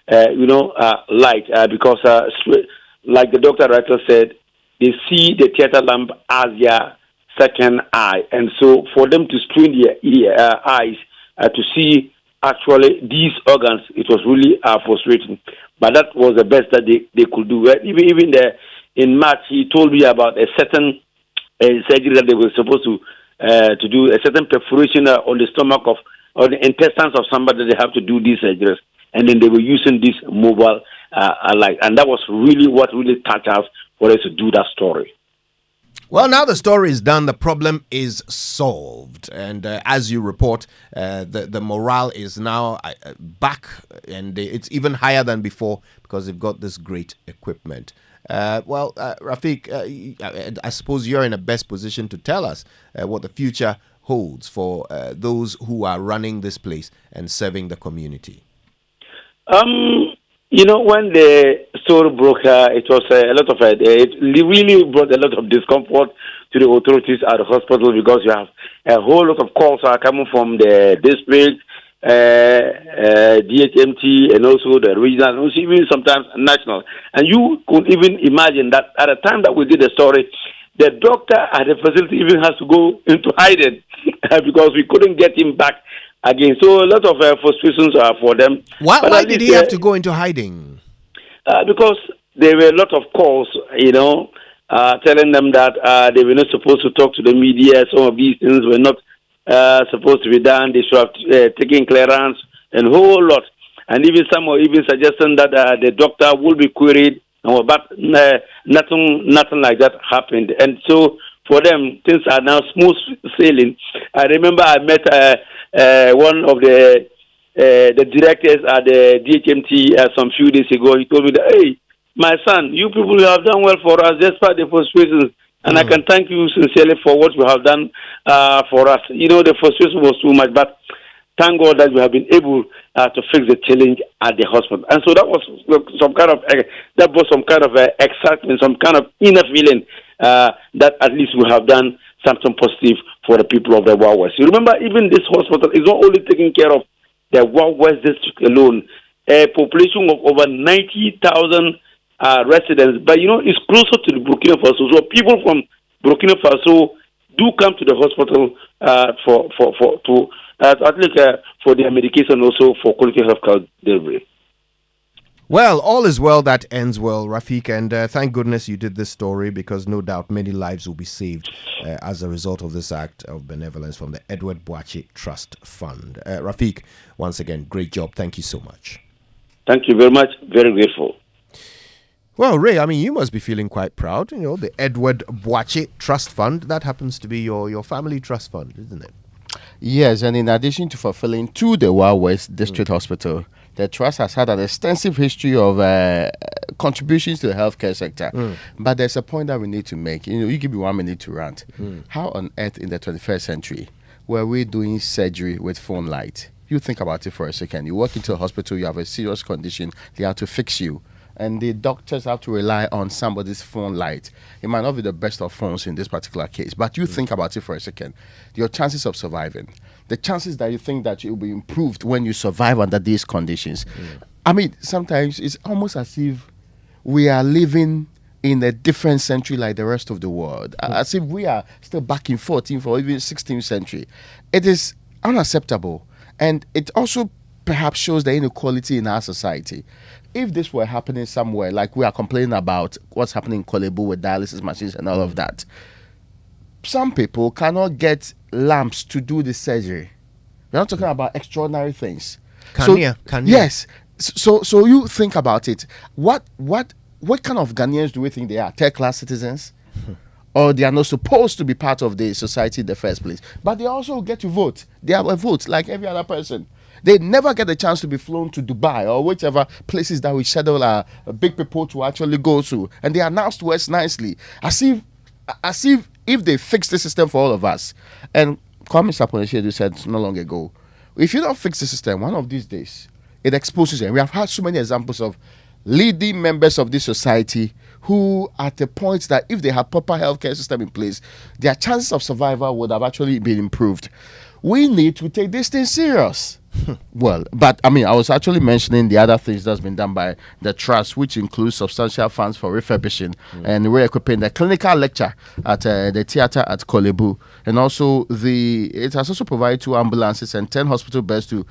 light. Because, like the doctor rightly said, they see the theater lamp as their second eye, and so for them to strain their eyes to see actually these organs, it was really frustrating. But that was the best that they could do. Even in March, he told me about a certain surgery that they were supposed to do, a certain perforation on the stomach or the intestines of somebody that they have to do these surgeries. And then they were using this mobile light. And that was really what really touched us for us to do that story. Well, now the story is done. The problem is solved. And as you report, the morale is now back, and it's even higher than before because they've got this great equipment. Rafiq, I suppose you're in the best position to tell us what the future holds for those who are running this place and serving the community. When the story broke, it was a lot of it really brought a lot of discomfort to the authorities at the hospital because you have a whole lot of calls are coming from the district, DHMT, and also the regional, and also even sometimes national. And you could even imagine that at the time that we did the story, the doctor at the facility even has to go into hiding because we couldn't get him back again. So a lot of frustrations are for them. Why did he have to go into hiding? Because there were a lot of calls, telling them that they were not supposed to talk to the media. Some of these things were not supposed to be done. They should have taken clearance and a whole lot. And even some were even suggesting that the doctor will be queried, but nothing like that happened. And so for them, things are now smooth sailing. I remember I met one of the directors at the DHMT some few days ago. He told me that, hey, my son, you people have done well for us despite the frustrations, and I can thank you sincerely for what you have done for us. The frustration was too much, but thank God that we have been able to fix the challenge at the hospital. And so that was some kind of excitement, some kind of inner feeling that at least we have done something positive for the people of the Wild West. You remember, even this hospital is not only taking care of the Wild West district alone, a population of over 90,000 residents, but it's closer to the Burkina Faso. So people from Burkina Faso do come to the hospital for their medication, also for quality health care delivery. Well, all is well that ends well, Rafiq, and thank goodness you did this story, because no doubt many lives will be saved as a result of this act of benevolence from the Edward Boakye Trust Fund. Rafiq, once again, great job. Thank you so much. Thank you very much. Very grateful. Well, Ray, I mean, you must be feeling quite proud. You know, the Edward Boakye Trust Fund, that happens to be your family trust fund, isn't it? Yes, and in addition to fulfilling to the Wild West District Hospital, the trust has had an extensive history of contributions to the healthcare sector. But there's a point that we need to make. You know, you give me 1 minute to rant. How on earth in the 21st century were we doing surgery with phone light? You think about it for a second. You walk into a hospital, you have a serious condition, they have to fix you. And the doctors have to rely on somebody's phone light. It might not be the best of phones in this particular case, but you think about it for a second. Your chances of surviving, the chances that you think that you'll be improved when you survive under these conditions. I mean, sometimes it's almost as if we are living in a different century like the rest of the world, as if we are still back in 14th or even 16th century. It is unacceptable, and it also perhaps shows the inequality in our society. If this were happening somewhere, like we are complaining about what's happening in Kolebu with dialysis machines and all of that, some people cannot get lamps to do the surgery. We're not talking about extraordinary things. Yes. So you think about it. What kind of Ghanaians do we think they are? Third-class citizens? Or they are not supposed to be part of the society in the first place? But they also get to vote. They have a vote like every other person. They never get the chance to be flown to Dubai or whichever places that we schedule our big people to actually go to. And they announced to us nicely, as if they fix the system for all of us. And Kwame Saponeshedu said not long ago, if you don't fix the system, one of these days, it exposes you. And we have had so many examples of leading members of this society who, at the point that if they had proper healthcare system in place, their chances of survival would have actually been improved. We need to take this thing serious. Well, but I mean, I was actually mentioning the other things that's been done by the trust, which includes substantial funds for refurbishing and re-equipping the clinical lecture at the theater at Kolebu, and also it has also provided 2 ambulances and 10 hospital beds to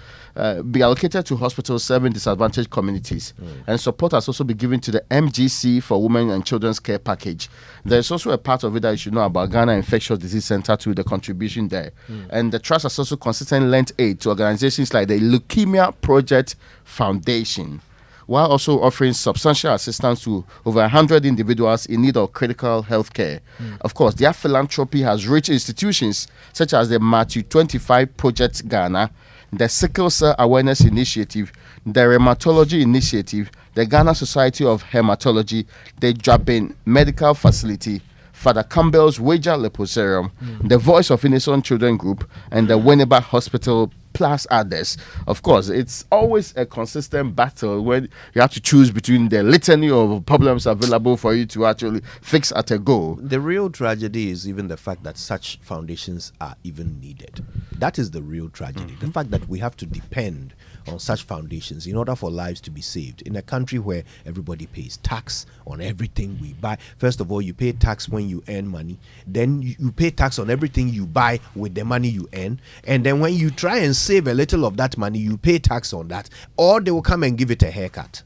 be allocated to hospitals serving disadvantaged communities, and support has also been given to the MGC for Women and Children's Care Package. There's also a part of it that you should know about, Ghana Infectious Disease Center, to the contribution there, and the trust has also consistently lent aid to organizations like the Leukemia Project Foundation, while also offering substantial assistance to over 100 individuals in need of critical health care. Of course, their philanthropy has reached institutions such as the Matthew 25 Project Ghana, the Sickle Cell Awareness Initiative, the Rheumatology Initiative, the Ghana Society of Hematology, the Jabin Medical Facility, Father Campbell's Wager Leproserum, the Voice of Innocent Children Group, and the Winneba Hospital, plus others. Of course, it's always a consistent battle when you have to choose between the litany of problems available for you to actually fix at a go. The real tragedy is even the fact that such foundations are even needed. That is the real tragedy. The fact that we have to depend on such foundations in order for lives to be saved in a country where everybody pays tax on everything we buy. First of all, you pay tax when you earn money, then you pay tax on everything you buy with the money you earn, and then when you try and save a little of that money, you pay tax on that, or they will come and give it a haircut.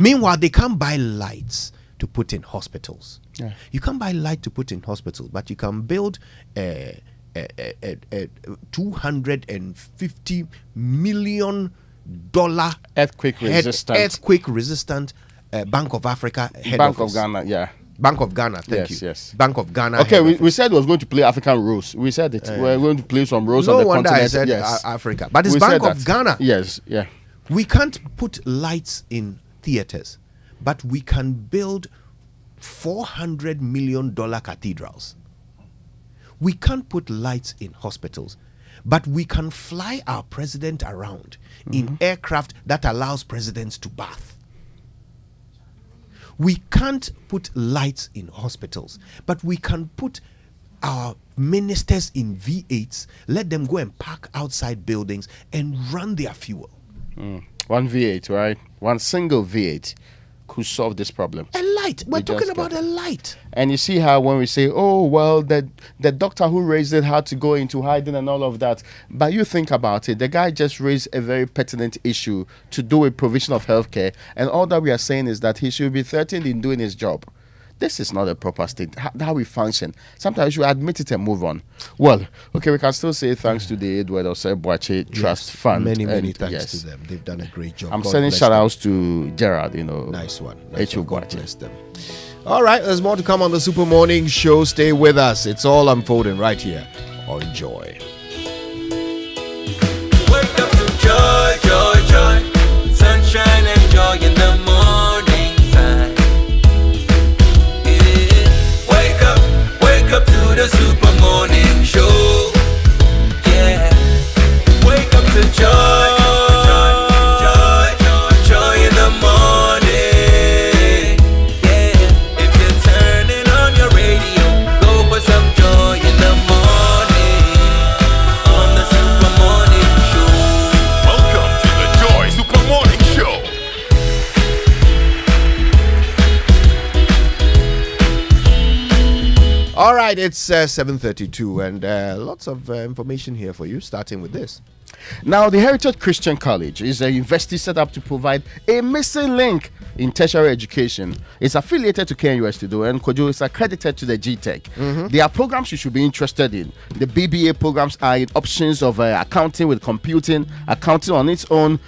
Meanwhile, they can't buy lights to put in hospitals. You can't buy light to put in hospitals, but you can build a $250 million earthquake resistant Bank of Africa head Bank office. of Ghana, Bank of Ghana, thank you. Yes. Bank of Ghana. Okay, we said we was going to play African roles. We said it. We were going to play some roles on the wonder continent. I said Africa. But it's Bank of Ghana. Yes, yeah. We can't put lights in theaters, but we can build $400 million cathedrals. We can't put lights in hospitals, but we can fly our president around in aircraft that allows presidents to bath. We can't put lights in hospitals, but we can put our ministers in V8s, let them go and park outside buildings and run their fuel. One V8, right? One single V8. could solve this problem. A light. We're talking about a light. And you see how when we say, oh, well, the doctor who raised it had to go into hiding and all of that. But you think about it, the guy just raised a very pertinent issue to do with provision of healthcare. And all that we are saying is that he should be threatened in doing his job. This is not a proper state. How we function. Sometimes you admit it and move on. Well, okay, we can still say thanks to the Edward Osei Trust Fund. Many thanks to them. They've done a great job. I'm sending shout outs to Gerard, Nice one. God bless them. All right, there's more to come on the Super Morning Show. Stay with us. It's all unfolding right here on Joy. Wake up to joy, joy, joy. Sunshine and joy in the morning time. Wake up to the Super Morning Show. Yeah. Wake up to joy, joy in the morning. Yeah. If you're turning on your radio, go for some joy in the morning on the Super Morning Show. Welcome to the Joy Super Morning Show. All right, it's 7:32 and lots of information here for you, starting with this. Now, the Heritage Christian College is a university set up to provide a missing link in tertiary education. It's affiliated to KNUS Tudo, and Kojo is accredited to the GTech. There are programs you should be interested in. The BBA programs are in options of accounting with computing, accounting on its own,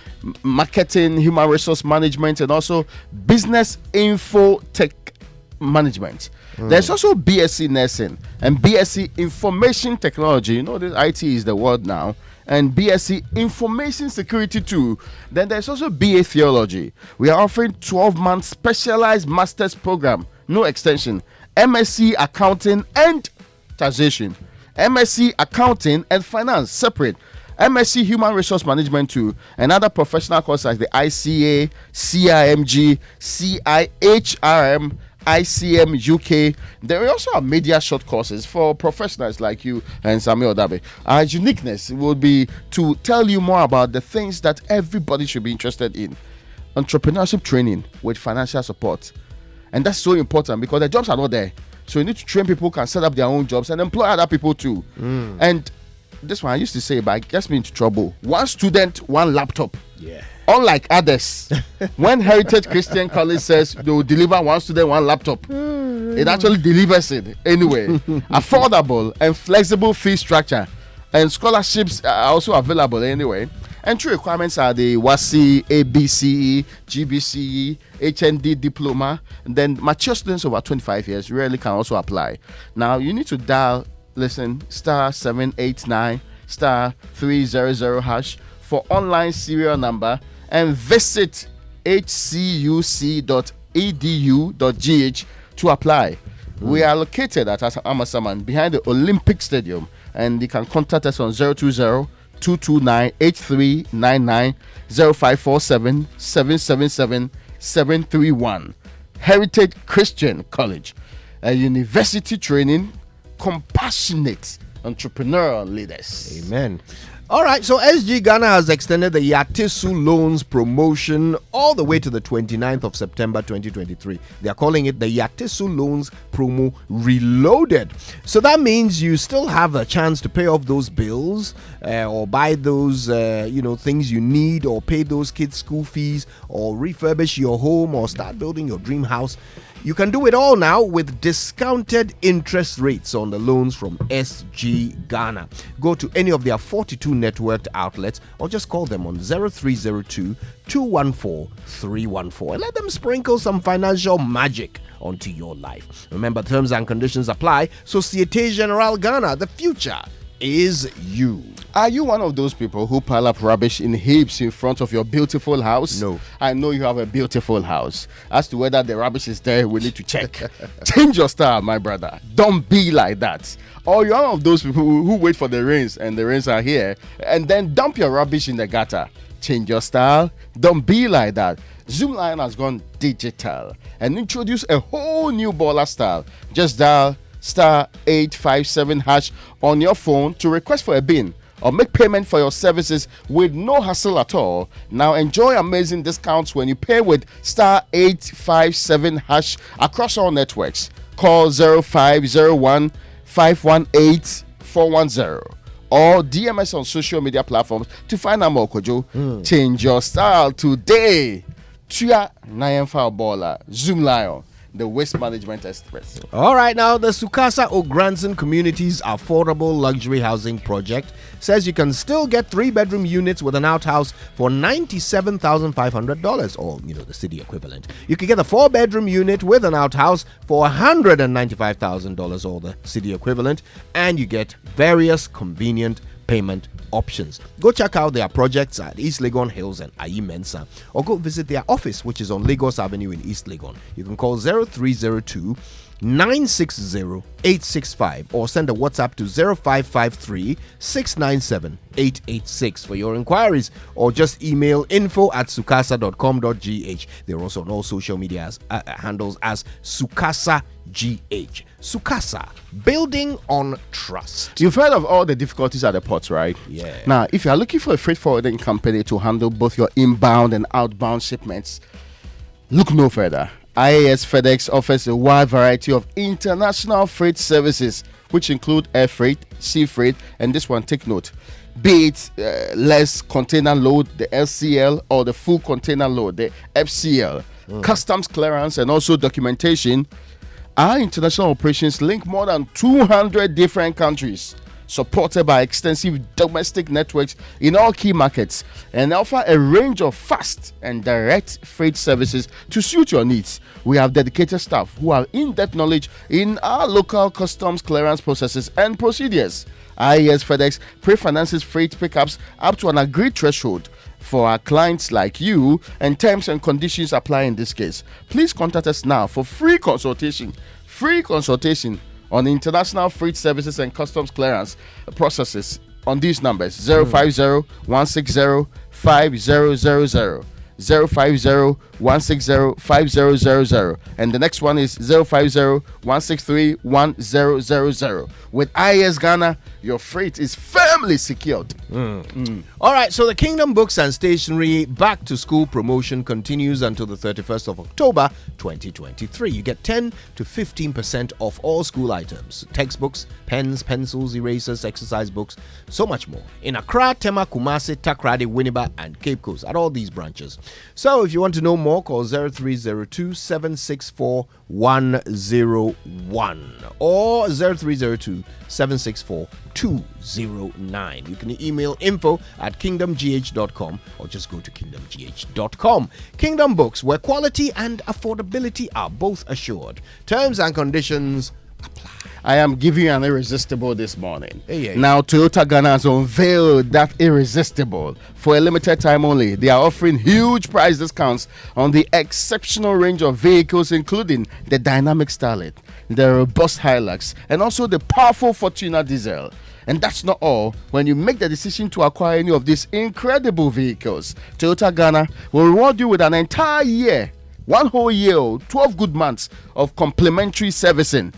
marketing, human resource management, and also business info tech management. There's also BSc nursing and BSc information technology. You know, this IT is the word now. And BSc information security too. Then there's also BA theology. We are offering 12-month specialized master's program, no extension. MSc accounting and taxation. MSc accounting and finance separate. MSc human resource management too. And other professional courses like the ICA, CIMG, CIHRM, ICM UK. There also are media short courses for professionals like you and Samuel Dabe. Our uniqueness would be to tell you more about the things that everybody should be interested in. Entrepreneurship training with financial support. And that's so important because the jobs are not there. So you need to train people who can set up their own jobs and employ other people too. And this one I used to say, but it gets me into trouble. One student, one laptop. Yeah. Unlike others, when Heritage Christian College says they will deliver one student, one laptop, it actually delivers it anyway. Affordable and flexible fee structure, and scholarships are also available anyway. Entry requirements are the WASI, ABCE, GBCE, HND diploma, and then mature students over 25 years really can also apply. Now you need to dial, star 789 star 300 hash for online serial number and visit hcuc.edu.gh to apply. We are located at Amasaman behind the Olympic Stadium, and you can contact us on 020-229-8399, 0547-777-731. Heritage Christian College, a university training compassionate entrepreneurial leaders. Amen. All right, so SG Ghana has extended the Yatesu loans promotion all the way to the 29th of September 2023. They are calling it the Yatesu loans promo reloaded. So that means you still have a chance to pay off those bills or buy those things you need, or pay those kids' school fees, or refurbish your home, or start building your dream house. You can do it all now with discounted interest rates on the loans from SG Ghana. Go to any of their 42 networked outlets or just call them on 0302-214-314 and let them sprinkle some financial magic onto your life. Remember, terms and conditions apply. Societe Generale Ghana, the future is you. Are you one of those people who pile up rubbish in heaps in front of your beautiful house? No. I know you have a beautiful house. As to whether the rubbish is there, we need to check. Change your style, my brother. Don't be like that. Or you're one of those people who wait for the rains and the rains are here and then dump your rubbish in the gutter. Change your style. Don't be like that. Zoomline has gone digital and introduced a whole new baller style. Just dial star 857 hash on your phone to request for a bin. or make payment for your services with no hassle at all. Now enjoy amazing discounts when you pay with star 857 hash across all networks. Call 0501 518 410 or DMS on social media platforms to find out more. Kojo, change your style today. Tia Nayanfa Baller, Zoom Lion, the Waste Management Express. All right, now the Sukasa Ogranson Community's affordable luxury housing project says you can still get 3-bedroom units with an outhouse for $97,500, or the city equivalent. You can get a 4-bedroom unit with an outhouse for $195,000, or the city equivalent, and you get various convenient payment options. Go check out their projects at East Legon Hills and Ayi Mensa, or go visit their office, which is on Lagos Avenue in East Legon. You can call 0302 960 865 or send a WhatsApp to 0553 697 886 for your inquiries, or just email info@sukasa.com.gh. They're also on all social media handles as Sukasa GH. Sukasa, building on trust. You've heard of all the difficulties at the ports, right? Yeah. Now, if you are looking for a freight forwarding company to handle both your inbound and outbound shipments, look no further. IAS FedEx offers a wide variety of international freight services, which include air freight, sea freight, and this one, take note, be it less container load, the LCL, or the full container load, the FCL, customs clearance, and also documentation. Our international operations link more than 200 different countries, supported by extensive domestic networks in all key markets, and offer a range of fast and direct freight services to suit your needs. We have dedicated staff who have in-depth knowledge in our local customs clearance processes and procedures. IAS FedEx pre-finances freight pickups up to an agreed threshold for our clients like you, and terms and conditions apply in this case. Please contact us now for free consultation on international freight services and customs clearance processes on these numbers: 050 160 5000, 050 160 5000, and the next one is 050 163 1000. With IAS Ghana, your freight is firmly secured. All right, so the Kingdom Books and Stationery Back to School promotion continues until the 31st of October 2023. You get 10 to 15% off all school items: textbooks, pens, pencils, erasers, exercise books, so much more. In Accra, Tema, Kumasi, Takrady, Winneba, and Cape Coast at all these branches. So if you want to know more, call 0302 764 101 or 0302 764 209. You can email info@kingdomgh.com or just go to kingdomgh.com. Kingdom Books, where quality and affordability are both assured. Terms and conditions apply. I am giving you an irresistible this morning. Hey. Now, Toyota Ghana has unveiled that irresistible. For a limited time only, they are offering huge price discounts on the exceptional range of vehicles, including the dynamic Starlet, the robust Hilux, and also the powerful Fortuna diesel. And that's not all. When you make the decision to acquire any of these incredible vehicles, Toyota Ghana will reward you with an entire year, 1 whole year, 12 good months of complimentary servicing.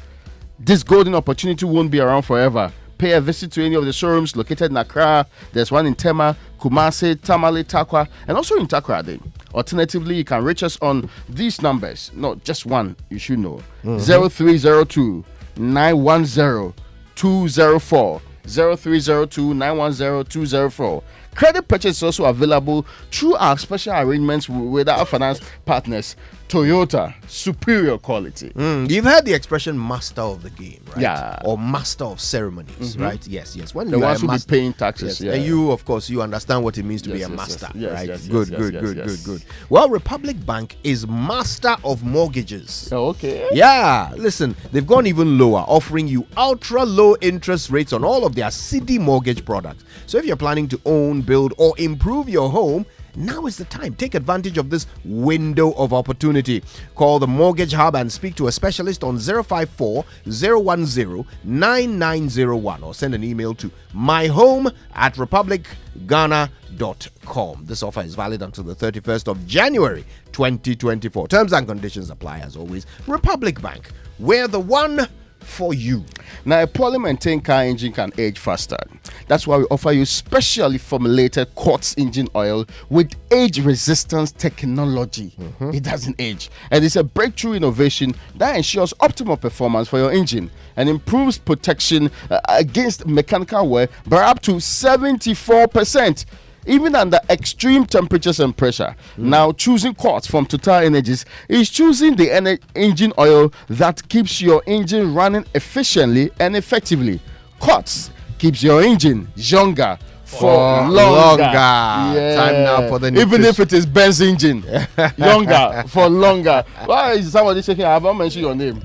This golden opportunity won't be around forever. Pay a visit to any of the showrooms located in Accra. There's one in Tema, Kumasi, Tamale, Takwa, and also in Takrady. Alternatively, you can reach us on these numbers. Not just one, you should know. 0302 910 204. 0302 910 204. Credit purchase is also available through our special arrangements with our finance partners. Toyota, superior quality. You've heard the expression master of the game, right? Yeah. Or master of ceremonies, right? Yes. When the you ones are who be paying taxes. yes. Yeah. And you, of course, you understand what it means to be a master, yes, right? yes, Good. Well, Republic Bank is master of mortgages. Oh, okay. Yeah, listen, they've gone even lower, offering you ultra low interest rates on all of their city mortgage products. So if you're planning to own, build, or improve your home, now is the time. Take advantage of this window of opportunity. Call the Mortgage Hub and speak to a specialist on 054 010 9901 or send an email to myhome@republicghana.com. This offer is valid until the 31st of January 2024. Terms and conditions apply as always. Republic Bank, where the one for you. Now, a poorly maintained car engine can age faster. That's why we offer you specially formulated quartz engine oil with age resistance technology. It doesn't age, and it's a breakthrough innovation that ensures optimal performance for your engine and improves protection against mechanical wear by up to 74%. Even under extreme temperatures and pressure. Now, choosing Quartz from Total Energies is choosing the engine oil that keeps your engine running efficiently and effectively. Quartz keeps your engine younger for longer. Yeah. Time now for the nutrition. Even if it is Benz engine, younger for longer. Why is somebody shaking? I haven't mentioned your name.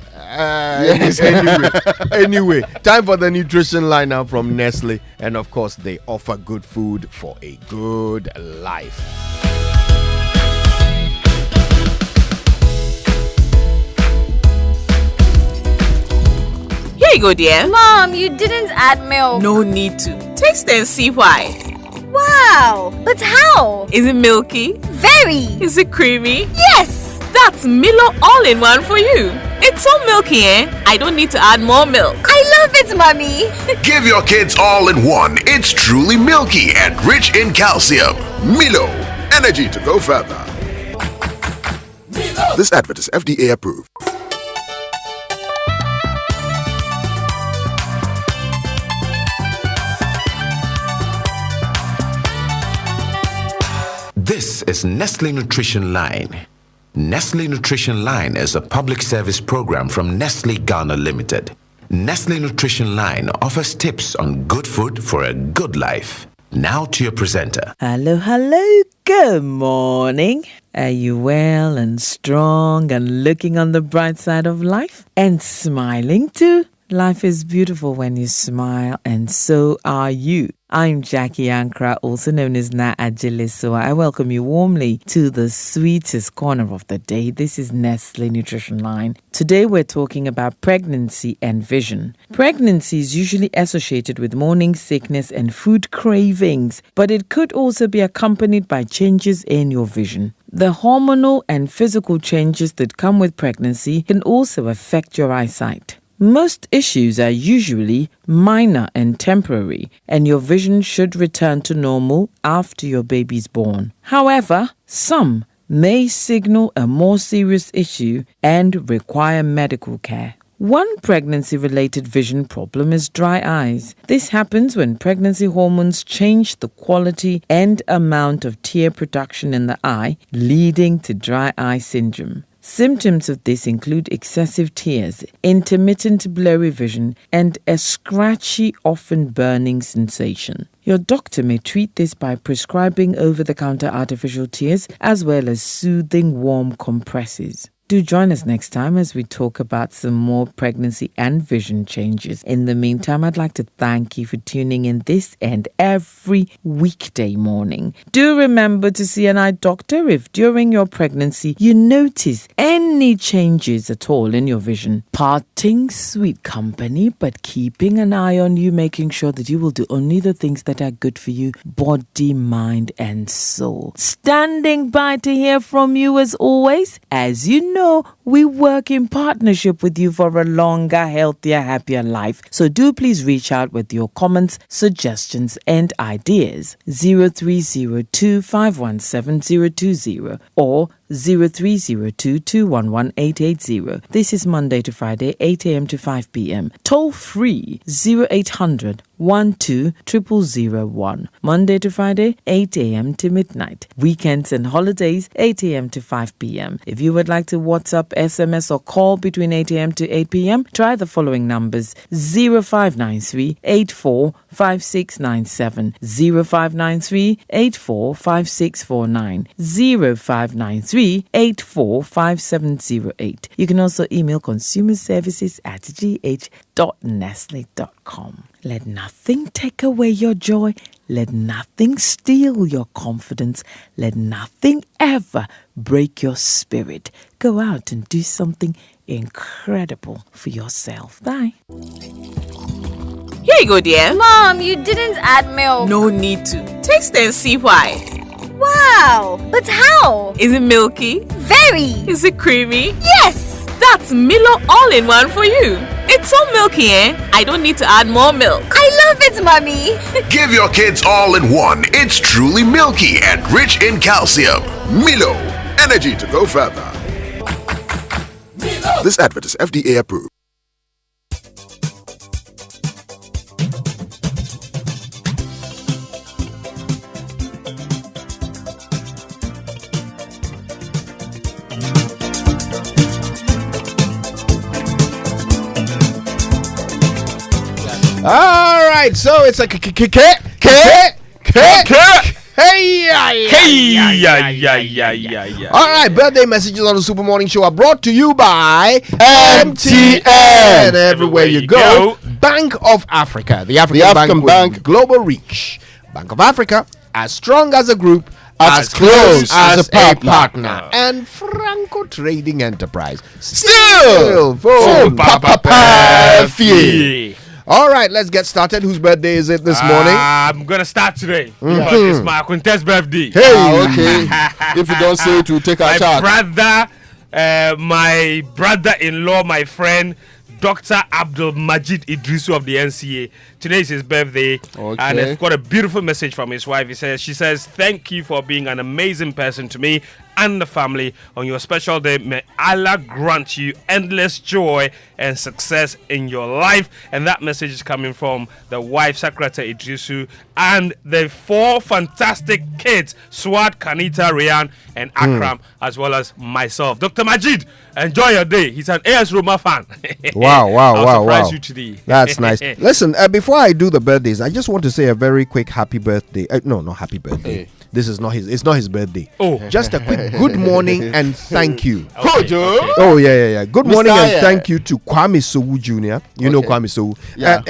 Anyway, time for the nutrition line now from Nestle, and of course they offer good food for a good life. Here you go, dear. Mom, you didn't add milk. No need to. Taste and see why. Wow, but how? Is it milky? Very. Is it creamy? Yes. That's Milo all-in-one for you. It's so milky, I don't need to add more milk. I love it, Mommy. Give your kids all in one. It's truly milky and rich in calcium. Milo, energy to go further. This advert is FDA approved. This is Nestle Nutrition Line. Nestle Nutrition Line is a public service program from Nestle Ghana Limited. Nestle Nutrition Line offers tips on good food for a good life. Now to your presenter. Hello. Good morning. Are you well and strong and looking on the bright side of life? And smiling too? Life is beautiful when you smile, and so are you. I'm Jackie Ankra, also known as Na Ajiliso. I welcome you warmly to the sweetest corner of the day. This is Nestle Nutrition Line. Today we're talking about pregnancy and vision. Pregnancy is usually associated with morning sickness and food cravings, but it could also be accompanied by changes in your vision. The hormonal and physical changes that come with pregnancy can also affect your eyesight. Most issues are usually minor and temporary, and your vision should return to normal after your baby's born. However, some may signal a more serious issue and require medical care. One pregnancy-related vision problem is dry eyes. This happens when pregnancy hormones change the quality and amount of tear production in the eye, leading to dry eye syndrome. Symptoms of this include excessive tears, intermittent blurry vision, and a scratchy, often burning sensation. Your doctor may treat this by prescribing over-the-counter artificial tears as well as soothing warm compresses. Do join us next time as we talk about some more pregnancy and vision changes. In the meantime, I'd like to thank you for tuning in this and every weekday morning. Do remember to see an eye doctor if during your pregnancy you notice any changes at all in your vision. Parting sweet company, but keeping an eye on you, making sure that you will do only the things that are good for you, body, mind, and soul. Standing by to hear from you as always. As you know, we work in partnership with you for a longer, healthier, happier life. So do please reach out with your comments, suggestions, and ideas. 0302-517-020 or 0302-211-880. This is Monday to Friday, 8 a.m. to 5 p.m. Toll free 0800-12-0001. Monday to Friday, 8 a.m. to midnight. Weekends and holidays, 8 a.m. to 5 p.m. If you would like to WhatsApp, SMS, or call between 8 a.m. to 8 p.m., try the following numbers: 0593-845697, 0593-845649, 0593-845708. You can also email consumerservices@gh.nestle.com. Let nothing take away your joy. Let nothing steal your confidence. Let nothing ever break your spirit. Go out and do something incredible for yourself. Bye. Here you go, dear. Mom, you didn't add milk. No need to. Taste and see why. Wow, but how? Is it milky? Very. Is it creamy? Yes. That's Milo all-in-one for you. It's so milky, eh? I don't need to add more milk. I love it, Mommy. Give your kids all in one. It's truly milky and rich in calcium. Milo, energy to go further. This advert is FDA approved. All right, so it's like All right, birthday messages on the Super Morning Show are brought to you by MTN. Everywhere you go, Bank of Africa, the African Bank with global reach. Bank of Africa, as strong as a group, as close as a partner, and Franco Trading Enterprise. Still phone fee. All right, let's get started. Whose birthday is it this morning? I'm gonna start today because it's my Quintet's birthday. Hey, okay. If you don't say it, we'll take our charge. My brother-in-law, my friend, Dr. Abdul Majid Idrisu of the NCA. Today is his birthday, and I've got a beautiful message from his wife. She says, "Thank you for being an amazing person to me and the family on your special day. May Allah grant you endless joy and success in your life." And that message is coming from the wife, Secretary Idrisu, and the 4 fantastic kids, Swat, Kanita, Rian, and Akram, as well as myself. Dr. Majid, enjoy your day. He's an AS Roma fan. I'll surprise you today. That's nice. Listen, before I do the birthdays, I just want to say a very quick happy birthday. No, not happy birthday. Hey. This is not his. It's not his birthday. Oh, just a quick good morning and thank you. Okay. Oh yeah. Good morning and thank you to Kwame Sowu Jr. You know Kwame Sowu. Yeah.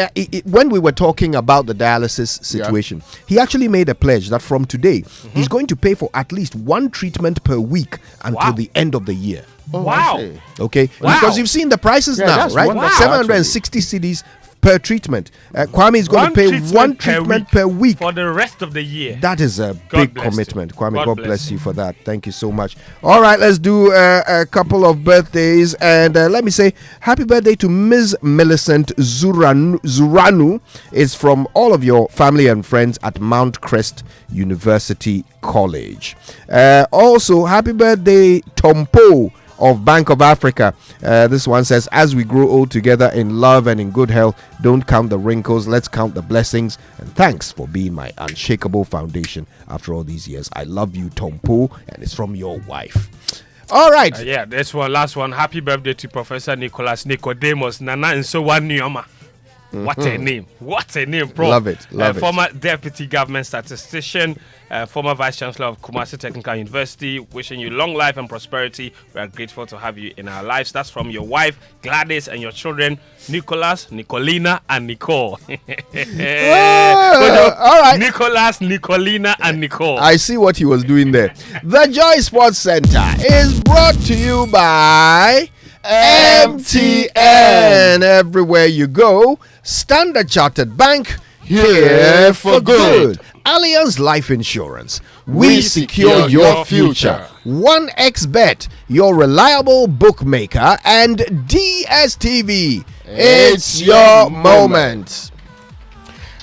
When we were talking about the dialysis situation, he actually made a pledge that from today he's going to pay for at least 1 treatment per week until the end of the year. Wow. Okay. Wow. Because you've seen the prices now, right? wonderful, 760 cedis per treatment. Kwame is going to pay 1 treatment per week for the rest of the year. That is a big commitment. Kwame, God bless you for that. Thank you so much. All right, let's do a couple of birthdays. And let me say happy birthday to Ms. Millicent Zuranu. It's from all of your family and friends at Mount Crest University College. Also, happy birthday, Tompo of Bank of Africa. This one says, as we grow old together in love and in good health, don't count the wrinkles, let's count the blessings. And thanks for being my unshakable foundation after all these years. I love you, Tompo, and it's from your wife. All right. This one, last one. Happy birthday to Professor Nicholas Nicodemus Nana and so one Nioma. What a name. What a name, bro. Love it. Former Deputy Government Statistician, former Vice Chancellor of Kumasi Technical University. Wishing you long life and prosperity. We are grateful to have you in our lives. That's from your wife, Gladys, and your children, Nicholas, Nicolina, and Nicole. All right. Nicholas, Nicolina, and Nicole. I see what he was doing there. The Joy Sports Center is brought to you by MTN. Everywhere you go, Standard Chartered Bank, here for good. Allianz Life Insurance, we secure your future. 1xBet, your reliable bookmaker, and DSTV, it's your moment.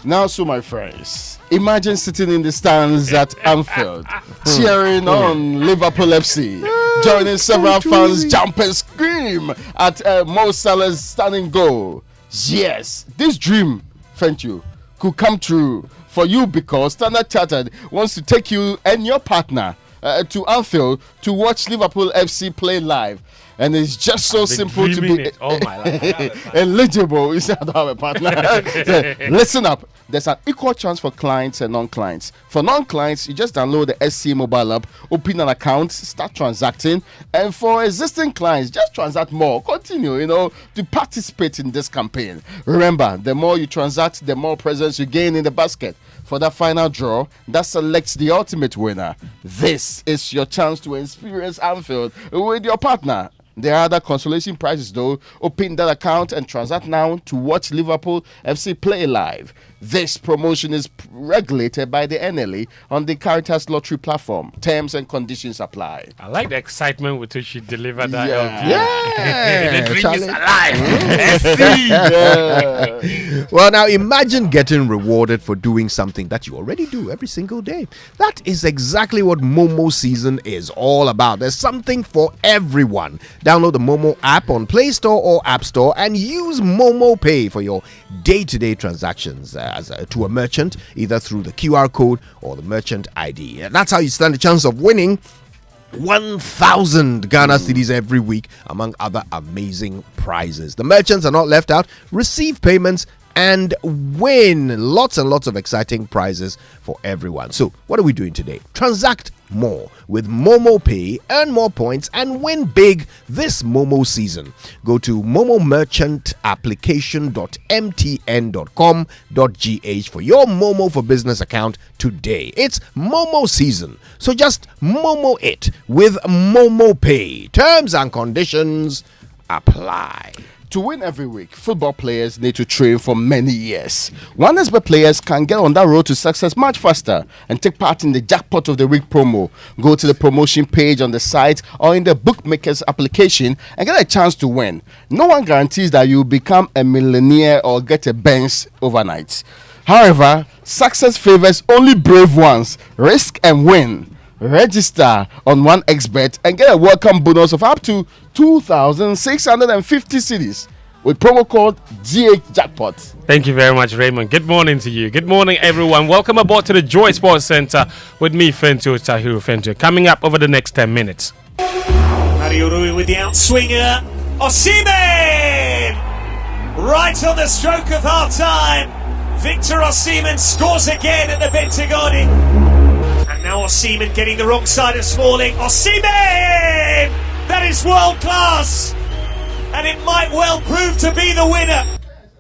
Now, so my friends, imagine sitting in the stands at Anfield, cheering on Liverpool FC, joining several fans jump and scream at Mo Salah's stunning goal. Yes, this dream, thank you, could come true for you because Standard Chartered wants to take you and your partner to Anfield to watch Liverpool FC play live. And it's just so simple to be all my life. eligible. You see, I don't have a partner. Listen up. There's an equal chance for clients and non-clients. For non-clients, you just download the SC mobile app, open an account, start transacting. And for existing clients, just transact more. Continue, to participate in this campaign. Remember, the more you transact, the more presents you gain in the basket. For that final draw that selects the ultimate winner. This is your chance to experience Anfield with your partner. There are other consolation prizes though. Open that account and transact now to watch Liverpool FC play live. This promotion is regulated by the NLA on the Caritas Lottery platform. Terms and conditions apply. I like the excitement with which you deliver that. Yeah. The dream is alive. Well, now imagine getting rewarded for doing something that you already do every single day. That is exactly what Momo season is all about. There's something for everyone. Download the Momo app on Play Store or App Store and use Momo Pay for your day-to-day transactions to a merchant, either through the QR code or the merchant ID. That's how you stand a chance of winning 1,000 Ghana cedis every week, among other amazing prizes. The merchants are not left out. Receive payments and win lots and lots of exciting prizes for everyone. So, what are we doing today? Transact more with Momo Pay, earn more points, and win big this Momo season. Go to momomerchantapplication.mtn.com.gh for your Momo for Business account today. It's Momo season, so just Momo it with Momo Pay. Terms and conditions apply. To win every week, football players need to train for many years. One expert players can get on that road to success much faster and take part in the Jackpot of the Week promo. Go to the promotion page on the site or in the bookmaker's application and get a chance to win. No one guarantees that you'll become a millionaire or get a Benz overnight. However, success favors only brave ones. Risk and win. Register on 1xBet and get a welcome bonus of up to 2,650 cedis with promo code GH Jackpot. Thank you very much, Raymond. Good morning to you. Good morning, everyone. Welcome aboard to the Joy Sports Center with me, Fento Tahiru Fento. Coming up over the next 10 minutes. Mario Rui with the outswinger. Osimhen! Right on the stroke of half time. Victor Osimhen scores again at the Bentagoni. And now Osimhen getting the wrong side of Smalling. Osimhen! That is world class! And it might well prove to be the winner.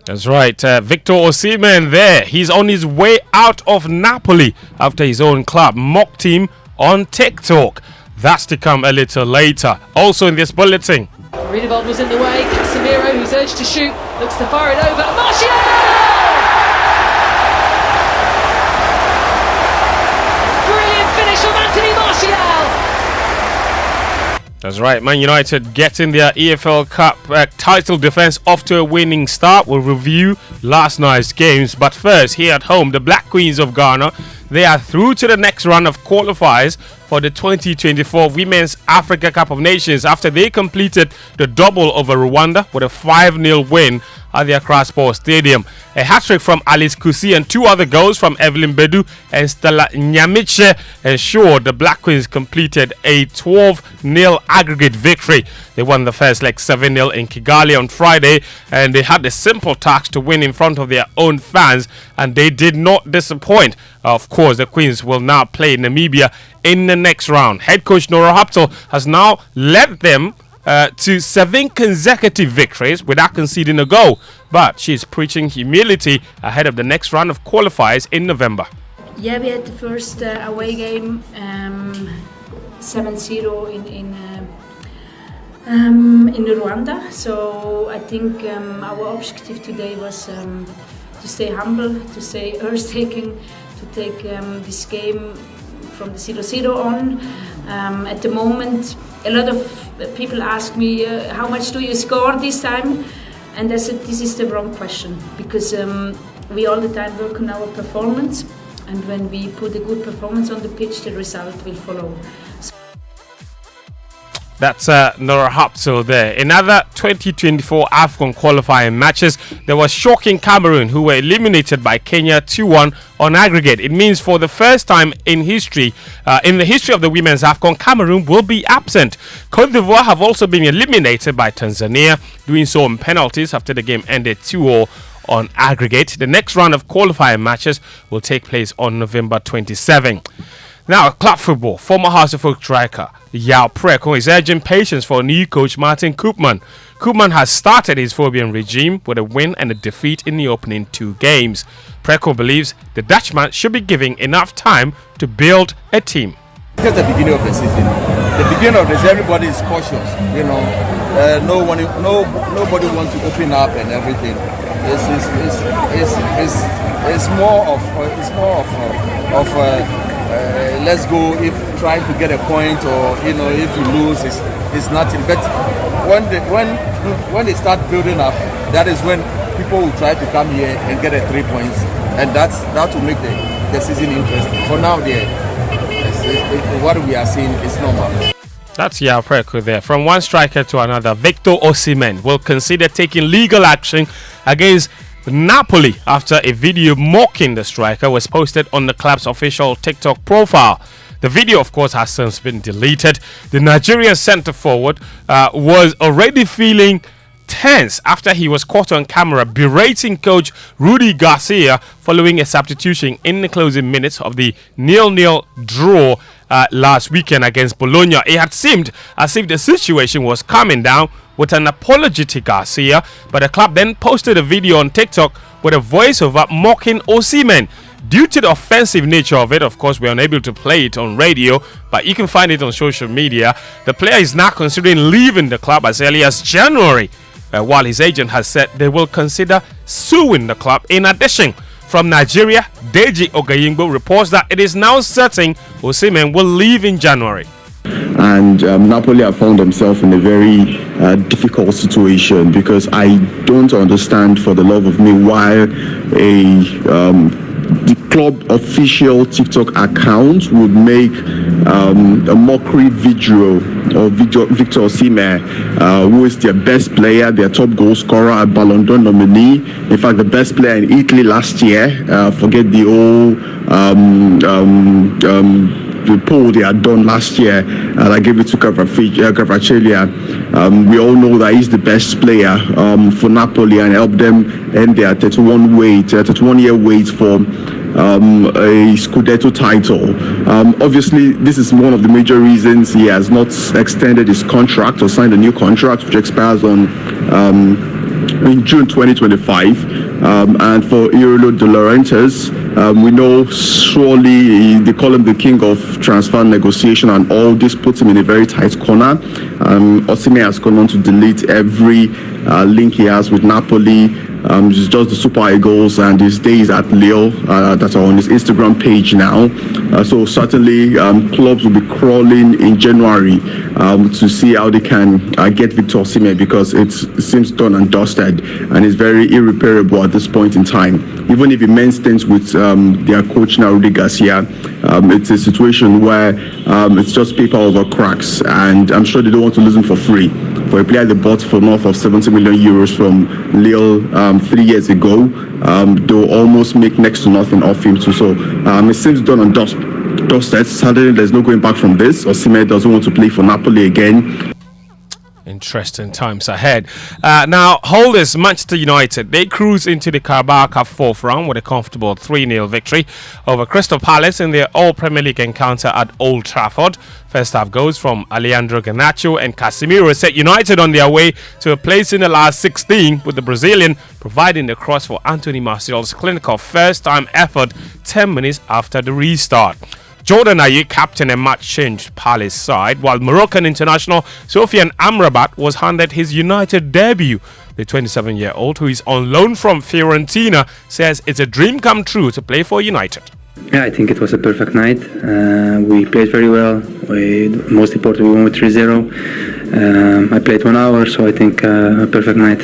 That's right, Victor Osimhen there. He's on his way out of Napoli after his own club mocked him on TikTok. That's to come a little later. Also in this bulletin. Riedewald was in the way. Casemiro, who's urged to shoot, looks to fire it over. Martial! From Anthony Martial. That's right, Man United getting their EFL Cup title defense off to a winning start. We'll review last night's games, but first, here at home, the Black Queens of Ghana, they are through to the next round of qualifiers for the 2024 Women's Africa Cup of Nations after they completed the double over Rwanda with a 5-0 win at the Accra Sports Stadium. A hat-trick from Alice Kusi and 2 other goals from Evelyn Bedu and Stella Nyamiche ensured the Black Queens completed a 12-0 aggregate victory. They won the first leg 7-0 in Kigali on Friday, and they had the simple task to win in front of their own fans, and they did not disappoint. Of course, the Queens will now play Namibia in the next round. Head coach Nora Haptel has now led them to 7 consecutive victories without conceding a goal, but she's preaching humility ahead of the next round of qualifiers in November. Yeah, we had the first away game 7-0 in Rwanda, so I think our objective today was to stay humble, to stay earth-taking, to take this game from the 0-0 on. At the moment, a lot of people ask me, how much do you score this time? And I said, this is the wrong question, because we all the time work on our performance, and when we put a good performance on the pitch, the result will follow. That's Nora Haptel there. In other 2024 AFCON qualifying matches, there was shocking Cameroon, who were eliminated by Kenya 2-1 on aggregate. It means for the first time in history, in the history of the women's AFCON, Cameroon will be absent. Côte d'Ivoire have also been eliminated by Tanzania, doing so on penalties after the game ended 2-0 on aggregate. The next round of qualifying matches will take place on November 27. Now, club football, former House of Folk striker Yao Preko is urging patience for new coach Martin Koopman. Koopman has started his Phobian regime with a win and a defeat in the opening 2 games. Preko believes the Dutchman should be given enough time to build a team. Just the beginning of the season, the beginning of this, everybody is cautious. You know, nobody wants to open up and everything. It's more of let's go if trying to get a point, or you know, if you lose, it's nothing. But when they start building up, that is when people will try to come here and get 3 points, and that will make the season interesting. For now, what we are seeing is normal. That's Yao Preko there. From one striker to another, Victor Osimhen will consider taking legal action against Napoli after a video mocking the striker was posted on the club's official TikTok profile. The video, of course, has since been deleted. The Nigerian centre forward was already feeling tense after he was caught on camera berating coach Rudy Garcia following a substitution in the closing minutes of the 0-0 draw last weekend against Bologna. It had seemed as if the situation was calming down with an apology to Garcia, but the club then posted a video on TikTok with a voiceover mocking Osimhen. Due to the offensive nature of it, of course, we're unable to play it on radio, but you can find it on social media. The player is now considering leaving the club as early as January, while his agent has said they will consider suing the club. In addition, from Nigeria, Deji Ogayingbo reports that it is now certain Osimhen will leave in January. And Napoli have found themselves in a very difficult situation, because I don't understand for the love of me why the club official TikTok account would make a mockery video of Victor Osimhen, who is their best player, their top goal scorer, a Ballon d'Or nominee. In fact, the best player in Italy last year. Forget the old the poll they had done last year, and I gave it to Gavacelia. We all know that he's the best player for Napoli and helped them end their 31-year wait for a Scudetto title. Obviously, this is one of the major reasons he has not extended his contract or signed a new contract, which expires on in June 2025. And for Irolo De Laurentiis, we know surely they call him the king of transfer negotiation, and all this puts him in a very tight corner. Osimhen has gone on to delete every link he has with Napoli. It's just the Super Eagles and his days at Lille that are on his Instagram page now. So certainly clubs will be crawling in January to see how they can get Victor Osimhen, because it seems done and dusted and is very irreparable at this point in time. Even if he meant things with their coach now, Rudy Garcia, it's a situation where it's just paper over cracks, and I'm sure they don't want to lose him for free. For a player they bought for north of 70 million euros from Lille 3 years ago, they'll almost make next to nothing off him too. So it seems done and dusted. Suddenly there's no going back from this. Osimhen doesn't want to play for Napoli again. Interesting times ahead. Now, holders Manchester United, they cruise into the Carabao Cup fourth round with a comfortable 3-0 victory over Crystal Palace in their All-Premier League encounter at Old Trafford. First half goals from Alejandro Garnacho and Casemiro set United on their way to a place in the last 16, with the Brazilian providing the cross for Anthony Martial's clinical first-time effort 10 minutes after the restart. Jordan Ayew captained a match-changed Palace side, while Moroccan international Sofiane Amrabat was handed his United debut. The 27-year-old, who is on loan from Fiorentina, says it's a dream come true to play for United. Yeah, I think it was a perfect night. We played very well. Most importantly, we won with 3-0. I played 1 hour, so I think a perfect night.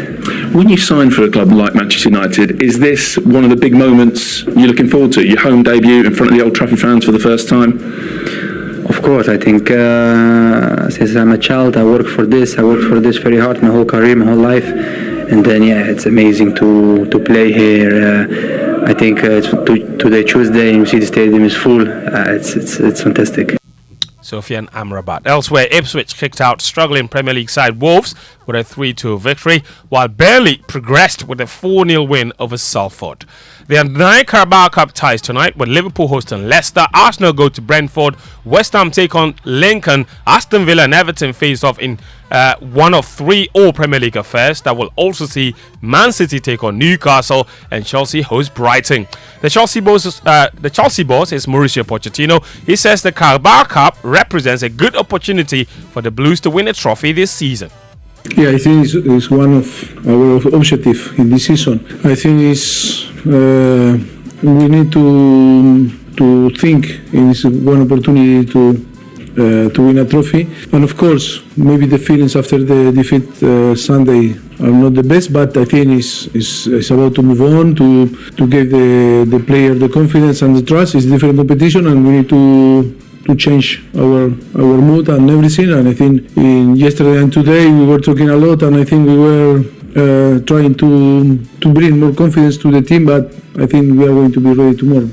When you sign for a club like Manchester United, is this one of the big moments you're looking forward to? Your home debut in front of the Old Trafford fans for the first time? Of course, I think since I'm a child, I worked for this very hard my whole career, my whole life. And then, yeah, it's amazing to play here. I think it's today, Tuesday, and you see the stadium is full. It's fantastic. Sofiane Amrabat. Elsewhere, Ipswich kicked out struggling Premier League side Wolves with a 3-2 victory, while Burnley progressed with a 4-0 win over Salford. There are 9 Carabao Cup ties tonight, with Liverpool hosting Leicester, Arsenal go to Brentford, West Ham take on Lincoln, Aston Villa and Everton face off in one of 3 All Premier League affairs that will also see Man City take on Newcastle and Chelsea host Brighton. The Chelsea boss is Mauricio Pochettino. He says the Carabao Cup represents a good opportunity for the Blues to win a trophy this season. Yeah, I think it's one of our objectives in this season. I think we need to think it's one opportunity to win a trophy. And of course, maybe the feelings after the defeat Sunday are not the best, but I think it's about to move on, to give the player the confidence and the trust. It's different competition, and we need to change our mood and everything. And I think yesterday and today we were talking a lot, and I think we were trying to bring more confidence to the team, but I think we are going to be ready tomorrow.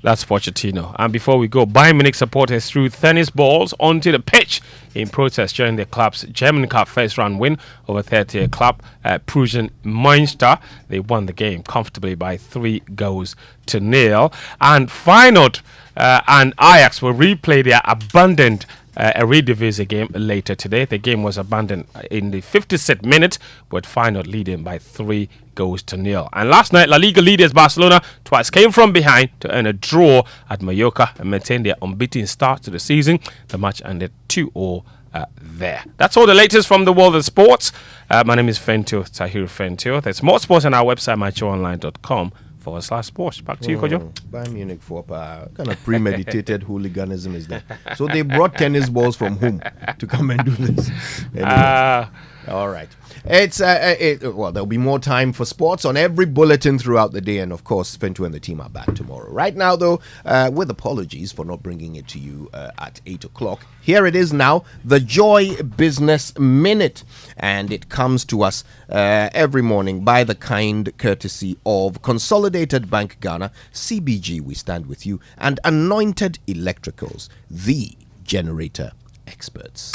That's Pochettino. And before we go, Bayern Munich supporters threw tennis balls onto the pitch in protest during the club's German Cup first round win over third-tier club Prussian Münster. They won the game comfortably by 3-0. And Feyenoord and Ajax will replay their abandoned Eredivisie game later today. The game was abandoned in the 56th minute, with Feyenoord leading by 3-0. And last night, La Liga leaders Barcelona twice came from behind to earn a draw at Mallorca and maintain their unbeaten start to the season. The match ended 2-0 there. That's all the latest from the world of sports. My name is Tahir Fentio. There's more sports on our website, myshowonline.com/sports. Back to you, Kojo. Bayern Munich for kind of premeditated hooliganism is there. So they brought tennis balls from home to come and do this. Anyway. All right. Well, there'll be more time for sports on every bulletin throughout the day, and of course, Fentu and the team are back tomorrow. Right now, though, with apologies for not bringing it to you at 8 o'clock, here it is now, the Joy Business Minute, and it comes to us every morning by the kind courtesy of Consolidated Bank Ghana, CBG, we stand with you, and Anointed Electricals, the generator experts.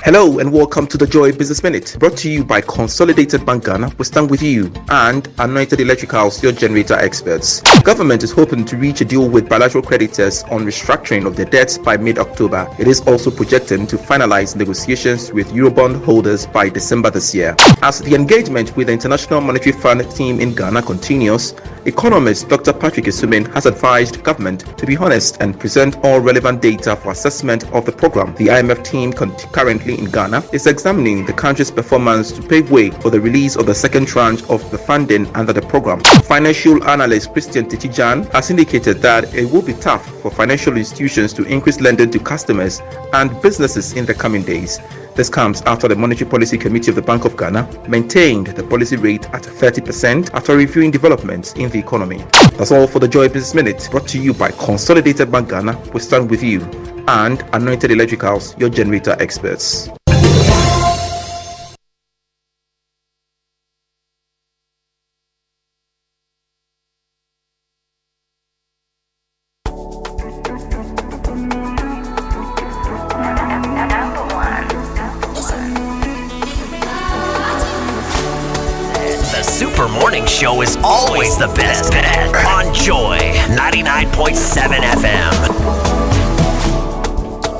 Hello and welcome to the Joy Business Minute, brought to you by Consolidated Bank Ghana, we stand with you, and Anointed Electricals, your generator experts. Government is hoping to reach a deal with bilateral creditors on restructuring of their debts by mid-October. It is also projecting to finalize negotiations with Eurobond holders by December this year. As the engagement with the International Monetary Fund team in Ghana continues, economist Dr. Patrick Isumin has advised government to be honest and present all relevant data for assessment of the program. The IMF team currently in Ghana is examining the country's performance to pave way for the release of the second tranche of the funding under the program. Financial analyst Christian Titijan has indicated that it will be tough for financial institutions to increase lending to customers and businesses in the coming days. This comes after the Monetary Policy Committee of the Bank of Ghana maintained the policy rate at 30% after reviewing developments in the economy. That's all for the Joy Business Minute, brought to you by Consolidated Bank Ghana, we stand with you, and Anointed Electricals, your generator experts. Show is always the best bet on Joy 99.7 FM.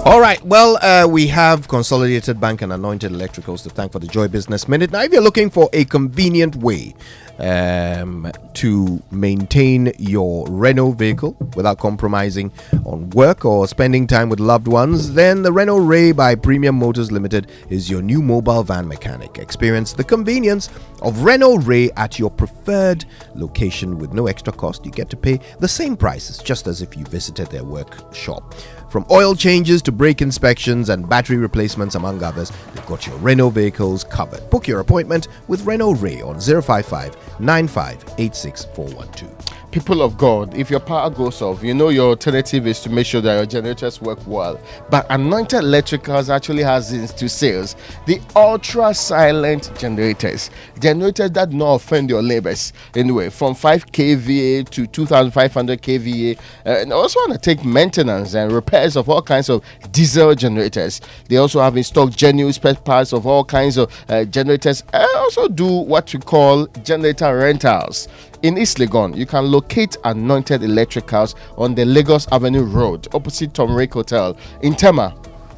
All right, well, we have Consolidated Bank and Anointed Electricals to thank for the Joy Business Minute. Now, if you're looking for a convenient way to maintain your Renault vehicle without compromising on work or spending time with loved ones, then the Renault Ray by Premium Motors Limited is your new mobile van mechanic. Experience the convenience of Renault Ray at your preferred location with no extra cost. You get to pay the same prices just as if you visited their workshop. From oil changes to brake inspections and battery replacements, among others, they've got your Renault vehicles covered. Book your appointment with Renault Ray on 055 95 86 412. People of God, if your power goes off, you know your alternative is to make sure that your generators work well. But Anointed Electricals actually has into sales the ultra silent generators that do not offend your neighbors. Anyway, from 5 kVA to 2500 kVA, and also want to take maintenance and repairs of all kinds of diesel generators. They also have in stock genuine spare parts of all kinds of generators, and also do what we call generator rentals. In East Legon, you can locate Anointed Electricals on the Lagos Avenue Road, opposite Tom Rake Hotel. In Tema,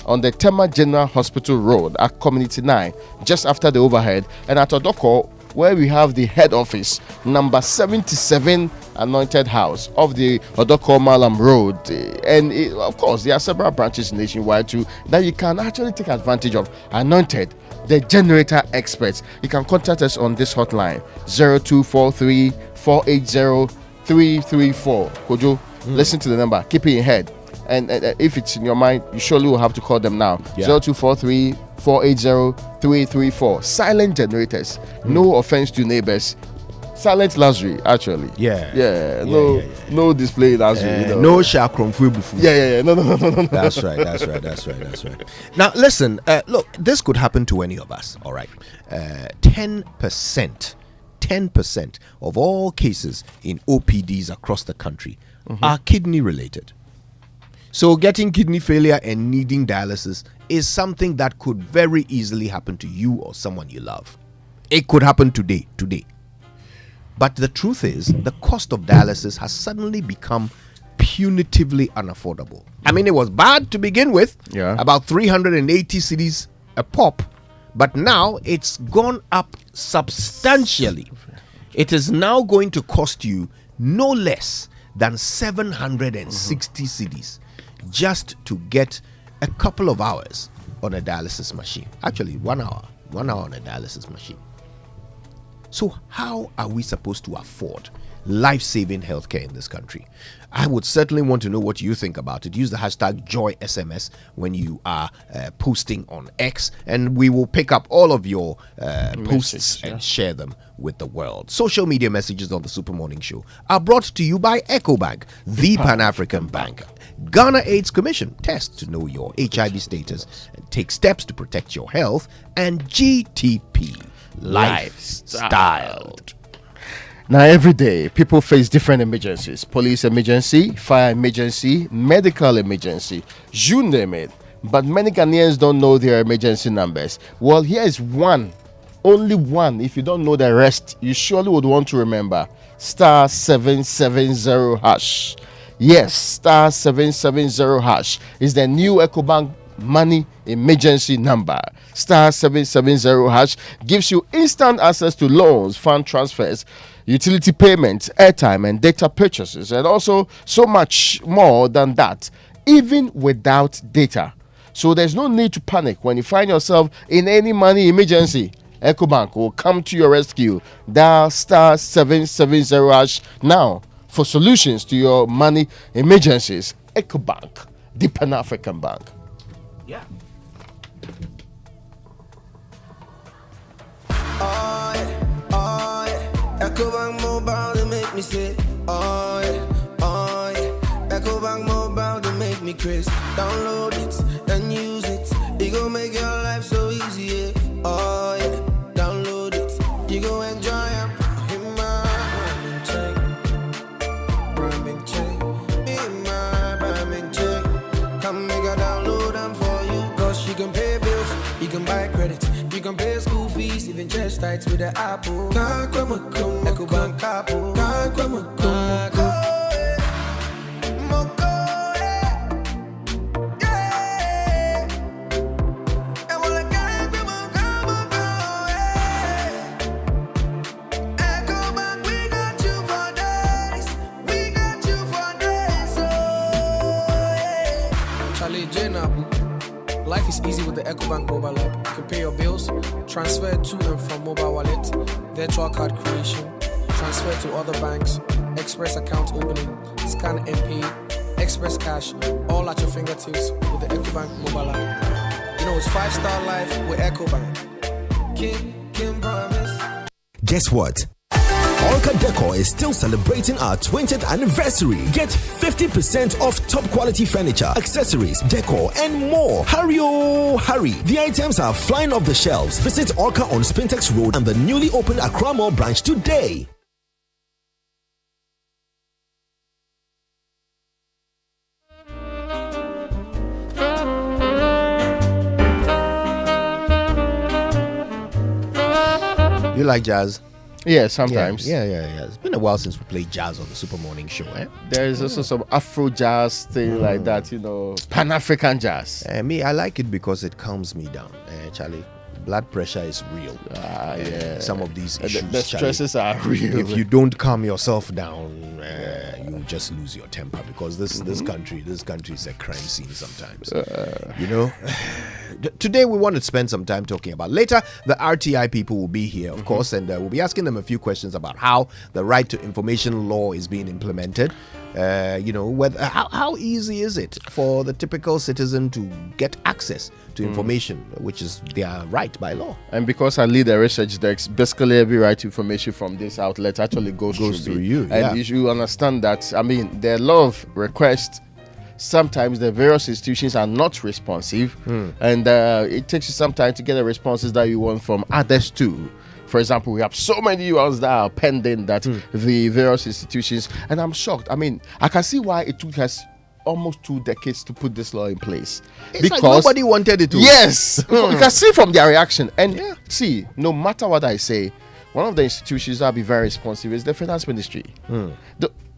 on the Tema General Hospital Road at Community 9, just after the overhead, and at Odoko, where we have the head office, number 77 Anointed House of the Odoko Malam Road. And of course, there are several branches nationwide too that you can actually take advantage of. Anointed, the generator experts. You can contact us on this hotline 0243 480 334. Kojo, listen to the number, keep it in head. And if it's in your mind, you surely will have to call them now. 0243 480 334. Silent generators. No offense to neighbors. Silent luxury, actually. No display luxury. You know. No chakram. No. That's right. Now, listen. Look, this could happen to any of us. All right. 10% of all cases in OPDs across the country are kidney related. So getting kidney failure and needing dialysis is something that could very easily happen to you or someone you love. It could happen today. But the truth is, the cost of dialysis has suddenly become punitively unaffordable. I mean, it was bad to begin with, about 380 cedis a pop, but now it's gone up substantially. It is now going to cost you no less than 760 cedis just to get a couple of hours on a dialysis machine. Actually, 1 hour on a dialysis machine. So how are we supposed to afford life-saving healthcare in this country? I would certainly want to know what you think about it. Use the hashtag JoySMS when you are posting on X, and we will pick up all of your posts and share them with the world. Social media messages on the Super Morning Show are brought to you by EcoBank, the Pan-African Bank. Ghana AIDS Commission, test to know your HIV status and take steps to protect your health. And GTP, Lifestyle. Now, every day, people face different emergencies. Police emergency, fire emergency, medical emergency, you name it. But many Ghanaians don't know their emergency numbers. Well, here is one, only one. If you don't know the rest, you surely would want to remember. Star 770 hash. Yes, star 770 hash is the new EcoBank money emergency number. Star 770 hash gives you instant access to loans, fund transfers, utility payments, airtime and data purchases, and also so much more than that, even without data. So there's no need to panic when you find yourself in any money emergency. EcoBank will come to your rescue. Dial star 770 hash now for solutions to your money emergencies. EcoBank, the Pan-African Bank. Yeah. EcoBank Mobile, they make me say, oh yeah. EcoBank Mobile, they make me crazy. Download it and use it. It gon' make your life so easy, yeah. Oh yeah. Download it. You gon' enjoy it. In my rhyming chain. In my rhyming chain. Come make a download them for you. Cause you can pay bills, you can buy credit, you can pay school fees, even chest tights with the Apple. EcoBank Apple. Life is easy with the EcoBank mobile app. You can pay your bills, transfer to and from mobile wallet, virtual card creation, transfer to other banks, express account opening, scan and pay, express cash, all at your fingertips with the EcoBank mobile app. You know, it's 5-star life with EcoBank. Can promise. Guess what? Orca Decor is still celebrating our 20th anniversary. Get 50% off top quality furniture, accessories, decor, and more. Hurry, oh, hurry. The items are flying off the shelves. Visit Orca on Spintex Road and the newly opened Accra Mall branch today. You like jazz? Yeah, sometimes. Yeah. It's been a while since we played jazz on the Super Morning Show. There is also some Afro jazz thing like that, Pan African jazz. Me, I like it because it calms me down, Charlie. Blood pressure is real. Some of these issues, the stresses are real. If you don't calm yourself down, you just lose your temper, because this country is a crime scene sometimes. Today we want to spend some time talking about. Later, the RTI people will be here, of course, and we'll be asking them a few questions about how the right to information law is being implemented. How easy is it for the typical citizen to get access to information, which is their right by law? And because I lead a research desk, basically every right to information from this outlet actually goes through you. And you should understand that, there are a lot of requests. Sometimes the various institutions are not responsive, and it takes you some time to get the responses that you want from others too. For example, we have so many ones that are pending that the various institutions, and I'm shocked. I can see why it took us almost 2 decades to put this law in place. Because like nobody wanted it to. Yes, you can see from their reaction. And see, no matter what I say, one of the institutions that will be very responsive is the finance ministry.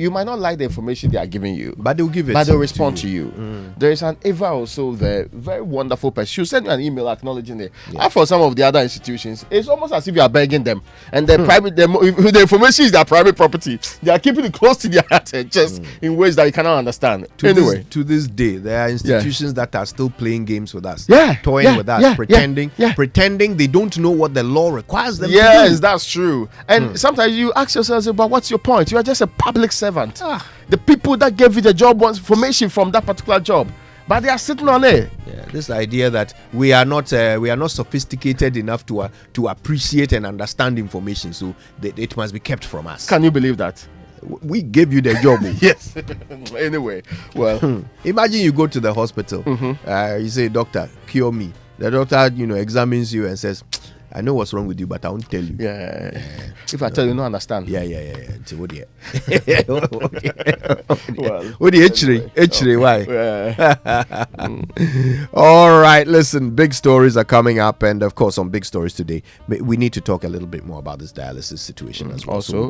You might not like the information they are giving you, but they'll give it. But they'll respond to you. There is an Eva also there, very wonderful person. She'll send you an email acknowledging it. And for some of the other institutions, it's almost as if you are begging them. And the the information is their private property. They are keeping it close to their heart, just in ways that you cannot understand. To this day, there are institutions that are still playing games with us, toying with us, pretending they don't know what the law requires them to do. Yes, that's true. And sometimes you ask yourself, but what's your point? You are just a public servant. The people that gave you the job want information from that particular job, but they are sitting on it. This idea that we are not sophisticated enough to appreciate and understand information, so that it must be kept from us. Can you believe that? We gave you the job. Yes. Anyway, well, imagine you go to the hospital. You say, "Doctor, cure me." The doctor, examines you and says, "I know what's wrong with you, but I won't tell you." If I tell you, no understand. Well, why? All right, listen, big stories are coming up, and of course, on big stories today, we need to talk a little bit more about this dialysis situation as well. Also,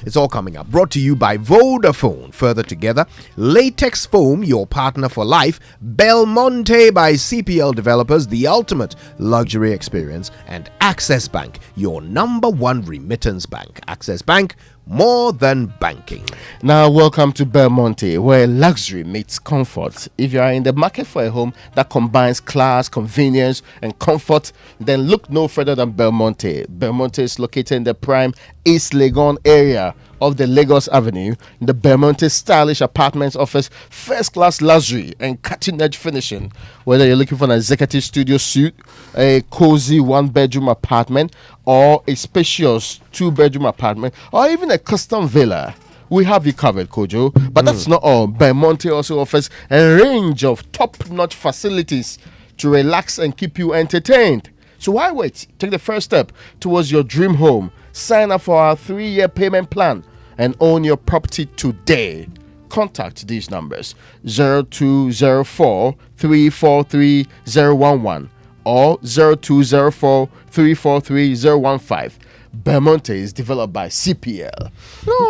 it's all coming up. Brought to you by Vodafone. Further together, Latex Foam, your partner for life. Belmonte by CPL Developers, the ultimate luxury experience, and Access Bank, your #1 remittance bank. Access Bank, more than banking. Now, welcome to Belmonte, where luxury meets comfort. If you are in the market for a home that combines class, convenience, and comfort, then look no further than Belmonte. Belmonte is located in the prime East Legon area of the Lagos Avenue. The Belmonte stylish apartments offers first-class luxury and cutting-edge finishing. Whether you're looking for an executive studio suite, a cozy one-bedroom apartment, or a spacious two-bedroom apartment, or even a custom villa, we have you covered, Kojo. But that's not all. Belmonte also offers a range of top-notch facilities to relax and keep you entertained. So why wait? Take the first step towards your dream home. Sign up for our 3-year payment plan and own your property today. Contact these numbers: 0204 343 011 or 0204 343 015. Belmonte is developed by CPL.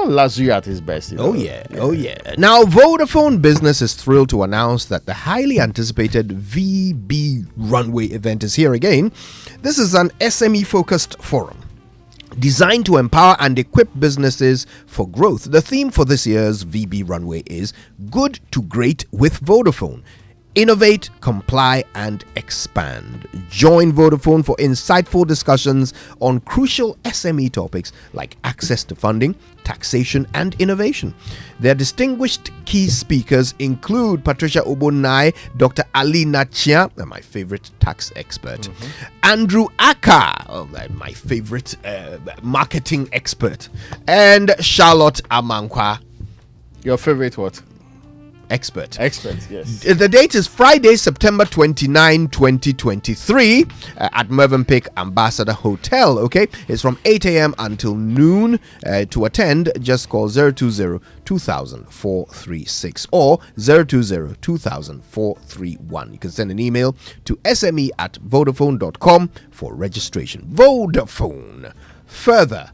Luxury at its best. Oh yeah. Now, Vodafone Business is thrilled to announce that the highly anticipated VB Runway event is here again. This is an SME-focused forum designed to empower and equip businesses for growth. The theme for this year's VB Runway is Good to Great with Vodafone. Innovate, comply, and expand. Join Vodafone for insightful discussions on crucial SME topics like access to funding, taxation, and innovation. Their distinguished key speakers include Patricia Obonai, Dr. Ali Nachia, my favorite tax expert, Andrew Aka, my favorite marketing expert, and Charlotte Amankwa. Your favorite what? Expert, yes. The date is Friday, September 29, 2023 at Mervenpick Ambassador Hotel. Okay, it's from 8 a.m. until noon. To attend, just call 020-2000-436 or 020-2000-431. You can send an email to sme@vodafone.com for registration. Vodafone, further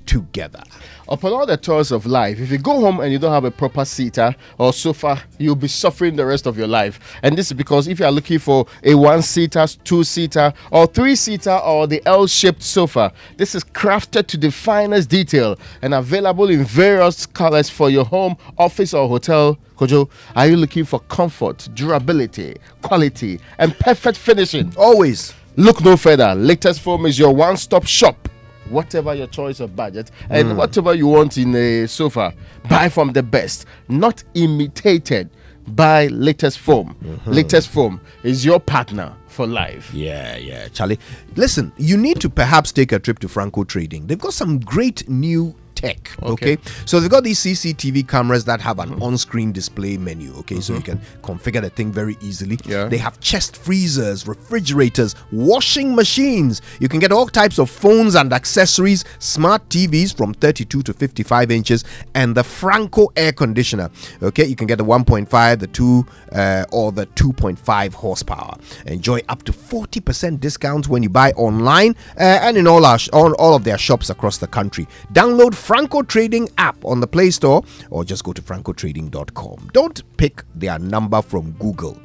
together. Upon all the toils of life, if you go home and you don't have a proper seater or sofa, you'll be suffering the rest of your life. And this is because if you are looking for a 1-seater, 2-seater, or 3-seater, or the L-shaped sofa, this is crafted to the finest detail and available in various colors for your home, office, or hotel. Kojo, are you looking for comfort, durability, quality, and perfect finishing? Always. Look no further. Latest Foam is your one-stop shop. Whatever your choice of budget and whatever you want in a sofa, buy from the best, not imitated. Buy Latest Foam. Latest Foam is your partner for life. Yeah, Charlie. Listen, you need to perhaps take a trip to Franco Trading. They've got some great new tech. Okay, so they've got these CCTV cameras that have an on-screen display menu. So you can configure the thing very easily. They have chest freezers, refrigerators, washing machines. You can get all types of phones and accessories, smart TVs from 32 to 55 inches, and the Franco air conditioner. You can get the 1.5, the 2, or the 2.5 horsepower. Enjoy up to 40% discounts when you buy online and in all of their shops across the country. Download Franco Trading app on the Play Store or just go to francotrading.com. Don't pick their number from Google.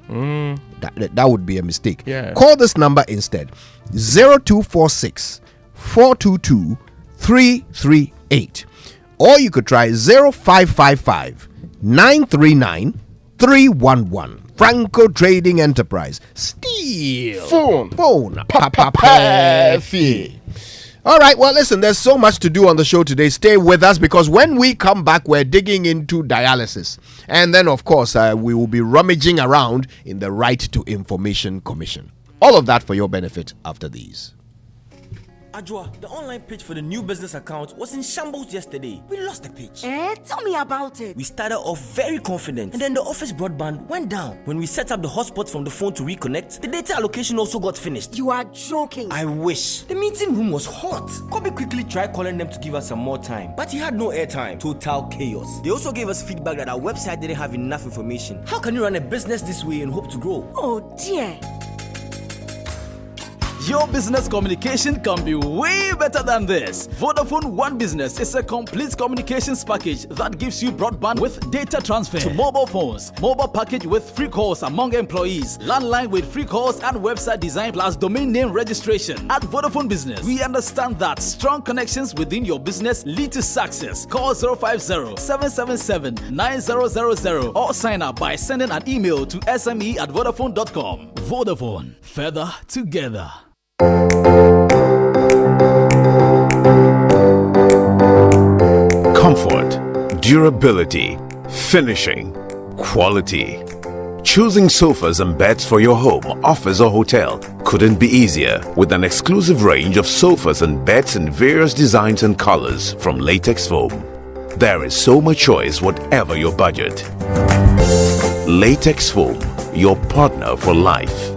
That would be a mistake. Call this number instead. 0246 422 338. Or you could try 0555 939 311. Franco Trading Enterprise. Steel. Phone. Fee. All right, well, listen, there's so much to do on the show today. Stay with us because when we come back, we're digging into dialysis. And then, of course, we will be rummaging around in the Right to Information Commission. All of that for your benefit after these. Ajwa, the online page for the new business account was in shambles yesterday. We lost the page. Tell me about it. We started off very confident, and then the office broadband went down. When we set up the hotspot from the phone to reconnect, the data allocation also got finished. You are joking. I wish. The meeting room was hot. Kobe quickly tried calling them to give us some more time, but he had no airtime. Total chaos. They also gave us feedback that our website didn't have enough information. How can you run a business this way and hope to grow? Oh dear. Your business communication can be way better than this. Vodafone One Business is a complete communications package that gives you broadband with data transfer to mobile phones, mobile package with free calls among employees, landline with free calls and website design plus domain name registration. At Vodafone Business, we understand that strong connections within your business lead to success. Call 050-777-9000 or sign up by sending an email to sme@vodafone.com. Vodafone, further together. Comfort, durability, finishing, quality. Choosing sofas and beds for your home, office, or hotel couldn't be easier with an exclusive range of sofas and beds in various designs and colors from Latex Foam. There is so much choice, whatever your budget. Latex Foam, your partner for life.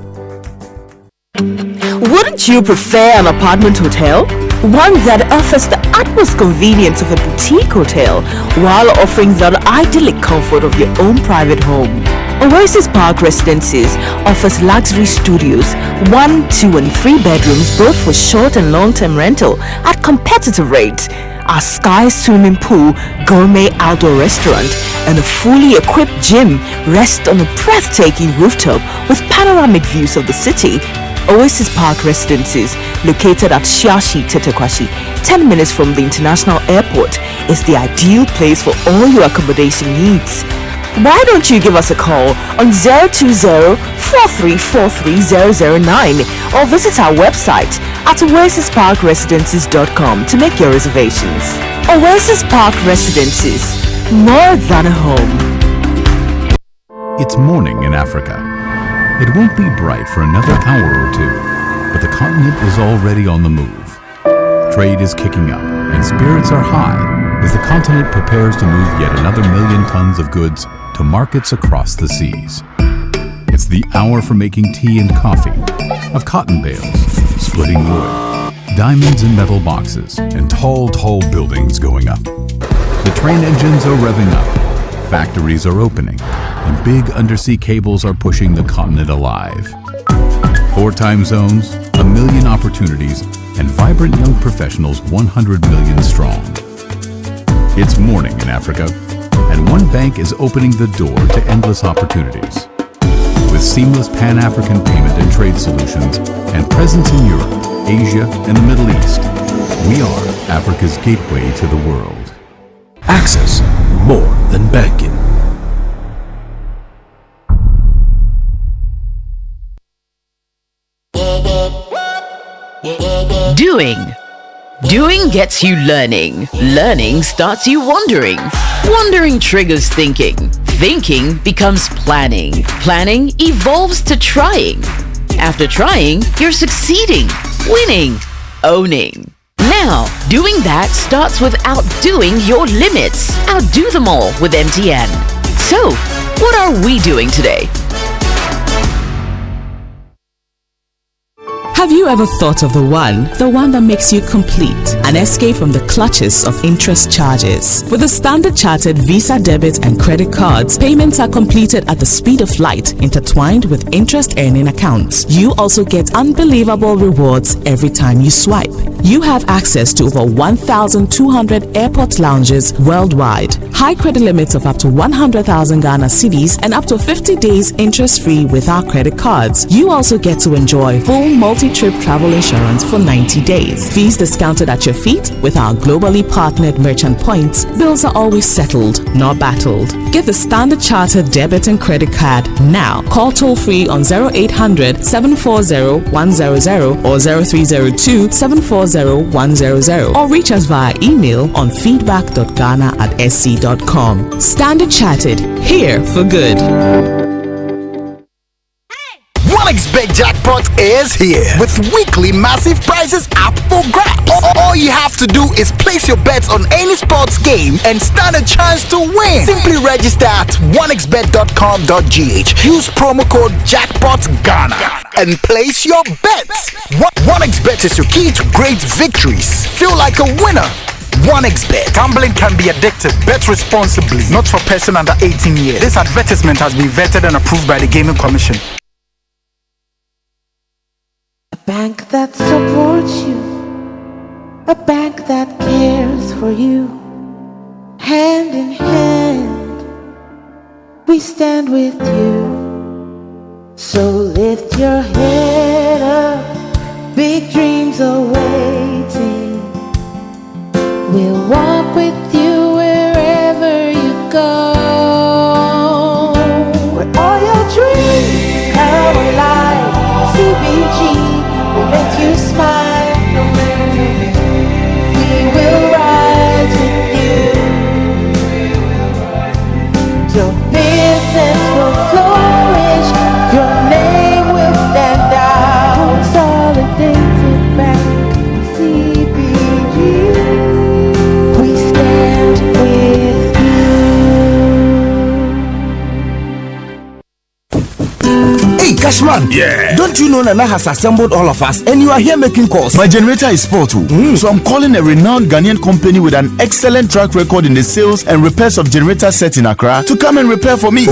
Wouldn't you prefer an apartment hotel? One that offers the utmost convenience of a boutique hotel while offering the idyllic comfort of your own private home. Oasis Park Residences offers luxury studios, 1, 2 and 3 bedrooms both for short and long-term rental at competitive rates. Our sky swimming pool, gourmet outdoor restaurant and a fully equipped gym rest on a breathtaking rooftop with panoramic views of the city. Oasis Park Residences, located at Shiashi, Tetekwashi, 10 minutes from the international airport, is the ideal place for all your accommodation needs. Why don't you give us a call on 020-4343-009 or visit our website at oasisparkresidences.com to make your reservations. Oasis Park Residences, more than a home. It's morning in Africa. It won't be bright for another hour or two, but the continent is already on the move. Trade is kicking up and spirits are high as the continent prepares to move yet another 1 million tons of goods to markets across the seas. It's the hour for making tea and coffee, of cotton bales, splitting wood, diamonds in metal boxes, and tall buildings going up. The train engines are revving up, factories are opening, and big undersea cables are pushing the continent alive. 4 time zones, 1 million opportunities and vibrant young professionals 100 million strong. It's morning in Africa, and one bank is opening the door to endless opportunities. With seamless Pan-African payment and trade solutions and presence in Europe, Asia, and the Middle East, we are Africa's gateway to the world. Access, more than banking. Doing gets you learning. Learning starts you wondering. Wondering triggers thinking. Thinking becomes planning. Planning evolves to trying. After trying, you're succeeding, winning, owning. Now, doing that starts with outdoing your limits. Outdo them all with MTN. So, what are we doing today? Have you ever thought of the one that makes you complete? An escape from the clutches of interest charges. With the Standard Chartered Visa debit and credit cards, payments are completed at the speed of light, intertwined with interest-earning accounts. You also get unbelievable rewards every time you swipe. You have access to over 1,200 airport lounges worldwide, high credit limits of up to 100,000 Ghana cedis, and up to 50 days interest-free with our credit cards. You also get to enjoy full multi-trip travel insurance for 90 days. Fees discounted at your feet with our globally partnered merchant points. Bills are always settled, not battled. Get the Standard Chartered debit and credit card now. Call toll-free on 0800 740 100 or 0302 740 100, or reach us via email on feedback.ghana@sc.com. Standard Chartered, here for good. 1xBet jackpot is here with weekly massive prizes up for grabs. All you have to do is place your bets on any sports game and stand a chance to win. Simply register at 1xbet.com.gh. Use promo code JackpotGhana and place your bets. 1xBet is your key to great victories. Feel like a winner. 1xBet. Gambling can be addictive. Bet responsibly. Not for person under 18 years. This advertisement has been vetted and approved by the Gaming Commission. A bank that supports you. A bank that cares for you. Hand in hand, we stand with you. So lift your head up. Big dreams are waiting. We'll walk with you wherever you go. Where all your dreams come alive. CBG will make you smile. We will rise with you. Your business will flourish. Your name will stand out. Consolidated Bank, CBG. We stand with you. Hey, Cashman. Yeah. Don't you know Nana has assembled all of us and you are here making calls? My generator is spoiled too. So I'm calling a renowned Ghanaian company with an excellent track record in the sales and repairs of generator sets in Accra to come and repair for me.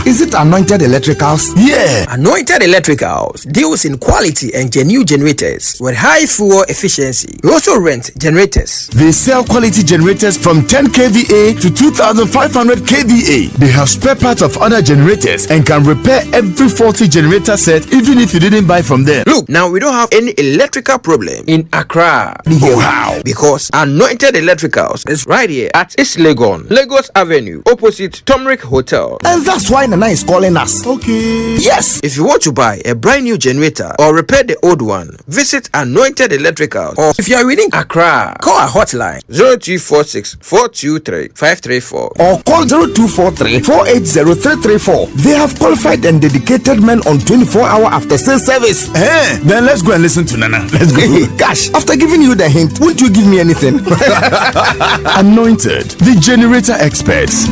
Is it Anointed Electricals? Yeah. Anointed Electricals deals in quality and genuine generators with high fuel efficiency. We also rent generators. They sell quality generators from 10 kVA to 2,500 kVA. They have spare parts of other generators and can repair every faulty generator set even if you didn't buy from them. Look, now we don't have any electrical problem in Accra. How? Because Anointed Electricals is right here at East Legon, Lagos Avenue, opposite Tomric Hotel. And that's why Nana is calling us. Okay. Yes. If you want to buy a brand new generator or repair the old one, visit Anointed Electricals. Or if you are within Accra, call our hotline 0246 423 534 or call 0243 480 334. They have qualified and dedicated men on 24-hour after sales service. Then let's go and listen to Nana. Let's go. Gosh, after giving you the hint, won't you give me anything? Anointed, the generator experts.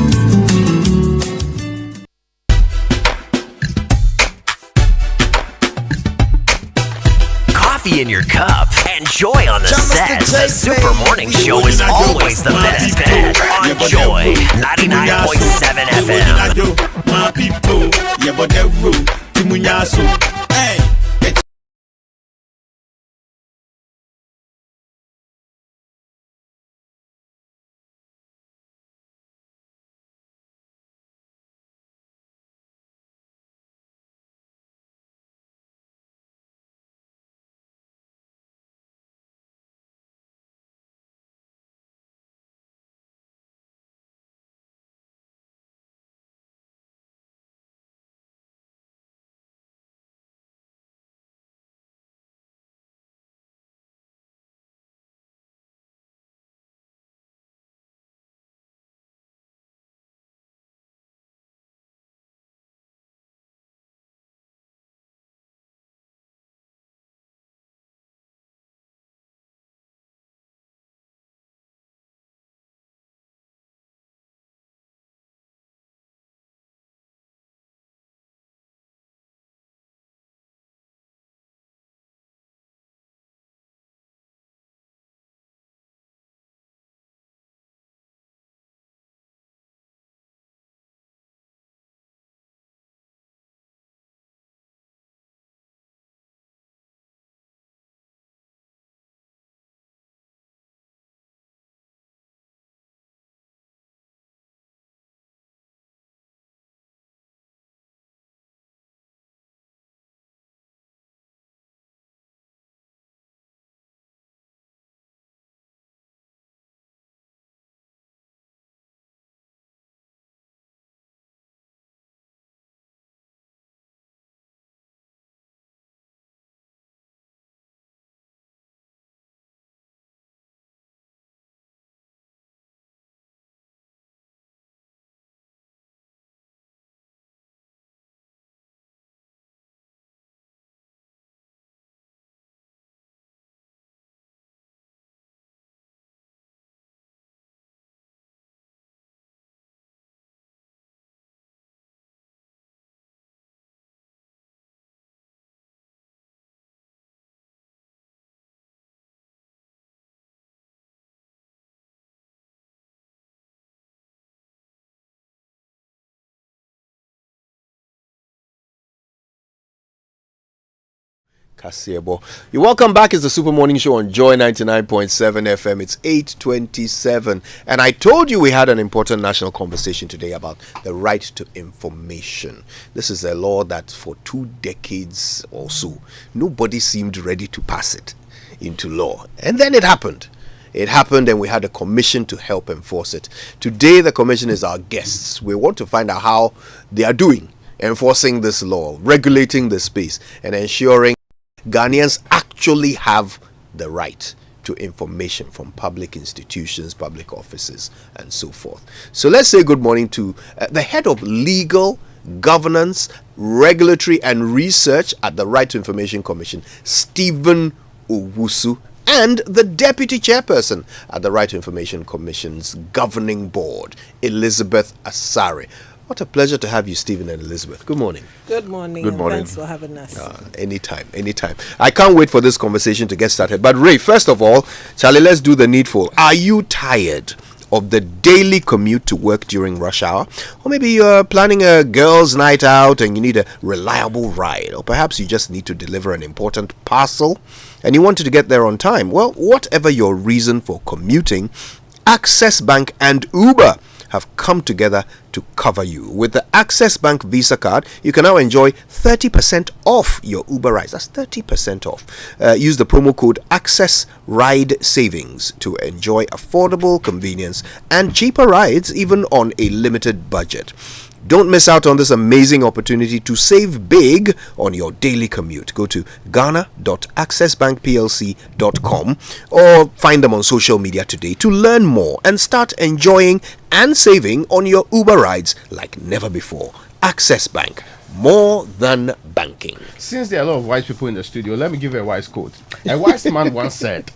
Coffee in your cup and joy on the set. The Super Morning Show is always the best bet on Joy 99.7 FM. Kasiebo. You're welcome back. It's the Super Morning Show on Joy 99.7 FM. It's 8:27. And I told you we had an important national conversation today about the right to information. This is a law that for 2 decades or so, nobody seemed ready to pass it into law. And then it happened. It happened, and we had a commission to help enforce it. Today, the commission is our guests. We want to find out how they are doing enforcing this law, regulating the space, and ensuring Ghanaians actually have the right to information from public institutions, public offices, and so forth. So let's say good morning to the head of legal, governance, regulatory, and research at the Right to Information Commission, Stephen Owusu, and the deputy chairperson at the Right to Information Commission's governing board, Elizabeth Asare. What a pleasure to have you, Stephen and Elizabeth. Good morning. Good morning. Good morning. Thanks for having us. Anytime. I can't wait for this conversation to get started. But Ray, first of all, Charlie, let's do the needful. Are you tired of the daily commute to work during rush hour? Or maybe you're planning a girls' night out and you need a reliable ride. Or perhaps you just need to deliver an important parcel and you wanted to get there on time. Well, whatever your reason for commuting, Access Bank and Uber have come together to cover you. With the Access Bank Visa card, you can now enjoy 30% off your Uber rides. That's 30% off. Use the promo code Access Ride Savings to enjoy affordable convenience and cheaper rides even on a limited budget. Don't miss out on this amazing opportunity to save big on your daily commute. Go to ghana.accessbankplc.com or find them on social media today to learn more and start enjoying and saving on your Uber rides like never before. Access Bank, more than banking. Since there are a lot of wise people in the studio, let me give you a wise quote. A wise man once said,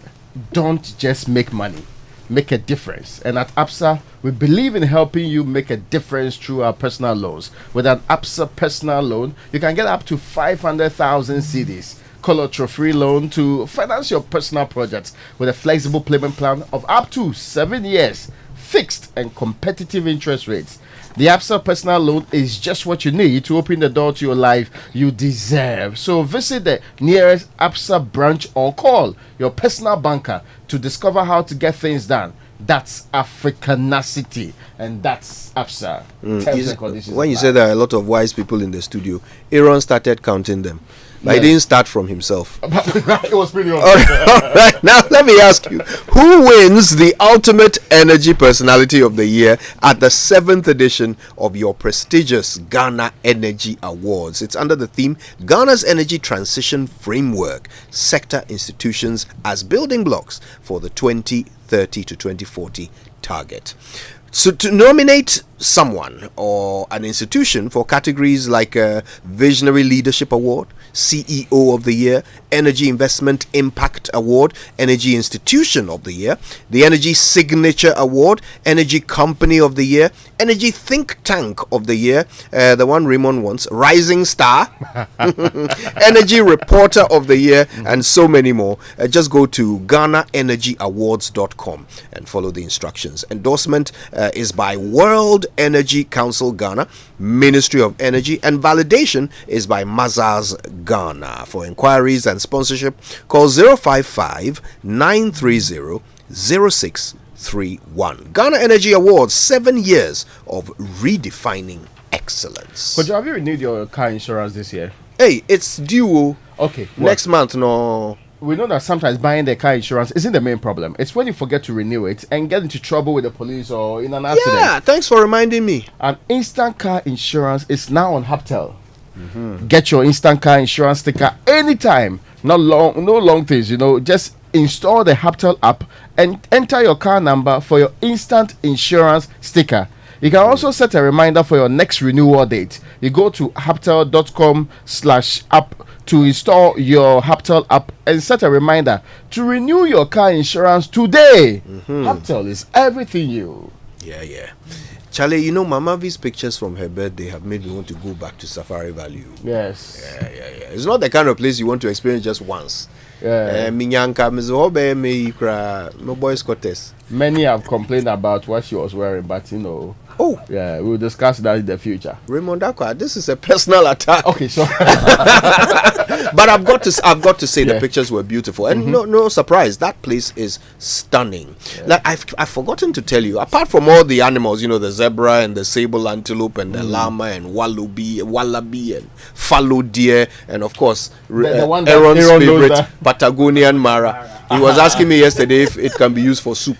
"Don't just make money, make a difference." And at APSA, we believe in helping you make a difference through our personal loans. With an APSA personal loan, you can get up to 500,000 cedis. Collateral-free loan to finance your personal projects with a flexible payment plan of up to 7 years, fixed and competitive interest rates. The APSA personal loan is just what you need to open the door to your life you deserve. So visit the nearest APSA branch or call your personal banker to discover how to get things done. That's Africanacity, and that's APSA. Terms and conditions When you apply. say there are a lot of wise people in the studio, Aaron started counting them. But he didn't start from himself. It was pretty All right, now let me ask you, who wins the Ultimate Energy Personality of the Year at the 7th edition of your prestigious Ghana Energy Awards? It's under the theme Ghana's Energy Transition Framework, Sector Institutions as Building Blocks for the 2030 to 2040 target. So to nominate someone or an institution for categories like Visionary Leadership Award, CEO of the Year, Energy Investment Impact Award, Energy Institution of the Year, the Energy Signature Award, Energy Company of the Year, Energy Think Tank of the Year, the one Raymond wants, Rising Star, Energy Reporter of the Year, and so many more. Just go to GhanaEnergyAwards.com and follow the instructions. Endorsement is by World Energy Council Ghana, Ministry of Energy, and validation is by Mazars Ghana. For inquiries and sponsorship, call 055-930-0631. Ghana Energy Awards, 7 years of redefining excellence. Could you have you renewed your car insurance this year? Hey, it's due. Okay. Next month, no. We know that sometimes buying the car insurance isn't the main problem. It's when you forget to renew it and get into trouble with the police or in an accident. Yeah, thanks for reminding me. And instant car insurance is now on Haptel. Get your instant car insurance sticker anytime. No long things, just install the Haptel app and enter your car number for your instant insurance sticker. You can also set a reminder for your next renewal date. You go to haptel.com/app to install your Haptel app and set a reminder to renew your car insurance today. Haptel is everything you. Yeah. Charlie, Mama V's pictures from her birthday have made me want to go back to Safari Valley. Yes. Yeah. It's not the kind of place you want to experience just once. Minyanka Mizobe me kra no boys quarters. Many have complained about what she was wearing, but yeah, we'll discuss that in the future. Raymond Akwa, this is a personal attack. Okay, sure. But I've got to say the pictures were beautiful, and no surprise, that place is stunning. Like I've forgotten to tell you, apart from all the animals, the zebra and the sable antelope and the llama and wallaby and fallow deer, and of course Aaron's favorite Patagonian mara. He was asking me yesterday if it can be used for soup.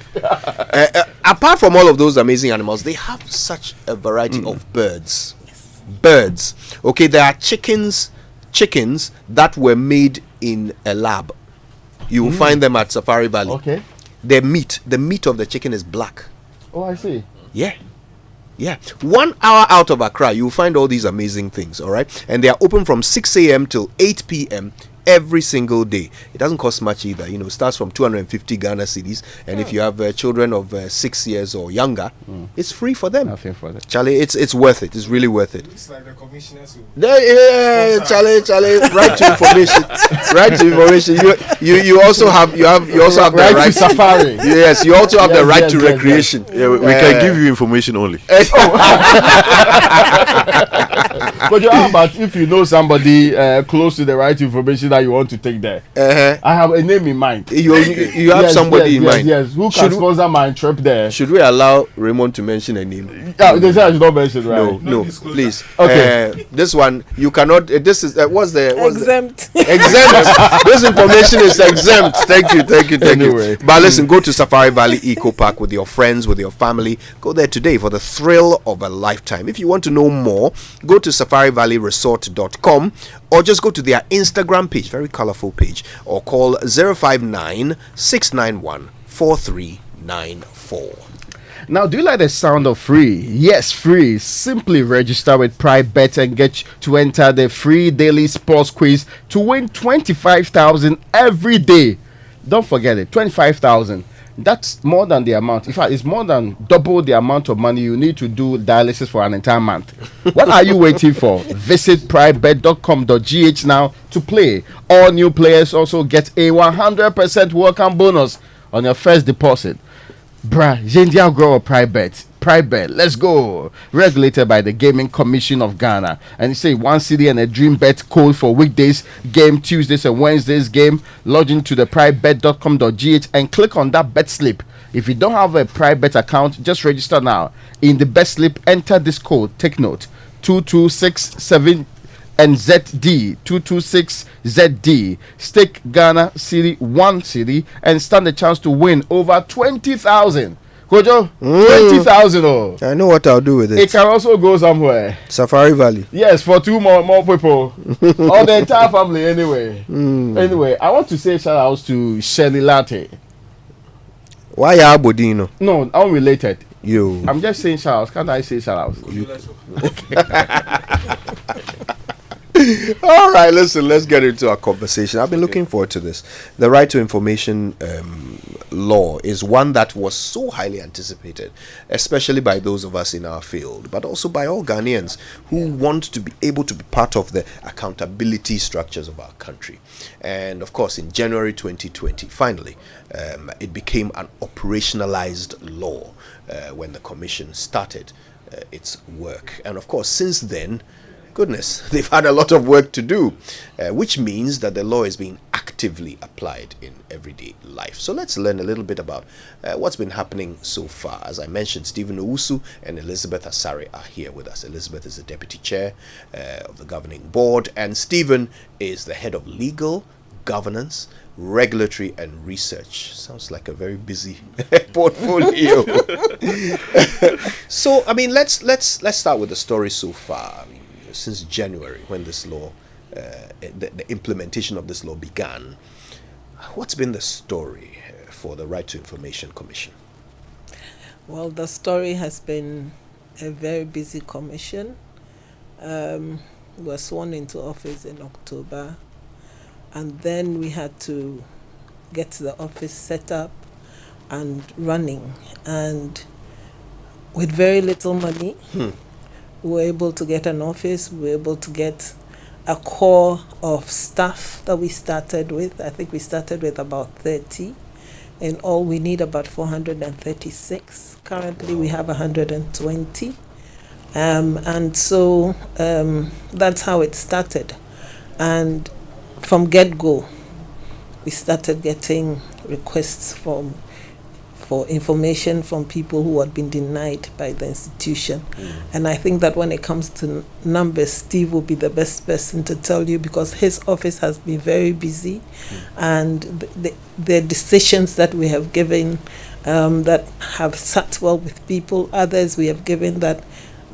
Apart from all of those amazing animals, they have such a variety of birds. Birds. Okay, there are chickens that were made in a lab. You will find them at Safari Valley. Okay. The meat of the chicken is black. Oh, I see. Yeah. 1 hour out of Accra, you'll find all these amazing things, all right? And they are open from 6 a.m. till 8 p.m. every single day. It doesn't cost much either. It starts from 250 Ghana cedis, and if you have children of 6 years or younger, it's free for them. Nothing for them. Charlie, it's worth it. It's really worth it. It's like the commissioners. Charlie, right to information. Right to information. You also have the right to safari. Yes, you also have the right to recreation. Yeah, we can give you information only. But how about if you know somebody close to the right information that you want to take there? I have a name in mind. You have somebody in mind. Yes. Who can sponsor my trip there? Should we allow Raymond to mention a name? Yeah, they say I should not mention, right? No, please. Okay. This one you cannot. This is exempt. Exempt. This information is exempt. Thank you. Anyway. But listen, go to Safari Valley Eco Park with your friends, with your family. Go there today for the thrill of a lifetime. If you want to know more, go to safarivalleyresort.com or just go to their Instagram page, very colorful page, or call 059-691-4394. Now, do you like the sound of free? Yes, free. Simply register with Pride Bet and get to enter the free daily sports quiz to win 25,000 every day. Don't forget it, 25,000. That's more than the amount. In fact, it's more than double the amount of money you need to do dialysis for an entire month. What are you waiting for? Visit pridebet.com.gh now to play. All new players also get a 100% welcome bonus on your first deposit. Jendia Grow Pride Bet. Pride Bet, let's go. Regulated by the Gaming Commission of Ghana. And you say 1 CD and a dream bet code for weekdays game, Tuesdays and Wednesdays game. Log into the pridebet.com.gh and click on that bet slip. If you don't have a Pride Bet account, just register now. In the bet slip, enter this code. Take note: 2267 and ZD 226ZD. Stake Ghana City 1 city and stand a chance to win over 20,000. Kojo, 20,000. Oh, I know what I'll do with it. It can also go somewhere. Safari Valley. Yes, for two more people. Or the entire family anyway. Anyway, I want to say shout outs to Shelly Latte. Why are Bodino? No, unrelated. You. I'm just saying shout outs. Can't I say shout outs? All right, listen, let's get into our conversation. I've been looking forward to this. The right to information law is one that was so highly anticipated, especially by those of us in our field, but also by all Ghanaians who want to be able to be part of the accountability structures of our country. And of course, in January 2020, finally, it became an operationalized law when the commission started its work. And of course, since then, goodness, they've had a lot of work to do, which means that the law is being actively applied in everyday life. So let's learn a little bit about what's been happening so far. As I mentioned, Stephen Owusu and Elizabeth Asare are here with us. Elizabeth is the deputy chair of the governing board, and Stephen is the head of legal, governance, regulatory and research. Sounds like a very busy portfolio. So, I mean, let's start with the story so far. I mean, since January, when this law, the implementation of this law began, what's been the story for the Right to Information Commission? Well, the story has been a very busy commission. We were sworn into office in October, and then we had to get the office set up and running, and with very little money. We were able to get an office, we were able to get a core of staff that we started with. I think we started with about 30. In all, we need about 436. Currently, we have 120. And so that's how it started. And from get-go, we started getting requests for information from people who had been denied by the institution. And I think that when it comes to numbers, Steve will be the best person to tell you, because his office has been very busy, and the decisions that we have given that have sat well with people, others we have given that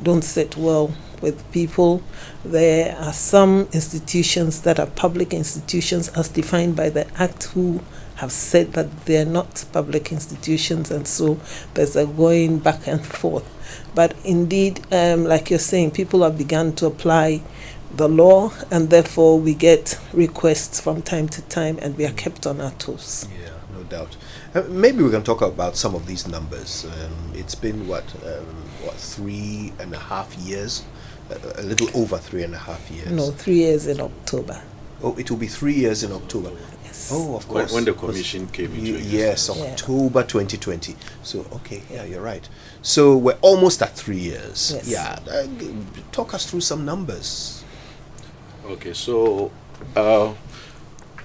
don't sit well with people. There are some institutions that are public institutions as defined by the Act who have said that they're not public institutions, and so there's a going back and forth. But indeed, like you're saying, people have begun to apply the law, and therefore we get requests from time to time, and we are kept on our toes. Yeah, no doubt. Maybe we can talk about some of these numbers. It's been what 3.5 years, a little over 3.5 years. No, 3 years in October. Oh, it will be 3 years in October. Yes. Oh, of course. When the commission came into existence. Yes, October 2020. So, okay, yeah, you're right. So we're almost at 3 years. Yes. Yeah. Talk us through some numbers. Okay, so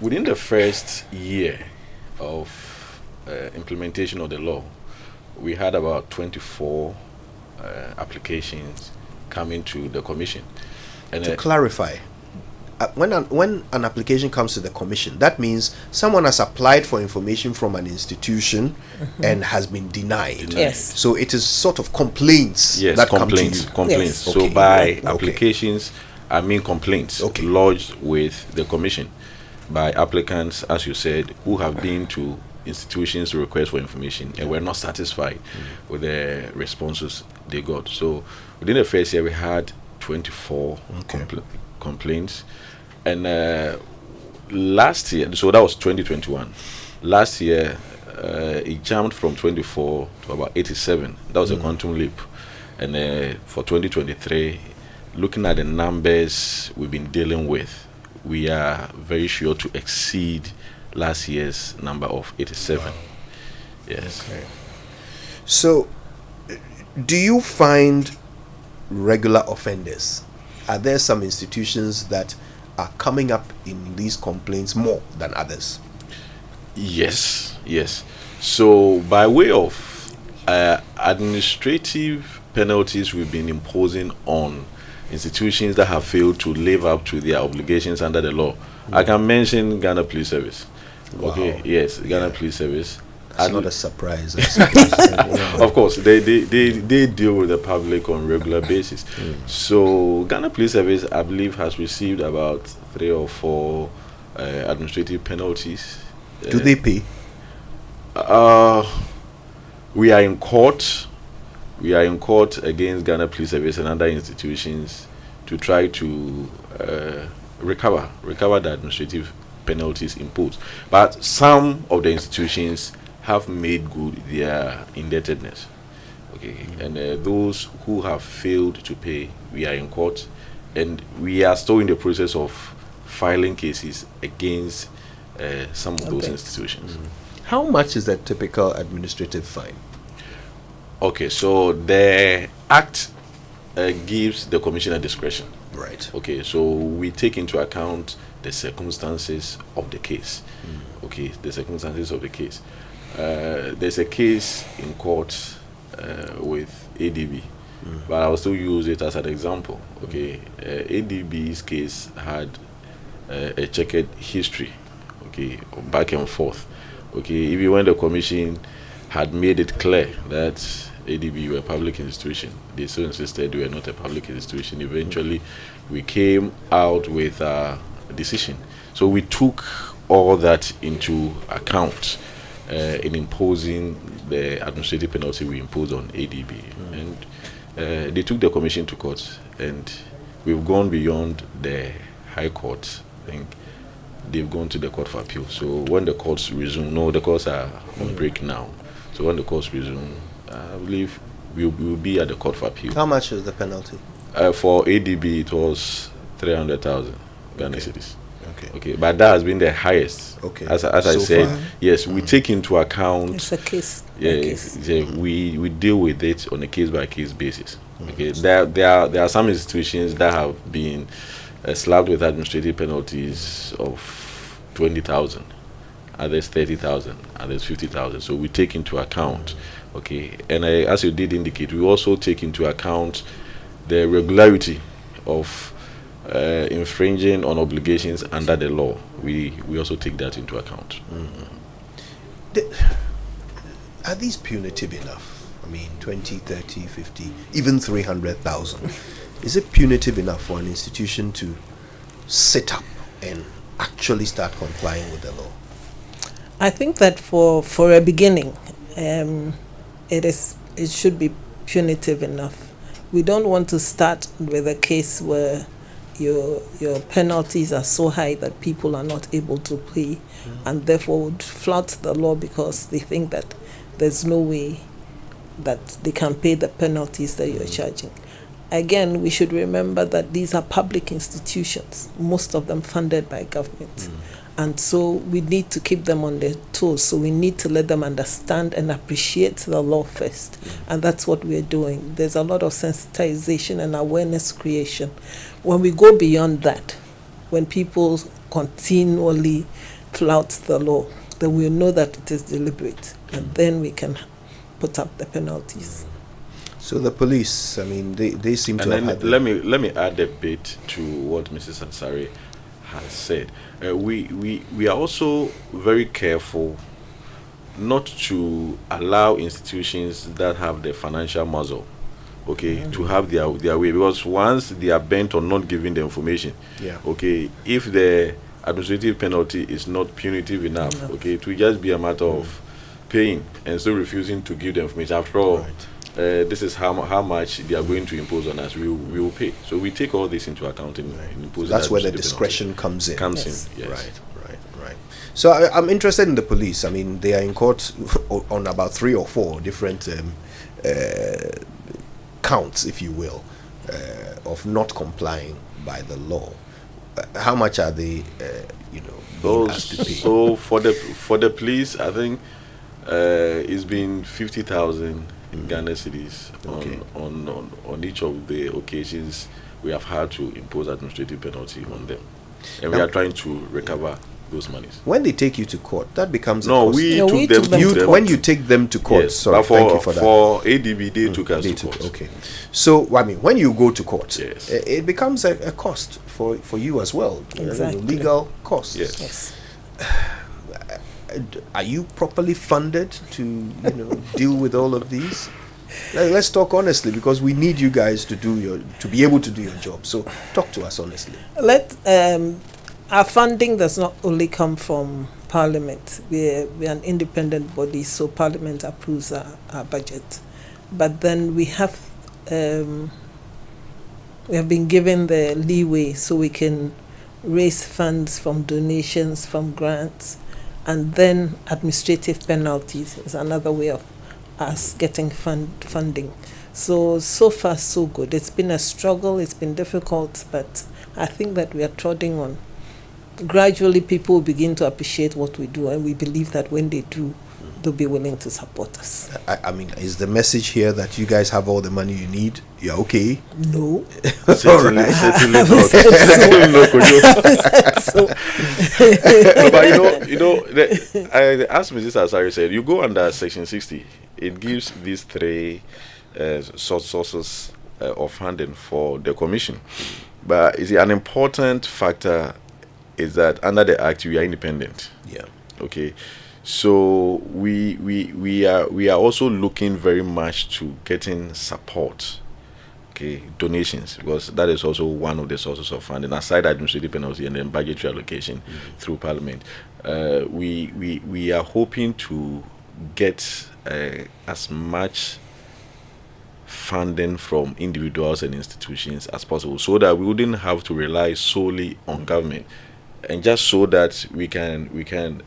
within the first year of implementation of the law, we had about 24 applications coming to the commission. And to clarify, when an application comes to the commission, that means someone has applied for information from an institution and has been denied. Yes. So it is sort of complaints that come to you. Complaints. Yes. So Okay. by Okay. applications, I mean complaints lodged with the commission by applicants, as you said, who have been to institutions to request for information and were not satisfied with the responses they got. So within the first year, we had 24 complaints. And last year, so that was 2021. Last year, it jumped from 24 to about 87. That was a quantum leap. And for 2023, looking at the numbers we've been dealing with, we are very sure to exceed last year's number of 87. Wow. Yes. Okay. So, do you find regular offenders? Are there some institutions that are coming up in these complaints more than others? Yes. So, by way of administrative penalties we've been imposing on institutions that have failed to live up to their obligations under the law, I can mention Ghana Police Service. Wow. Okay, yes, Ghana Police Service. That's not a surprise. Of course, they deal with the public on regular basis. So Ghana Police Service, I believe, has received about 3 or 4 administrative penalties. Do they pay? We are in court. We are in court against Ghana Police Service and other institutions to try to recover the administrative penalties imposed. But some of the institutions have made good their indebtedness. Okay, and those who have failed to pay, we are in court, and we are still in the process of filing cases against some of those institutions. How much is a typical administrative fine? Okay, so the Act gives the commissioner discretion. Right. Okay, so we take into account the circumstances of the case. Okay, the circumstances of the case. There's a case in court with ADB, but I'll still use it as an example. Okay, ADB's case had a checkered history. Okay, back and forth. Okay, even when the commission had made it clear that ADB were a public institution, they still insisted we were not a public institution. Eventually, we came out with a decision. So we took all that into account in imposing the administrative penalty we imposed on ADB. And they took the commission to court, and we've gone beyond the High Court. I think they've gone to the Court of Appeal. So when the courts resume, the courts are on break now. So when the courts resume, I believe we will be at the Court of Appeal. How much is the penalty? For ADB, it was 300,000. Ghana cedis. Okay. Okay, but that has been the highest. Okay. As I So said, far? yes, we take into account. It's a case. Yeah, we deal with it on a case by case basis. Okay, there are some institutions that have been slapped with administrative penalties of 20,000, others 30,000, others 50,000. So we take into account. Okay, and as you did indicate, we also take into account the regularity of infringing on obligations under the law. We also take that into account. Are these punitive enough? I mean, 20, 30, 50, even 300,000. Is it punitive enough for an institution to sit up and actually start complying with the law? I think that for a beginning, it should be punitive enough. We don't want to start with a case where your penalties are so high that people are not able to pay, and therefore would flout the law because they think that there's no way that they can pay the penalties that you're charging. Again, we should remember that these are public institutions, most of them funded by government. And so we need to keep them on their toes. So we need to let them understand and appreciate the law first. And that's what we're doing. There's a lot of sensitization and awareness creation. When we go beyond that, when people continually flout the law, then we'll know that it is deliberate. And then we can put up the penalties. So the police, I mean, they seem to have had let me add a bit to what Mrs. Ansari has said. We are also very careful not to allow institutions that have the financial muscle, to have their way, because once they are bent on not giving the information, if the administrative penalty is not punitive enough, it will just be a matter of paying and still refusing to give the information. After all, this is how much they are going to impose on us. We will pay. So we take all this into account in imposing. That's where the discretion comes in. Yes. Right. So I'm interested in the police. I mean, they are in court on about 3 or 4 different counts, if you will, of not complying by the law. How much are they, being asked to pay? So for the police, I think it's been 50,000 in Ghana cedis on each of the occasions we have had to impose administrative penalty on them, and we are trying to recover those monies. When they take you to court, that becomes we took them to court. When you take them to court, yes, sorry, thank you for that. For ADB, they took us to court. Okay, so I mean, when you go to court, it becomes a cost for you as well. Exactly. Legal costs. Yes. Are you properly funded to deal with all of these? Let's talk honestly, because we need you guys to be able to do your job. So talk to us honestly. Our funding does not only come from Parliament. We're an independent body, so Parliament approves our budget. But then we have been given the leeway so we can raise funds from donations, from grants, and then administrative penalties is another way of us getting funding. So far so good. It's been a struggle, it's been difficult, but I think that we are trotting on. Gradually people will begin to appreciate what we do, and we believe that when they do, they'll be willing to support us. I mean, is the message here that you guys have all the money you need? You're okay? No. Certainly not. But I asked Mrs. Asari said, you go under Section 60. It gives these 3 sources of funding for the commission. But is an important factor is that under the Act we are independent. Yeah. Okay. So we are also looking very much to getting support, donations, because that is also one of the sources of funding aside administrative penalty and then budgetary allocation through Parliament. We are hoping to get as much funding from individuals and institutions as possible, so that we wouldn't have to rely solely on government. And just so that we can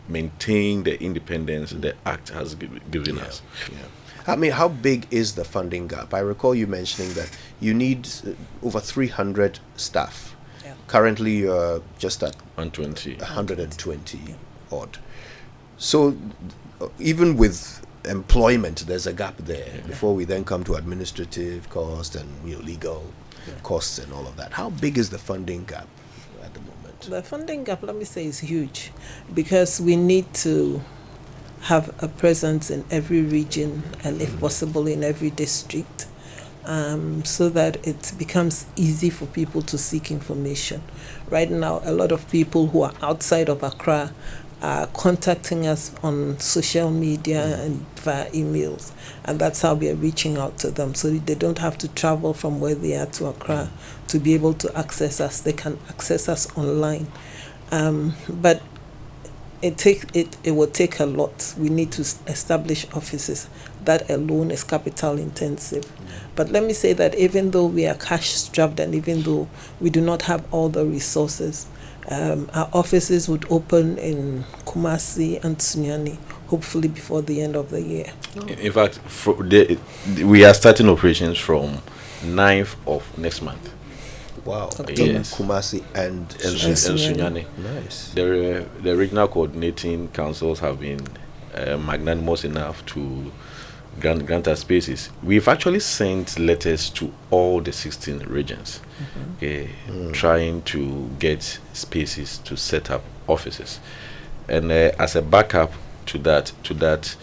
maintain the independence the Act has given us. Yeah. I mean, how big is the funding gap? I recall you mentioning that you need over 300 staff Currently, you're just at 120 odd. So, even with employment, there's a gap there before we then come to administrative costs and legal costs and all of that. How big is the funding gap at the moment? The funding gap, let me say, is huge because we need to have a presence in every region and, if possible, in every district, so that it becomes easy for people to seek information. Right now, a lot of people who are outside of Accra are contacting us on social media and via emails, and that's how we are reaching out to them, so they don't have to travel from where they are to Accra to be able to access us. They can access us online, but it will take a lot. We need to establish offices. That alone is capital intensive. But let me say that even though we are cash strapped and even though we do not have all the resources, our offices would open in Kumasi and Sunyani, hopefully before the end of the year. In fact, we are starting operations from 9th of next month. Wow. Yes. Kumasi and Sunyani. Nice. The regional coordinating councils have been magnanimous enough to grant us spaces. We've actually sent letters to all the 16 regions, trying to get spaces to set up offices. And as a backup to that,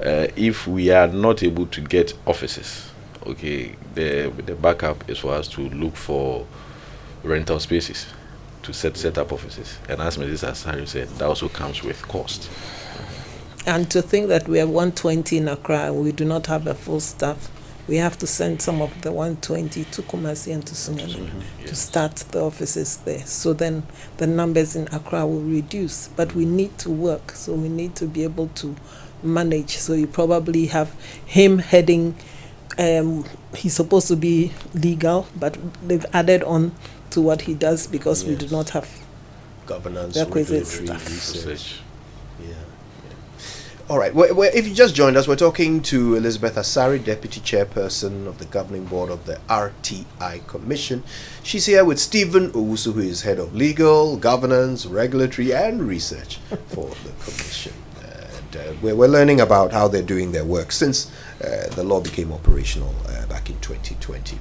if we are not able to get offices, the backup is for us to look for rental spaces to set up offices. And as Mrs. Harry said, that also comes with cost. And to think that we have 120 in Accra and we do not have a full staff, we have to send some of the 120 to Kumasi and to Sunyani to start the offices there. So then the numbers in Accra will reduce. But we need to work, so we need to be able to manage. So you probably have him heading, he's supposed to be legal, but they've added on to what he does because we do not have governance, requisite regulatory staff. research. All right. Well, if you just joined us, we're talking to Elizabeth Asari, Deputy Chairperson of the Governing Board of the RTI Commission. She's here with Stephen Owusu, who is Head of Legal, Governance, Regulatory and Research for the Commission. And we're learning about how they're doing their work since the law became operational back in 2020.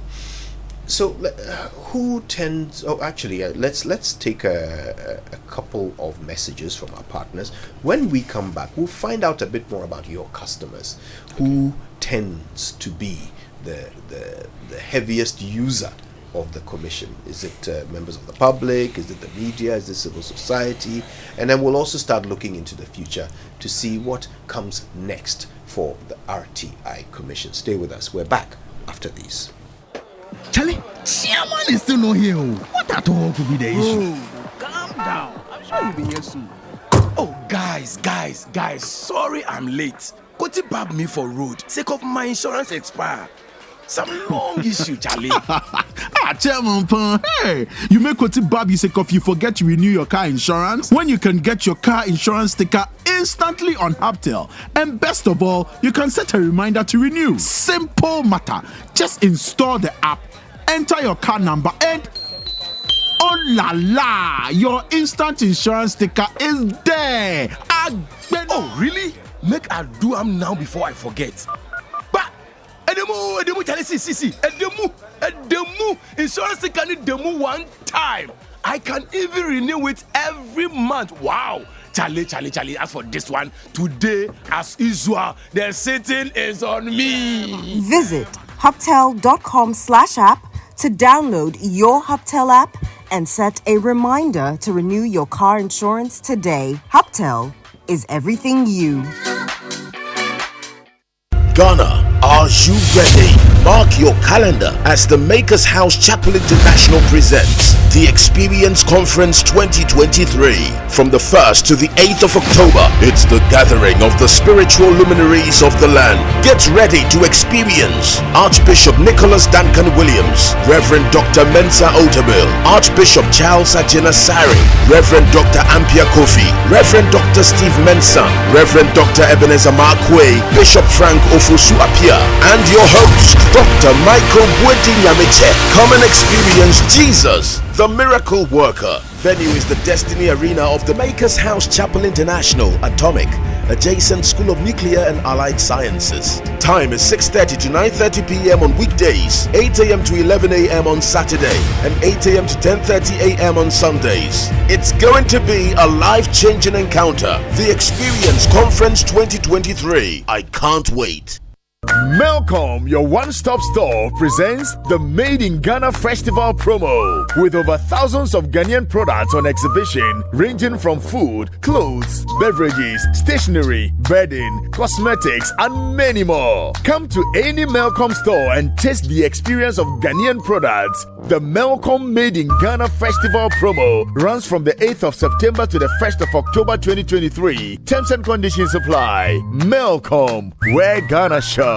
So, who tends? Oh, actually, let's take a couple of messages from our partners. When we come back, we'll find out a bit more about your customers. Who tends to be the heaviest user of the commission? Is it members of the public? Is it the media? Is it civil society? And then we'll also start looking into the future to see what comes next for the RTI Commission. Stay with us. We're back after these. Charlie, Chairman is still not here. What at all could be the issue? Calm down. I'm sure you'll be here soon. Oh, guys, sorry I'm late. Koti babbed me for road, sake of my insurance expire. Some long issue, Charlie. Chairman Pan, hey, you make Koti bab you sake of you forget to renew your car insurance when you can get your car insurance sticker instantly on Haptel. And best of all, you can set a reminder to renew. Simple matter. Just install the app, enter your car number, and oh la la, your instant insurance sticker is there. Oh, really? Make I do am now before I forget. Edemu, Charlie, see. Edemu, insurance sticker need demu one time. I can even renew it every month. Wow. Charlie, as for this one, today, as usual, the sitting is on me. Visit hoptel.com/app to download your Hoptel app and set a reminder to renew your car insurance today. Hoptel is everything you. Ghana, are you ready? Mark your calendar as the Makers House Chapel International presents the Experience Conference 2023. From the 1st to the 8th of October, it's the gathering of the spiritual luminaries of the land. Get ready to experience Archbishop Nicholas Duncan Williams, Reverend Dr. Mensa Otabil, Archbishop Charles Ajina Sari, Reverend Dr. Ampia Kofi, Reverend Dr. Steve Mensah, Reverend Dr. Ebenezer Markwe, Bishop Frank Ofosu Apia, and your host, Dr. Michael Bwedinyamiche. Come and experience Jesus, the miracle worker. Venue is the Destiny Arena of the Makers House Chapel International, Atomic, adjacent School of Nuclear and Allied Sciences. Time is 6:30 to 9:30 p.m. on weekdays, 8 a.m. to 11 a.m. on Saturday, and 8 a.m. to 10:30 a.m. on Sundays. It's going to be a life-changing encounter. The Experience Conference 2023. I can't wait. Melcom, your one-stop store, presents the Made in Ghana Festival promo with over thousands of Ghanaian products on exhibition, ranging from food, clothes, beverages, stationery, bedding, cosmetics, and many more. Come to any Melcom store and taste the experience of Ghanaian products. The Melcom Made in Ghana Festival promo runs from the 8th of September to the 1st of October 2023. Terms and conditions apply. Melcom, where Ghana shops.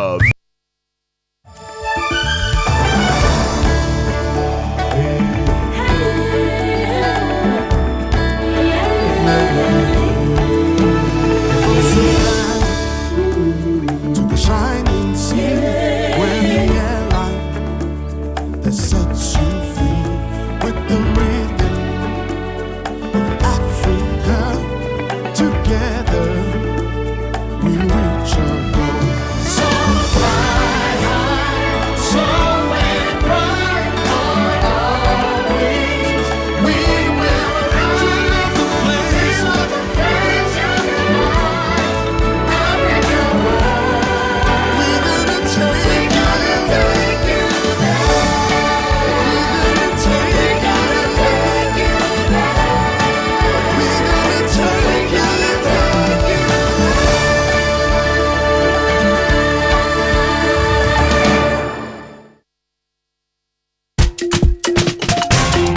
To the shining sea, where the airline that sets you free with the rhythm of Africa. Together we reach our goal. So fly high, somewhere bright on our wings. We will reach the place of the Africa world. We're gonna take you there. We're gonna take you there. We're gonna take you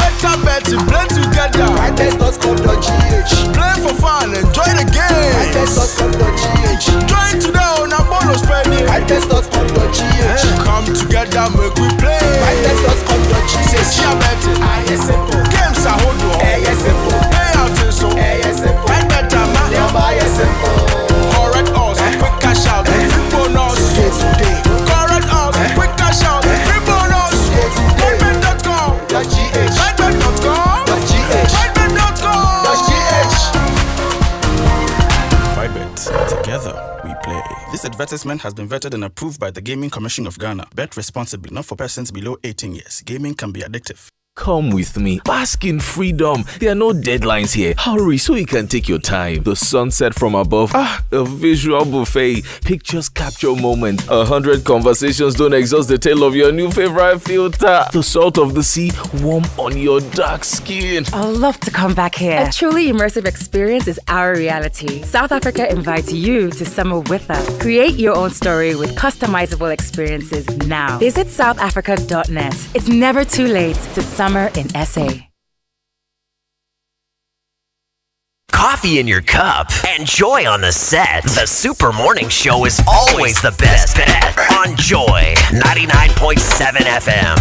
Better bet to play together. Rightbet.com.gh. Play for fun, enjoy the game. Rightbet.com.gh. Join today on a bonus spending. Rightbet.com.gh. Come together, make we play. Rightbet.com.gh. Say share betting. Yes, simple. Games are hold on. Yes, simple. Pay out in so. Yes, simple. Right better, man. Yes, simple. Correct us, quick cash out, free bonus. Correct us, quick cash out, free bonus. Rightbet.com.gh. Rightbet. Together we play. This advertisement has been vetted and approved by the Gaming Commission of Ghana. Bet responsibly, not for persons below 18 years. Gaming can be addictive. Come with me. Bask in freedom. There are no deadlines here. Hurry so you can take your time. The sunset from above. A visual buffet. Pictures capture moment. 100 conversations don't exhaust the tale of your new favorite filter. The salt of the sea warm on your dark skin. I'd love to come back here. A truly immersive experience is our reality. South Africa invites you to summer with us. Create your own story with customizable experiences now. Visit southafrica.net. It's never too late to summer in SA. Coffee in your cup and joy on the set. The Super Morning Show is always the best bet on Joy 99.7 FM.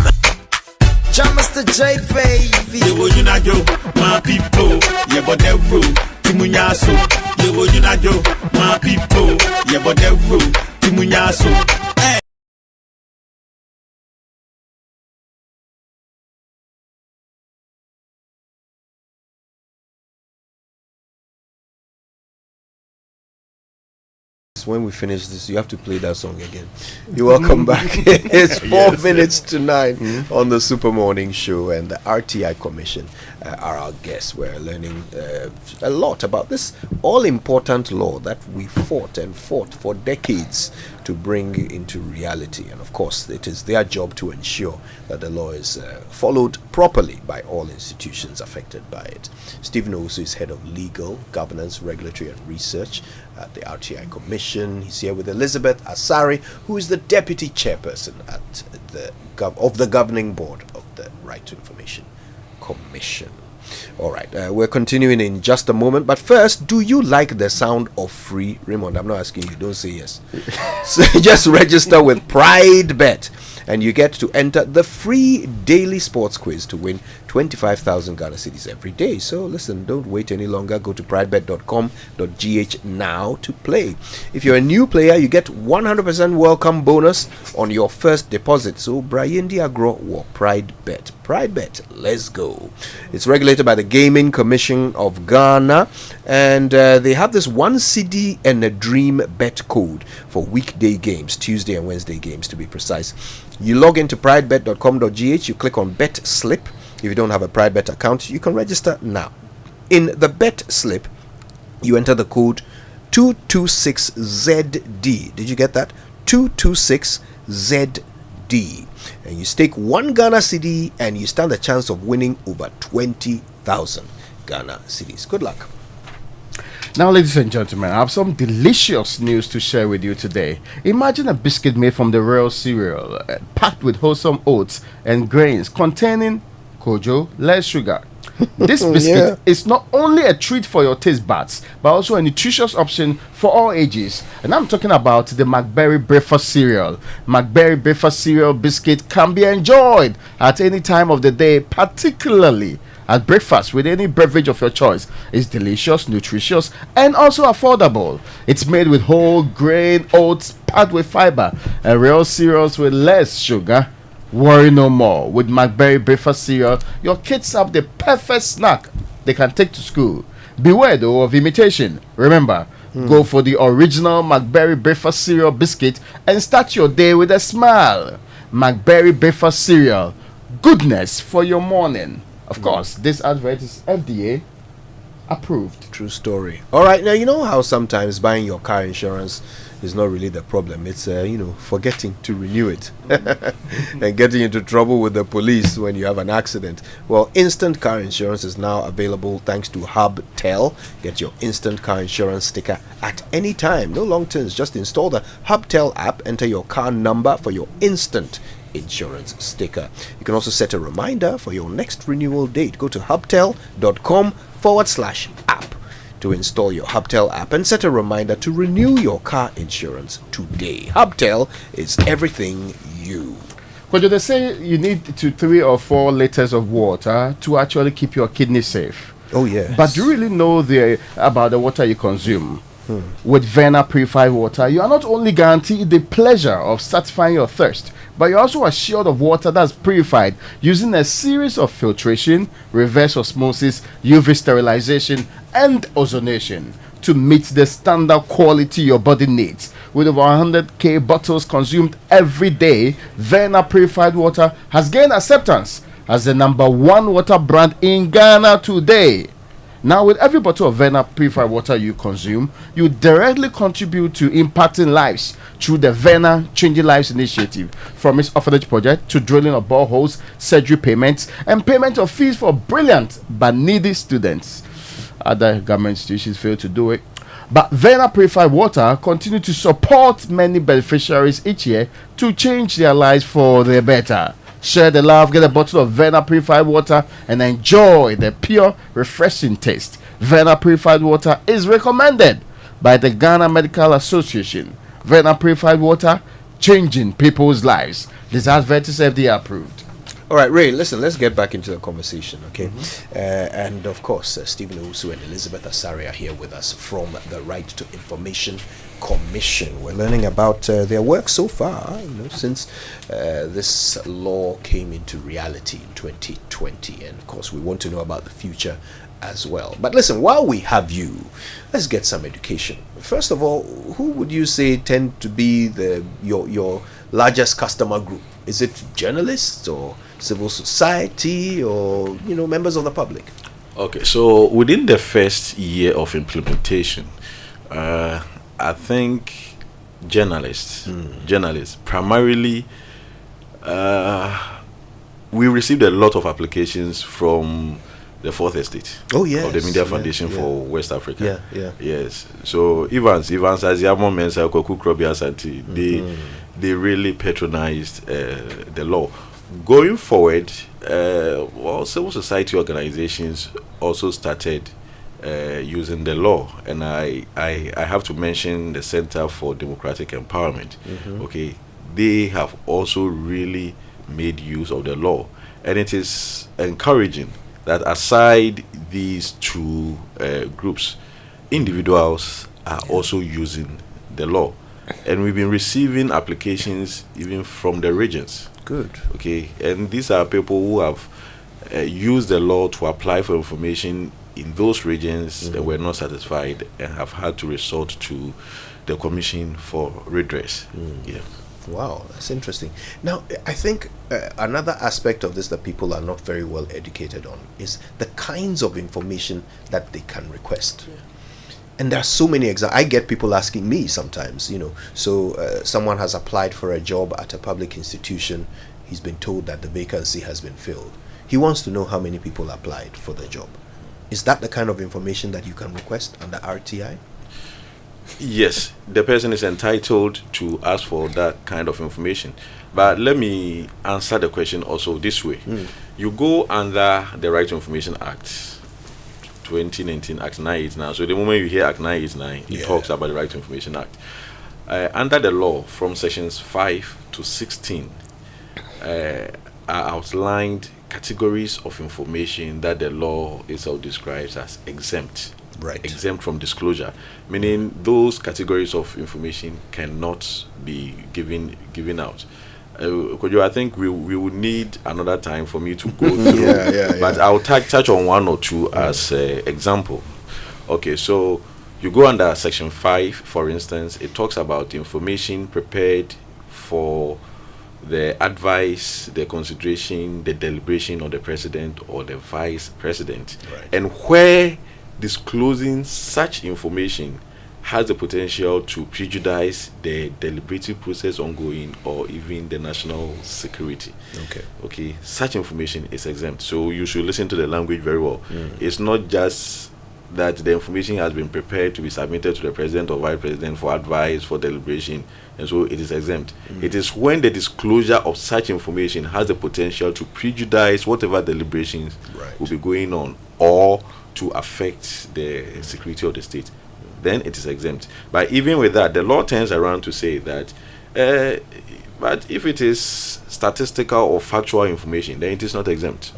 Mr. J, baby. You will not go, my people. Yeah, but the rule. Timunyaso. You will not go, my people. Yeah, but the rule. Timunyaso. When we finish this, you have to play that song again. You're welcome back. It's 4 minutes to 9 on the Super Morning Show, and the RTI Commission are our guests. We're learning a lot about this all-important law that we fought for decades to bring into reality. And of course, it is their job to ensure that the law is followed properly by all institutions affected by it. Stephen Owusu is head of legal, governance, regulatory and research at the RTI Commission. He's here with Elizabeth Asari, who is the deputy chairperson at the governing board of the Right to Information Commission. All right, we're continuing in just a moment. But first, do you like the sound of free? Raymond, I'm not asking you. Don't say yes. So just register with Pride Bet, and you get to enter the free daily sports quiz to win 25,000 Ghana cedis every day. So listen, don't wait any longer. Go to pridebet.com.gh now to play. If you're a new player, you get 100% welcome bonus on your first deposit. So Brian Diagro or Pride Bet. Pride Bet, let's go. It's regulated by the Gaming Commission of Ghana, and they have this 1 CD and a dream bet code for weekday games, Tuesday and Wednesday games to be precise. You log into pridebet.com.gh, you click on Bet Slip. If you don't have a Pride Bet account, you can register now. In the bet slip, you enter the code 226ZD. Did you get that? 226ZD. And you stake 1 Ghana cedi and you stand a chance of winning over 20,000 Ghana cedis. Good luck. Now, ladies and gentlemen, I have some delicious news to share with you today. Imagine a biscuit made from the real cereal, packed with wholesome oats and grains, containing kojo, less sugar. This biscuit is not only a treat for your taste buds, but also a nutritious option for all ages. And I'm talking about the McBerry Breakfast Cereal. McBerry Breakfast Cereal biscuit can be enjoyed at any time of the day, particularly at breakfast with any beverage of your choice. It's delicious, nutritious, and also affordable. It's made with whole grain oats packed with fiber and real cereals with less sugar. Worry no more. With McBerry Breakfast Cereal, your kids have the perfect snack they can take to school. Beware though of imitation. Remember, go for the original McBerry Breakfast Cereal biscuit and start your day with a smile. McBerry Breakfast Cereal, goodness for your morning. Of course, this advert is FDA approved. True story. All right, now you know how sometimes buying your car insurance is not really the problem. It's forgetting to renew it and getting into trouble with the police when you have an accident. Well, instant car insurance is now available thanks to HubTel. Get your instant car insurance sticker at any time. No long terms. Just install the HubTel app, enter your car number for your instant insurance sticker. You can also set a reminder for your next renewal date. Go to hubtel.com/app to install your HubTel app and set a reminder to renew your car insurance today. HubTel is everything you. But they say you need 3 or 4 liters of water to actually keep your kidneys safe. Oh yes. But do you really know about the water you consume? With Vena Purified Water, you are not only guaranteed the pleasure of satisfying your thirst, but you're also assured of water that's purified using a series of filtration, reverse osmosis, UV sterilization, and ozonation to meet the standard quality your body needs. With over 100k bottles consumed every day, Vena Purified Water has gained acceptance as the #1 water brand in Ghana today. Now, with every bottle of Vena Purified Water you consume, you directly contribute to impacting lives through the Vena Changing Lives initiative, from its orphanage project to drilling of boreholes, surgery payments, and payment of fees for brilliant but needy students. Other government institutions fail to do it. But Vena Purified Water continue to support many beneficiaries each year to change their lives for the better. Share the love, get a bottle of Vena Purified Water and enjoy the pure, refreshing taste. Vena Purified Water is recommended by the Ghana Medical Association. Vena Purified Water, changing people's lives. This advert is FDA approved. All right, Ray, listen, let's get back into the conversation, okay? And of course, Stephen Owusu and Elizabeth Asari are here with us from the Right to Information Commission. We're learning about their work so far, since this law came into reality in 2020. And of course, we want to know about the future as well. But listen, while we have you, let's get some education. First of all, who would you say tend to be your largest customer group? Is it journalists or civil society or members of the public? Okay, so within the first year of implementation, I think journalists primarily, we received a lot of applications from the Fourth Estate. Oh yes, of the Media Foundation for West Africa. Yes. So Evans Aziamo Mensa Koku Krobi Asante, they really patronized the law. Going forward, civil society organizations also started using the law, and I have to mention the Center for Democratic Empowerment. Okay, they have also really made use of the law, and it is encouraging that aside these two groups, individuals are also using the law, and we've been receiving applications even from the regions. Good. Okay, and these are people who have used the law to apply for information in those regions that were not satisfied and have had to resort to the commission for redress. Yeah. Wow, that's interesting. Now, I think another aspect of this that people are not very well educated on is the kinds of information that they can request. And there are so many I get people asking me sometimes, so someone has applied for a job at a public institution. He's been told that the vacancy has been filled. He wants to know how many people applied for the job. Is that the kind of information that you can request under RTI? Yes, the person is entitled to ask for that kind of information. But let me answer the question also this way. You go under the Right to Information Act, 2019, Act 989. So the moment you hear Act 989, it talks about the Right to Information Act. Under the law, from sections 5 to 16, are outlined categories of information that the law itself describes as exempt. Right. Exempt from disclosure, meaning those categories of information cannot be given out. I think we would need another time for me to go through. But I'll touch on one or two as example. Okay, so you go under section 5, for instance. It talks about information prepared for the advice, the consideration, the deliberation of the president or the vice president, and where disclosing such information has the potential to prejudice the deliberative process ongoing or even the national security. Okay, such information is exempt. So you should listen to the language very well. It's not just that the information has been prepared to be submitted to the president or vice president for advice, for deliberation, and so it is exempt. It is when the disclosure of such information has the potential to prejudice whatever deliberations will be going on or to affect the security of the state, then it is exempt. But even with that, the law turns around to say that but if it is statistical or factual information, then it is not exempt.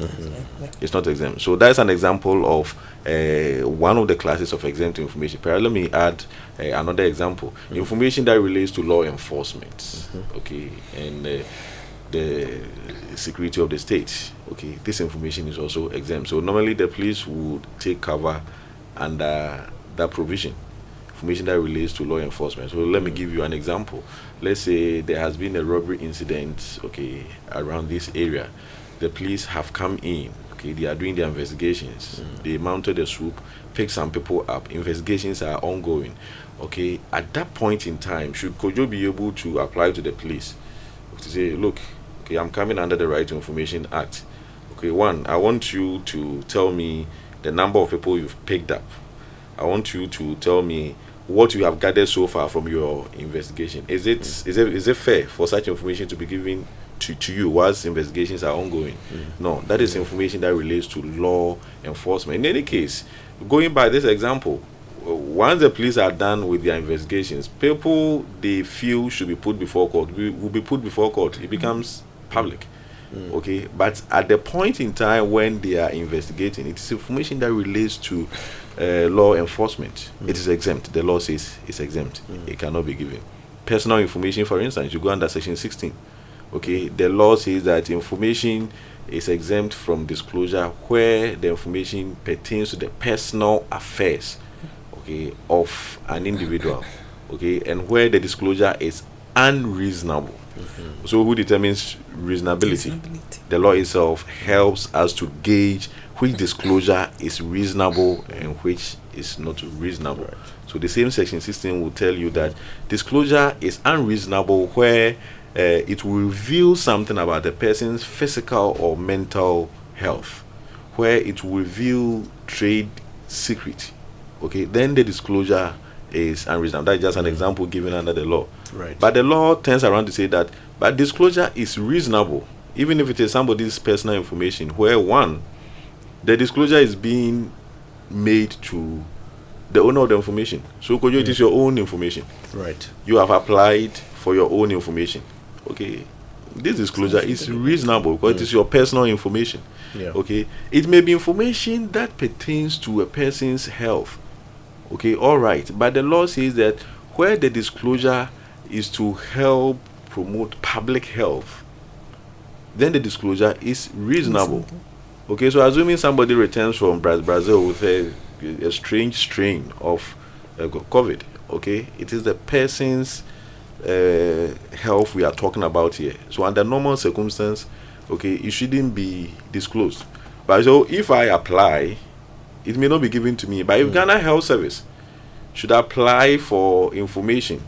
It's not exempt. So that's an example of one of the classes of exempt information. Perhaps let me add another example. Information that relates to law enforcement, okay, and the security of the state. Okay, this information is also exempt. So normally the police would take cover under that provision. Information that relates to law enforcement. So let me give you an example. Let's say there has been a robbery incident, okay, around this area. The police have come in, okay, they are doing their investigations. They mounted a swoop, picked some people up. Investigations are ongoing. Okay, at that point in time, should Kojo be able to apply to the police to say, look, okay, I'm coming under the Right to Information Act. Okay, one, I want you to tell me the number of people you've picked up. I want you to tell me what you have gathered so far from your investigation. Is it fair for such information to be given to you whilst investigations are ongoing? No, that is information that relates to law enforcement. In any case, going by this example, once the police are done with their investigations, people they feel should be put before court will be put before court. It becomes public. Okay, but at the point in time when they are investigating, it is information that relates to law enforcement. It is exempt. The law says it's exempt. It cannot be given. Personal information, for instance, you go under section 16. Okay, the law says that information is exempt from disclosure where the information pertains to the personal affairs, okay, of an individual, okay, and where the disclosure is unreasonable. So who determines reasonability? The law itself helps us to gauge which disclosure is reasonable and which is not reasonable. So the same section 16 will tell you that disclosure is unreasonable where it will reveal something about the person's physical or mental health, where it will reveal trade secret. Okay, then the disclosure is unreasonable. That's just an example given under the law. But the law turns around to say that but disclosure is reasonable even if it is somebody's personal information, where one, the disclosure is being made to the owner of the information. So it is your own information. Right. You have applied for your own information. Okay. This disclosure is reasonable because it is your personal information. Yeah. Okay. It may be information that pertains to a person's health. Okay, all right. But the law says that where the disclosure is to help promote public health, then the disclosure is reasonable. Okay, so assuming somebody returns from Brazil with a strange strain of COVID, okay, it is the person's health we are talking about here. So under normal circumstances, okay, it shouldn't be disclosed. But so if I apply, it may not be given to me. But if Ghana Health Service should apply for information,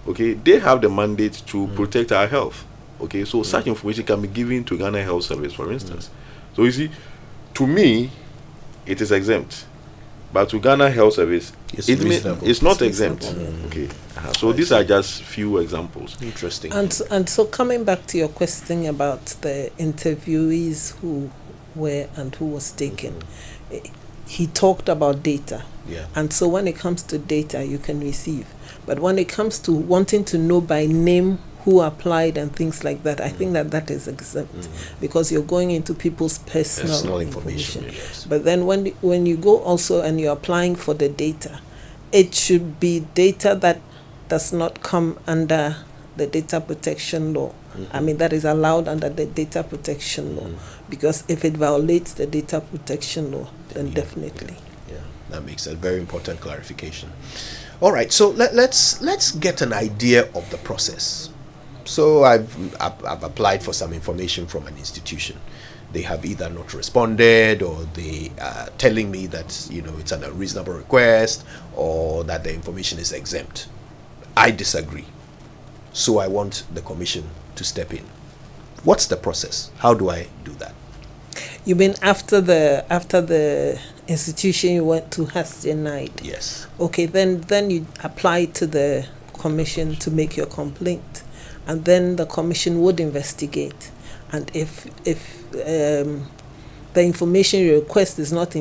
okay, they have the mandate to protect our health. Okay, so such information can be given to Ghana Health Service, for instance. So you see, to me, it is exempt. But to Ghana Health Service, it's not exempt. Okay, so these are just few examples. Interesting. And so coming back to your question about the interviewees who were and who was taken, he talked about data. Yeah. And so when it comes to data, you can receive. But when it comes to wanting to know by name who applied and things like that, I think that is exempt because you're going into people's personal information. Yes. But then when you go also and you're applying for the data, it should be data that does not come under the data protection law. I mean, that is allowed under the data protection law, because if it violates the data protection law, then definitely. Yeah, that makes a very important clarification. All right, so let's get an idea of the process. So I've applied for some information from an institution. They have either not responded, or they are telling me that it's an unreasonable request, or that the information is exempt. I disagree. So I want the commission to step in. What's the process? How do I do that? You mean after the institution you went to has denied? Yes. Okay, then you apply to the commission to make your complaint, and then the commission would investigate. And if the information you request is not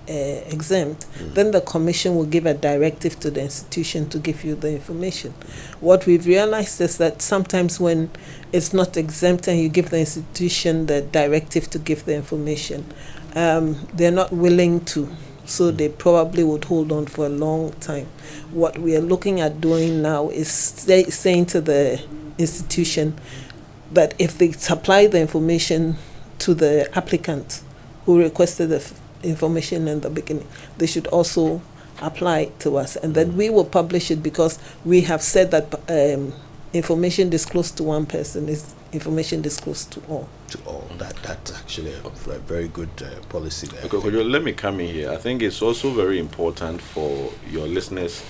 exempt, then the commission will give a directive to the institution to give you the information. What we've realized is that sometimes when it's not exempt and you give the institution the directive to give the information, they're not willing to, so they probably would hold on for a long time. What we are looking at doing now is saying to the institution that if they supply the information to the applicant who requested the information in the beginning, they should also apply it to us, and then we will publish it, because we have said that information disclosed to one person is information disclosed to all. To all. That's actually a very good policy there. Okay, let me come in here. I think it's also very important for your listeners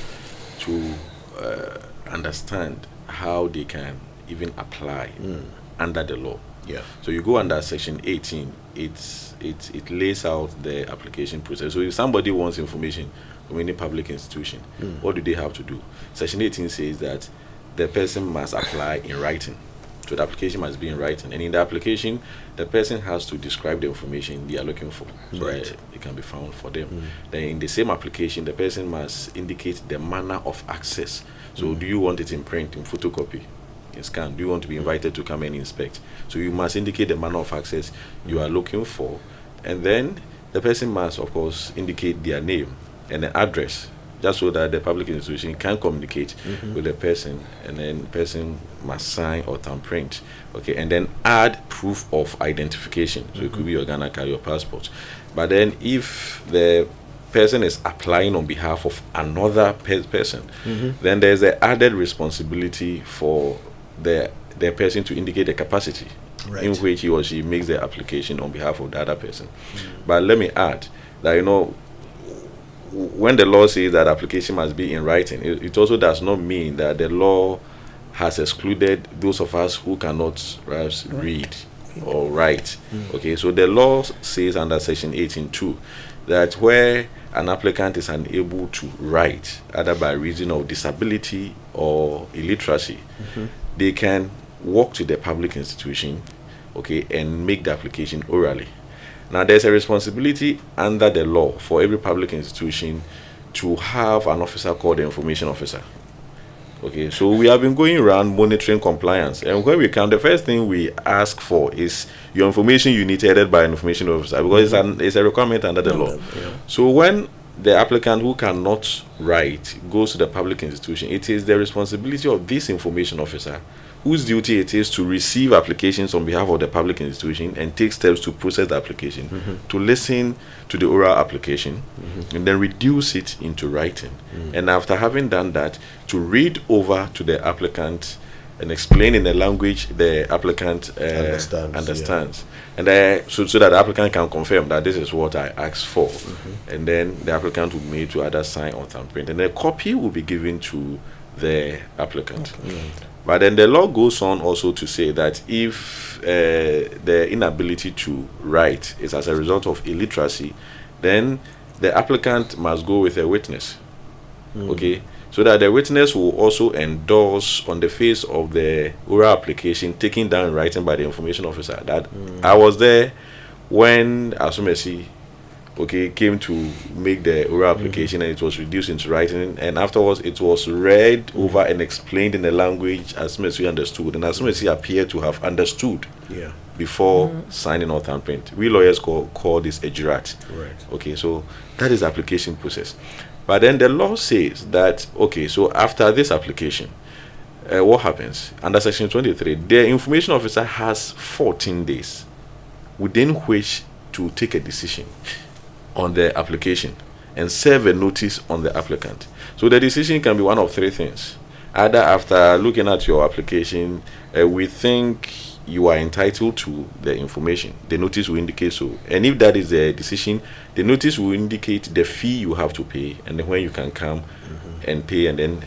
to understand how they can even apply under the law. Yeah. So you go under Section 18. It lays out the application process. So if somebody wants information from any public institution, what do they have to do? Section 18 says that the person must apply in writing. So the application must be in writing, and in the application, the person has to describe the information they are looking for, so Right. that it can be found for them. Then in the same application, the person must indicate the manner of access. So do you want it in print, in photocopy, in scan? Do you want to be invited to come and inspect? So you must indicate the manner of access you are looking for, and then the person must, of course, indicate their name and the address, just so that the public institution can communicate with the person, and then the person must sign or thumbprint, okay, and then add proof of identification. So it could be your Ghana card, your passport. But then if the person is applying on behalf of another person, then there's the added responsibility for the person to indicate the capacity in which he or she makes the application on behalf of the other person. But let me add that, when the law says that application must be in writing, it also does not mean that the law has excluded those of us who cannot read or write. Okay, so the law says under Section 18(2) that where an applicant is unable to write, either by reason of disability or illiteracy, they can walk to the public institution okay, and make the application orally. Now, there's a responsibility under the law for every public institution to have an officer called the information officer. Okay, so we have been going around monitoring compliance, and when we come, the first thing we ask for is your information unit headed by an information officer, because it's a requirement under the law. So when the applicant who cannot write goes to the public institution, it is the responsibility of this information officer, whose duty it is to receive applications on behalf of the public institution and take steps to process the application, to listen to the oral application, and then reduce it into writing. And after having done that, to read over to the applicant and explain in the language the applicant understands. And so that the applicant can confirm that this is what I asked for. And then the applicant will be made to either sign or thumbprint, and a copy will be given to the applicant. But then the law goes on also to say that if the inability to write is as a result of illiteracy, then the applicant must go with a witness. Okay, so that the witness will also endorse on the face of the oral application, taken down in writing by the information officer, that I was there when Asumesi came to make the oral application, and it was reduced into writing, and afterwards it was read over and explained in a language as soon as we understood, and as soon as he appeared to have understood before signing or thumbprint. We lawyers call this a jurat. Okay, so that is the application process. But then the law says that, okay, so after this application, what happens? Under section 23, the information officer has 14 days within which to take a decision on the application and serve a notice on the applicant. So the decision can be one of three things. Either after looking at your application, we think you are entitled to the information, the notice will indicate so. And if that is the decision, the notice will indicate the fee you have to pay and then when you can come and pay and then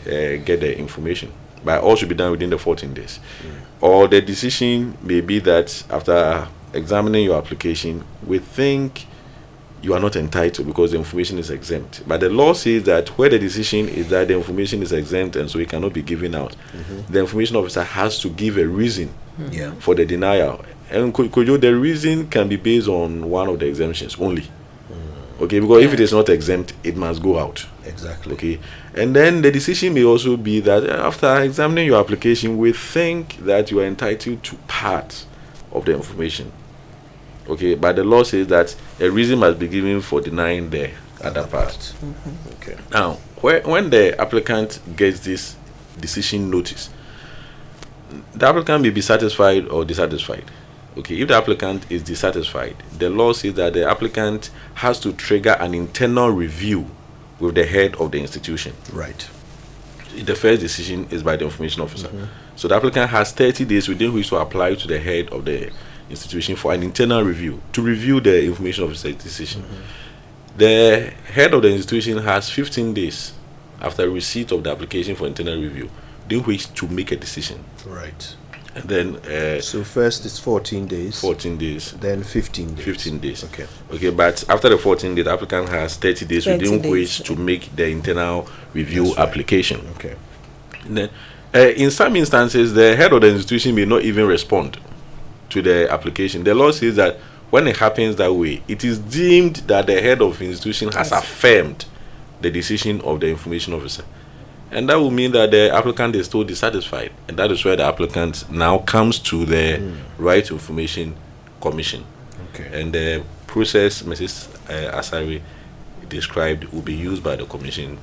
get the information. But all should be done within the 14 days. Or the decision may be that after examining your application, we think you are not entitled because the information is exempt. But the law says that where the decision is that the information is exempt and so it cannot be given out, the information officer has to give a reason for the denial. And the reason can be based on one of the exemptions only. Okay, because if it is not exempt, it must go out. Exactly. Okay, and then the decision may also be that after examining your application, we think that you are entitled to part of the information. Okay, but the law says that a reason must be given for denying the other part. Okay. Now, when the applicant gets this decision notice, the applicant may be satisfied or dissatisfied. Okay, if the applicant is dissatisfied, the law says that the applicant has to trigger an internal review with the head of the institution. Right. The first decision is by the information officer. So the applicant has 30 days within which to apply to the head of the institution for an internal review, to review the information officer's decision. The head of the institution has 15 days after receipt of the application for internal review, in which to make a decision. Right. And then so first it's 14 days. 14 days. Then 15 days. 15 days. Okay. Okay, but after the 14 days, the applicant has 30 days 30 within days. which to make the internal review That's right. application. Okay. And then, in some instances, the head of the institution may not even respond to the application. The law says that when it happens that way, it is deemed that the head of the institution has affirmed the decision of the information officer. And that will mean that the applicant is still dissatisfied. And that is where the applicant now comes to the Right to Information Commission. Okay. And the process Mrs. Asari described will be used by the commission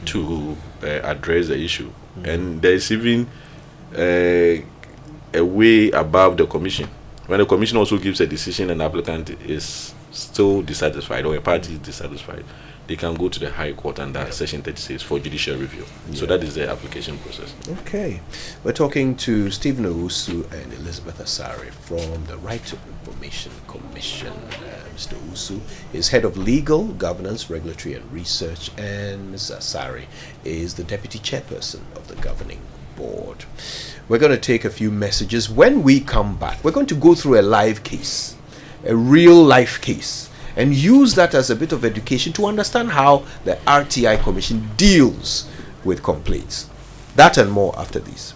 to address the issue. And there is even a way above the commission. When the commission also gives a decision and the applicant is still dissatisfied or a party is dissatisfied, they can go to the High Court under Section 36 for judicial review. So that is the application process. Okay. We're talking to Stephen Owusu and Elizabeth Asari from the Right to Information Commission. Mr. Owusu is head of legal, governance, regulatory and research, and Ms. Asari is the deputy chairperson of the governing board. We're going to take a few messages. When we come back, we're going to go through a live case, a real life case, and use that as a bit of education to understand how the RTI Commission deals with complaints. That and more after this.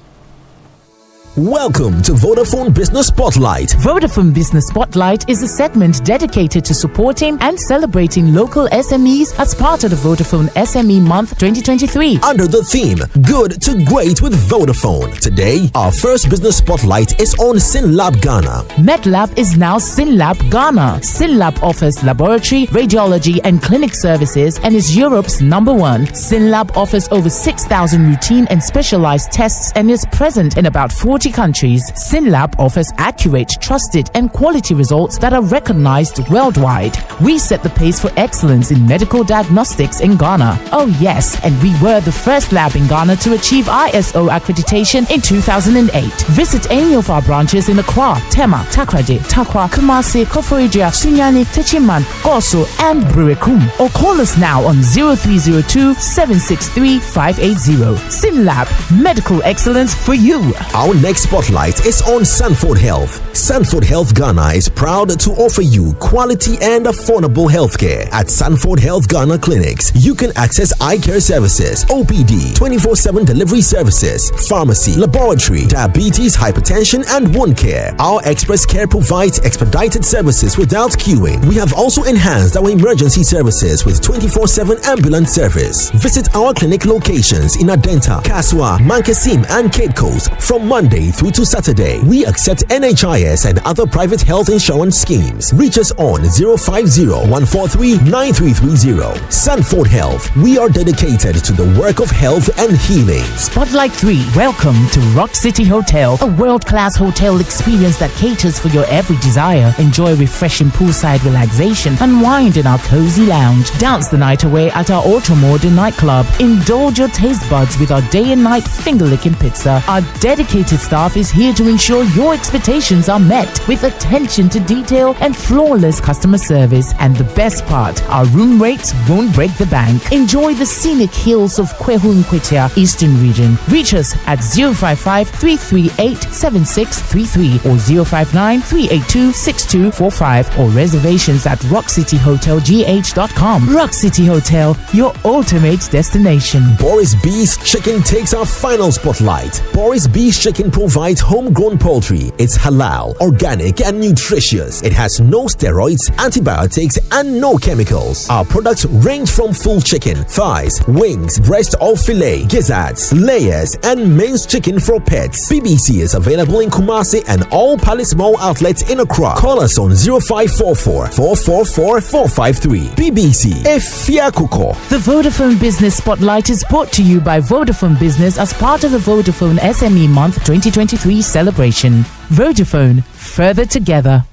Welcome to Vodafone Business Spotlight. Vodafone Business Spotlight is a segment dedicated to supporting and celebrating local SMEs as part of the Vodafone SME Month 2023. Under the theme, Good to Great with Vodafone. Today, our first business spotlight is on SynLab Ghana. MedLab is now SynLab Ghana. SynLab offers laboratory, radiology, and clinic services and is Europe's #1. SynLab offers over 6,000 routine and specialized tests and is present in about 40 countries. SynLab offers accurate, trusted, and quality results that are recognized worldwide. We set the pace for excellence in medical diagnostics in Ghana. Oh yes, and we were the first lab in Ghana to achieve ISO accreditation in 2008. Visit any of our branches in Accra, Tema, Takrade, Takwa, Kumasi, Koforidua, Sunyani, Techiman, Goso, and Burekum. Or call us now on 0302 763 580. SynLab, medical excellence for you. Our next spotlight is on Sanford Health. Sanford Health Ghana is proud to offer you quality and affordable healthcare. At Sanford Health Ghana clinics, you can access eye care services, OPD, 24/7 delivery services, pharmacy, laboratory, diabetes, hypertension, and wound care. Our express care provides expedited services without queuing. We have also enhanced our emergency services with 24/7 ambulance service. Visit our clinic locations in Adenta, Kaswa, Mankasim, and Cape Coast from Monday through to Saturday. We accept NHIS and other private health insurance schemes. Reach us on 050-143-9330. Sanford Health. We are dedicated to the work of health and healing. Spotlight 3. Welcome to Rock City Hotel, a world-class hotel experience that caters for your every desire. Enjoy refreshing poolside relaxation, unwind in our cozy lounge, dance the night away at our ultra-modern nightclub. Indulge your taste buds with our day and night finger-licking pizza. Our dedicated staff is here to ensure your expectations are met with attention to detail and flawless customer service. And the best part, our room rates won't break the bank. Enjoy the scenic hills of Kwehu Nkwetia, Eastern Region. Reach us at 055-338-7633 or 059-382-6245 or reservations at rockcityhotelgh.com. Rock City Hotel, your ultimate destination. Boris B's Chicken takes our final spotlight. Boris B's Chicken provides homegrown poultry. It's halal, organic, and nutritious. It has no steroids, antibiotics, and no chemicals. Our products range from full chicken, thighs, wings, breast or fillet, gizzards, layers, and minced chicken for pets. BBC is available in Kumasi and all Palace Mall outlets in Accra. Call us on 0544 444 453. BBC, Efia Kuko. The Vodafone Business Spotlight is brought to you by Vodafone Business as part of the Vodafone SME Month 2023 celebration. Vodafone, further together.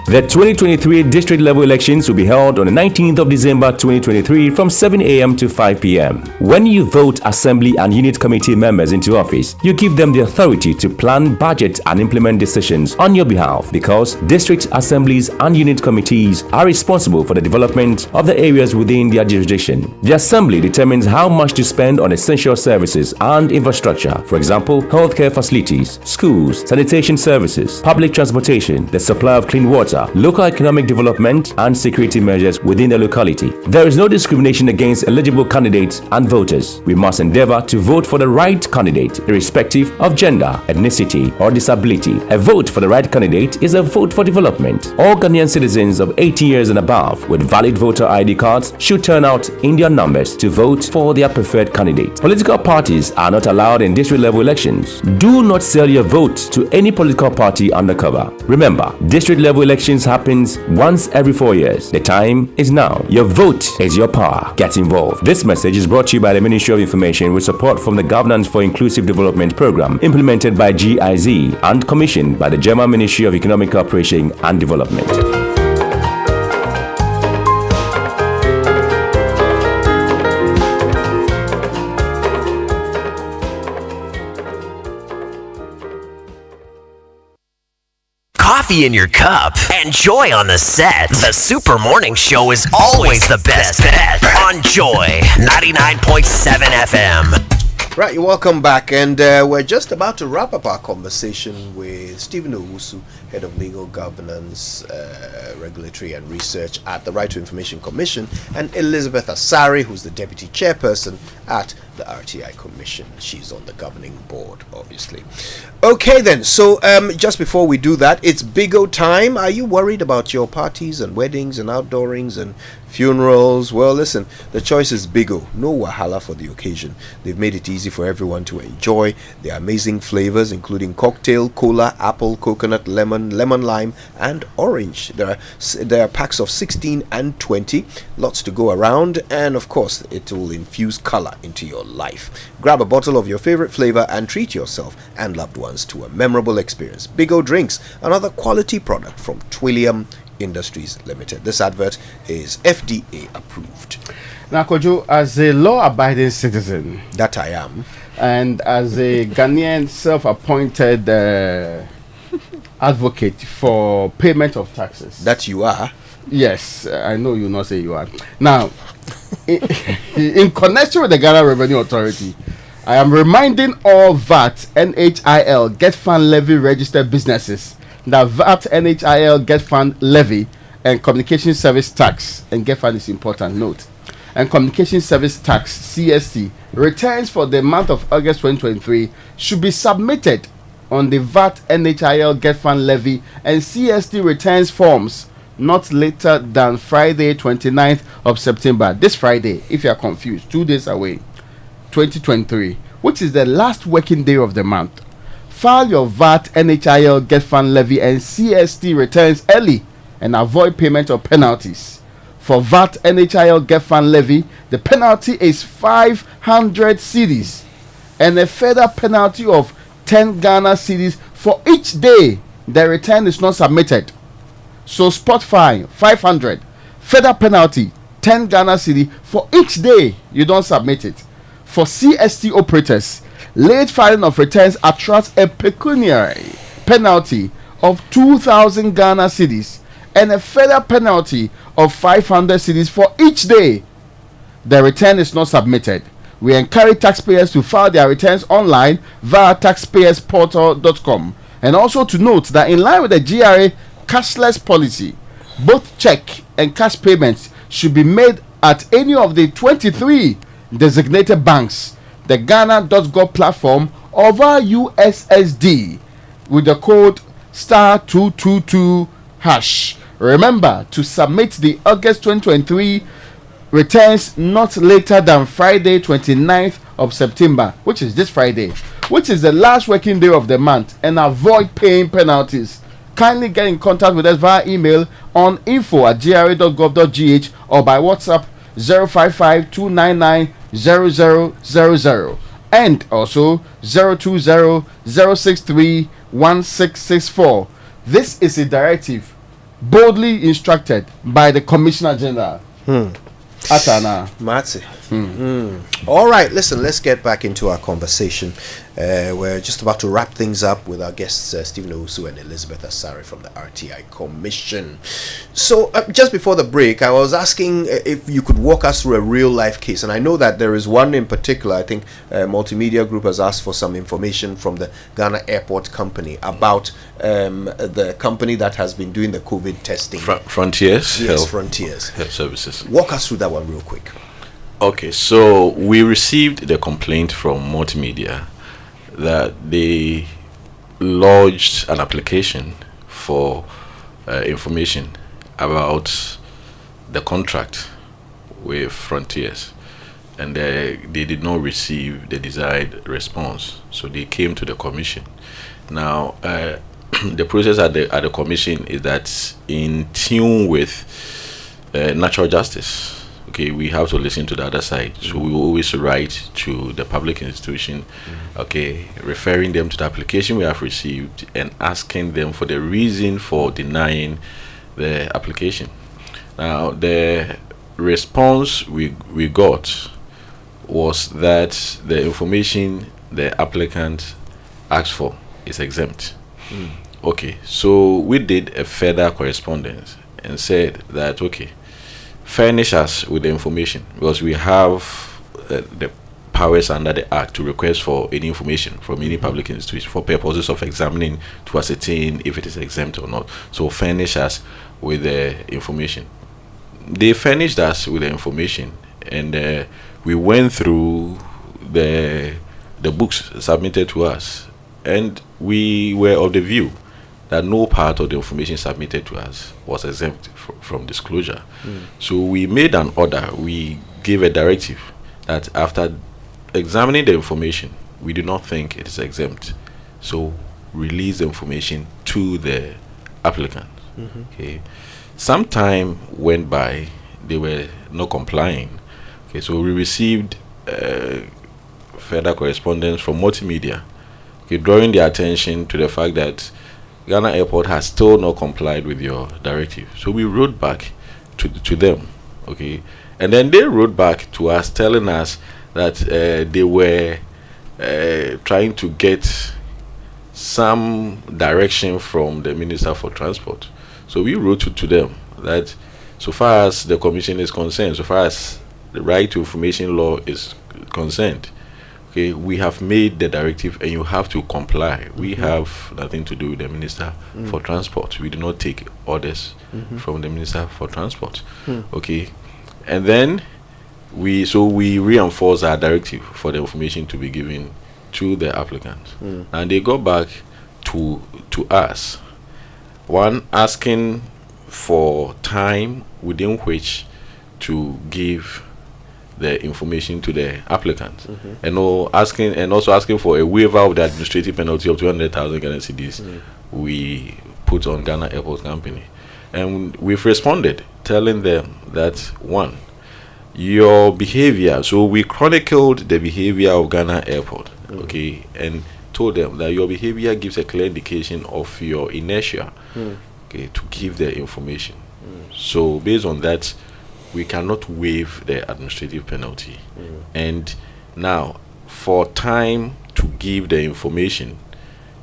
The 2023 district level elections will be held on the 19th of December 2023 from 7 a.m. to 5 p.m. When you vote assembly and unit committee members into office, you give them the authority to plan, budget, and implement decisions on your behalf because district assemblies and unit committees are responsible for the development of the areas within their jurisdiction. The assembly determines how much to spend on essential services and infrastructure, for example, healthcare facilities, schools, sanitation services, public transportation, the supply of clean water, local economic development, and security measures within the locality. There is no discrimination against eligible candidates and voters. We must endeavor to vote for the right candidate, irrespective of gender, ethnicity, or disability. A vote for the right candidate is a vote for development. All Ghanaian citizens of 18 years and above with valid voter ID cards should turn out in their numbers to vote for their preferred candidate. Political parties are not allowed in district level elections. Do not sell your vote to any political party undercover. Remember, district level elections happens once every 4 years. The time is now. Your vote is your power. Get involved. This message is brought to you by the Ministry of Information with support from the Governance for Inclusive Development Program implemented by GIZ and commissioned by the German Ministry of Economic Cooperation and Development. Coffee in your cup and Joy on the set. The Super Morning Show is always the best bet on Joy 99.7 FM. Right, you're welcome back, and we're just about to wrap up our conversation with Stephen Owusu, Head of Legal Governance, Regulatory and Research at the Right to Information Commission, and Elizabeth Asari, who's the Deputy Chairperson at the RTI Commission. She's on the governing board, obviously. Okay then, so just before we do that, it's Big O time. Are you worried about your parties and weddings and outdoorings and funerals? Well, listen, the choice is Big O. No wahala for the occasion. They've made it easy for everyone to enjoy their amazing flavors, including cocktail, cola, apple, coconut, lemon, lemon lime, and orange. There are packs of 16 and 20, lots to go around, and of course, it will infuse color into your life. Grab a bottle of your favorite flavor and treat yourself and loved ones to a memorable experience. Big O Drinks, another quality product from Twillium Industries Limited. This advert is FDA approved. Now, Kojo, as a law-abiding citizen, that I am, and as a Ghanaian self-appointed advocate for payment of taxes, that you are. Yes, I know you not say you are. Now, in connection with the Ghana Revenue Authority, I am reminding all VAT, NHIL, Get Fund Levy registered businesses that VAT, NHIL, Get Fund Levy, and Communication Service Tax, and Get Fund is important, note, and Communication Service Tax, CST, returns for the month of August 2023 should be submitted on the VAT, NHIL, Get Fund Levy, and CST returns forms not later than Friday 29th of September. This Friday, if you are confused, 2 days away, 2023, which is the last working day of the month. File your VAT, NHIL, Get Fund Levy, and CST returns early and avoid payment of penalties. For VAT, NHIL, Get Fund Levy, the penalty is 500 cedis and a further penalty of 10 Ghana cedis for each day the return is not submitted. So spot fine 500, further penalty 10 Ghana cedi for each day you don't submit it. For CST operators, late filing of returns attracts a pecuniary penalty of 2,000 Ghana cedis and a further penalty of 500 cedis for each day the return is not submitted. We encourage taxpayers to file their returns online via taxpayersportal.com, and also to note that in line with the GRA cashless policy, both check and cash payments should be made at any of the 23 designated banks, the Ghana.gov platform, or via USSD with the code *222#. Remember to submit the August 2023 returns not later than Friday 29th of September, which is this Friday, which is the last working day of the month, and avoid paying penalties. Kindly get in contact with us via email on info@gra.gov.gh or by WhatsApp 055-299-0000 and also 020-063-1664. This is a directive boldly instructed by the Commissioner General. Atana. Matsi. All right, listen, let's get back into our conversation. We're just about to wrap things up with our guests, Stephen Owusu and Elizabeth Asari from the RTI Commission. So, just before the break, I was asking if you could walk us through a real-life case. And I know that there is one in particular. I think Multimedia Group has asked for some information from the Ghana Airport Company about the company that has been doing the COVID testing. Frontiers? Yes, Frontiers. Health Services. Walk us through that one real quick. Okay, so we received the complaint from Multimedia that they lodged an application for information about the contract with Frontiers, and they did not receive the desired response, so they came to the commission. Now the process at the commission is that in tune with natural justice. Okay, we have to listen to the other side, so we will always write to the public institution, okay, referring them to the application we have received and asking them for the reason for denying the application. Now, the response we got was that the information the applicant asked for is exempt. Okay, so we did a further correspondence and said that, okay, furnish us with the information, because we have the powers under the Act to request for any information from any public institution for purposes of examining to ascertain if it is exempt or not. So furnish us with the information. They furnished us with the information, and we went through the books submitted to us, and we were of the view that no part of the information submitted to us was exempt from disclosure. So we made an order. We gave a directive that after examining the information, we do not think it is exempt. So release the information to the applicant. Okay. Some time went by, they were not complying. Okay, so we received further correspondence from multimedia, okay, drawing their attention to the fact that Ghana Airport has still not complied with your directive. So we wrote back to them, okay, and then they wrote back to us telling us that they were trying to get some direction from the Minister for Transport. So we wrote to them that so far as the Commission is concerned, so far as the right to information law is concerned, okay, we have made the directive and you have to comply. We have nothing to do with the Minister for Transport. We do not take orders from the Minister for Transport. Okay, and then we reinforce our directive for the information to be given to the applicants, and they got back to us, one, asking for time within which to give the information to the applicant, and also asking for a waiver of the administrative penalty of 200,000 Ghana cedis we put on Ghana Airport Company. And we've responded telling them that, one, your behavior, so we chronicled the behavior of Ghana Airport, okay, and told them that your behavior gives a clear indication of your inertia, okay, to give the information. So based on that, we cannot waive the administrative penalty. And now, for time to give the information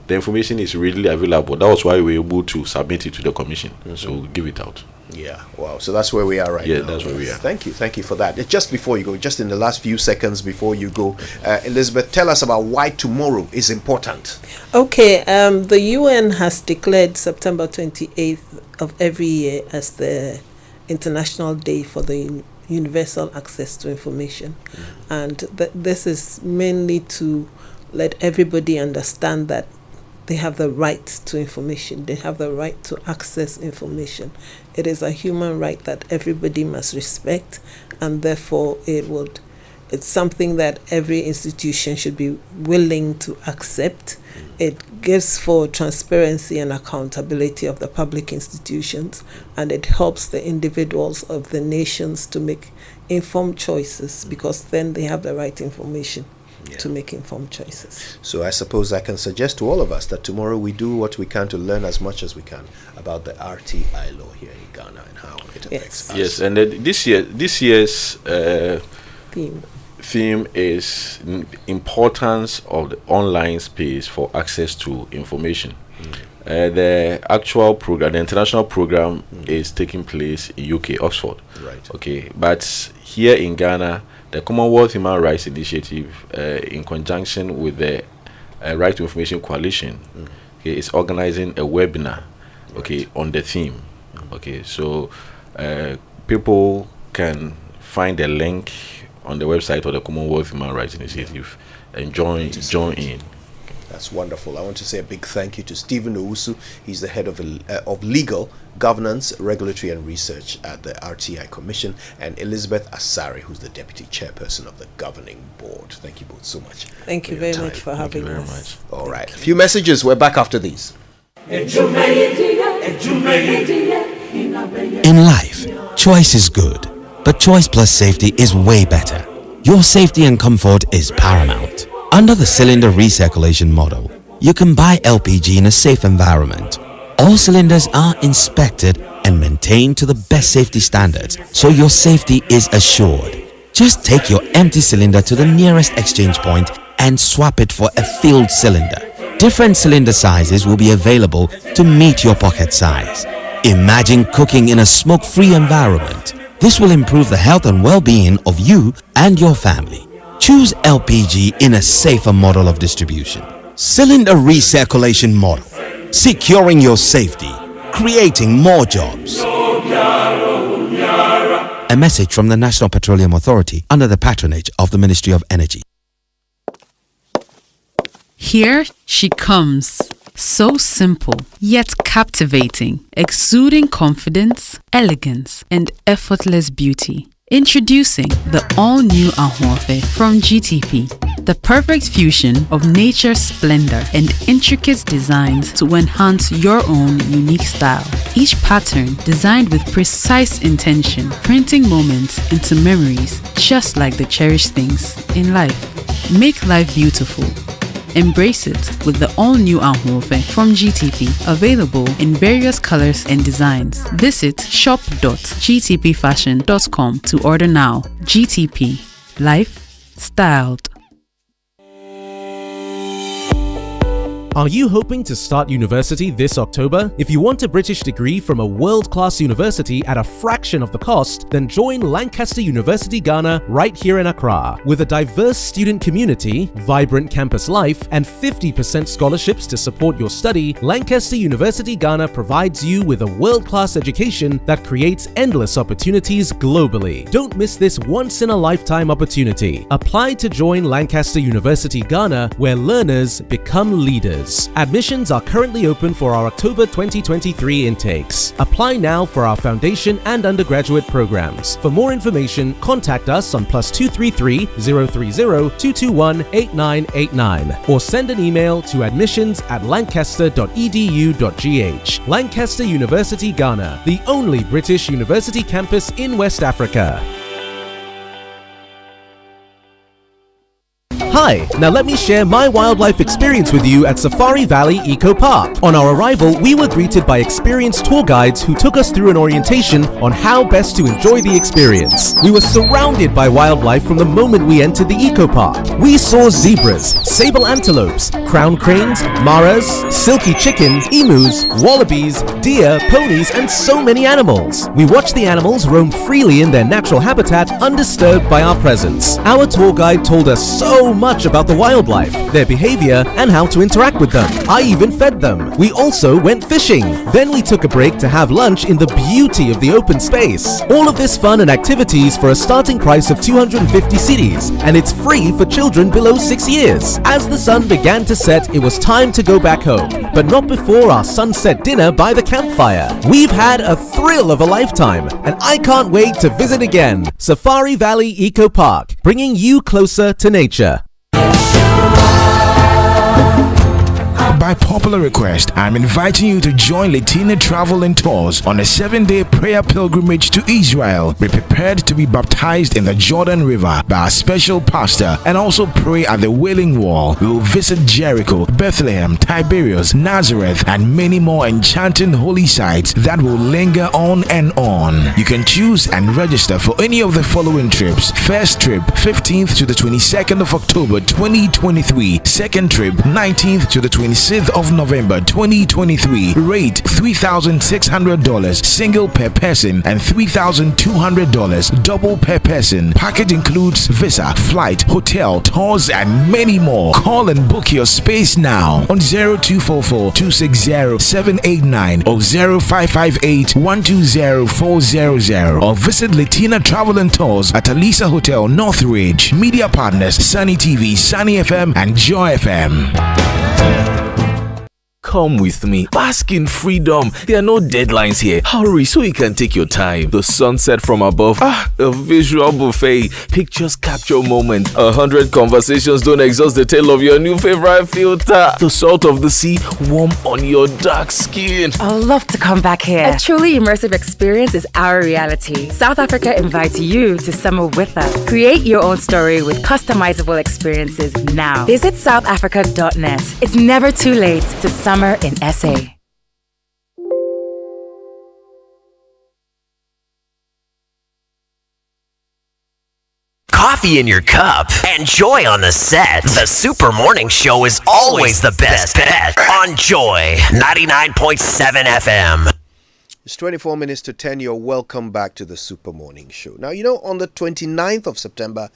is readily available. That was why we were able to submit it to the Commission. So give it out. Yeah, wow. So that's where we are right now. Yeah, that's where we are. Thank you for that. Just before you go, just in the last few seconds before you go, Elizabeth, tell us about why tomorrow is important. Okay, the UN has declared September 28th of every year as the International Day for the Universal Access to Information. And this is mainly to let everybody understand that they have the right to information. They have the right to access information. It is a human right that everybody must respect, and therefore it's something that every institution should be willing to accept. It gives for transparency and accountability of the public institutions, and it helps the individuals of the nations to make informed choices, because then they have the right information to make informed choices. So I suppose I can suggest to all of us that tomorrow we do what we can to learn as much as we can about the RTI law here in Ghana and how it affects us. Yes, and this year's theme is importance of the online space for access to information. The actual program, the international program, is taking place in UK, Oxford. Right. Okay, but here in Ghana, the Commonwealth Human Rights Initiative, in conjunction with the Right to Information Coalition, is organizing a webinar, okay, on the theme. Okay, so people can find a link on the website of the Commonwealth Human Rights Initiative and join in. That's wonderful. I want to say a big thank you to Stephen Owusu. He's the head of legal, governance, regulatory and research at the RTI Commission, and Elizabeth Asari, who's the deputy chairperson of the governing board. Thank you both so much. Thank you very much for having us. All right. A few messages. We're back after these. In life, choice is good, but choice plus safety is way better. Your safety and comfort is paramount. Under the cylinder recirculation model, you can buy LPG in a safe environment. All cylinders are inspected and maintained to the best safety standards, so your safety is assured. Just take your empty cylinder to the nearest exchange point and swap it for a filled cylinder. Different cylinder sizes will be available to meet your pocket size. Imagine cooking in a smoke-free environment. This will improve the health and well-being of you and your family. Choose LPG in a safer model of distribution. Cylinder recirculation model. Securing your safety. Creating more jobs. A message from the National Petroleum Authority under the patronage of the Ministry of Energy. Here she comes. So simple, yet captivating, exuding confidence, elegance, and effortless beauty. Introducing the all-new Ahorfe from GTP. The perfect fusion of nature's splendor and intricate designs to enhance your own unique style. Each pattern designed with precise intention, printing moments into memories just like the cherished things in life. Make life beautiful. Embrace it with the all-new Ahorfe from GTP, available in various colors and designs. Visit shop.gtpfashion.com to order now. GTP. Life styled. Are you hoping to start university this October? If you want a British degree from a world-class university at a fraction of the cost, then join Lancaster University Ghana right here in Accra. With a diverse student community, vibrant campus life, and 50% scholarships to support your study, Lancaster University Ghana provides you with a world-class education that creates endless opportunities globally. Don't miss this once-in-a-lifetime opportunity. Apply to join Lancaster University Ghana, where learners become leaders. Admissions are currently open for our October 2023 intakes. Apply now for our foundation and undergraduate programs. For more information, contact us on +233 030 221 8989 or send an email to admissions@lancaster.edu.gh. Lancaster University Ghana, the only British university campus in West Africa. Hi, now let me share my wildlife experience with you at Safari Valley Eco Park. On our arrival, we were greeted by experienced tour guides who took us through an orientation on how best to enjoy the experience. We were surrounded by wildlife from the moment we entered the Eco Park. We saw zebras, sable antelopes, crown cranes, maras, silky chicken, emus, wallabies, deer, ponies, and so many animals. We watched the animals roam freely in their natural habitat, undisturbed by our presence. Our tour guide told us so much about the wildlife, their behavior, and how to interact with them. I even fed them. We also went fishing. Then we took a break to have lunch in the beauty of the open space. All of this fun and activities for a starting price of 250 cedis, and it's free for children below 6 years. As the sun began to set, it was time to go back home, but not before our sunset dinner by the campfire. We've had a thrill of a lifetime, and I can't wait to visit again. Safari Valley Eco Park, bringing you closer to nature. By popular request, I'm inviting you to join Latina Travel and Tours on a 7-day prayer pilgrimage to Israel. Be prepared to be baptized in the Jordan River by our special pastor and also pray at the Wailing Wall. We will visit Jericho, Bethlehem, Tiberias, Nazareth, and many more enchanting holy sites that will linger on and on. You can choose and register for any of the following trips. First trip, 15th to the 22nd of October 2023. Second trip, 19th to the 26th of November 2023. Rate $3,600 single per person and $3,200 double per person. Package includes visa, flight, hotel, tours, and many more. Call and book your space now on 0244-260-789 or 0558-120400 or visit Latina Travel and Tours at Alisa Hotel, Northridge. Media partners Sunny TV, Sunny FM, and Joy FM. Come with me. Bask in freedom. There are no deadlines here. Hurry so you can take your time. The sunset from above. A visual buffet. Pictures capture moment. 100 conversations don't exhaust the tale of your new favorite filter. The salt of the sea warm on your dark skin. I'd love to come back here. A truly immersive experience is our reality. South Africa invites you to summer with us. Create your own story with customizable experiences now. Visit southafrica.net. It's never too late to summer in SA. Coffee in your cup and Joy on the set. The Super Morning Show is always the best bet on Joy 99.7 FM. It's 24 minutes to 10. You're welcome back to the Super Morning Show. Now, you know, on the 29th of September,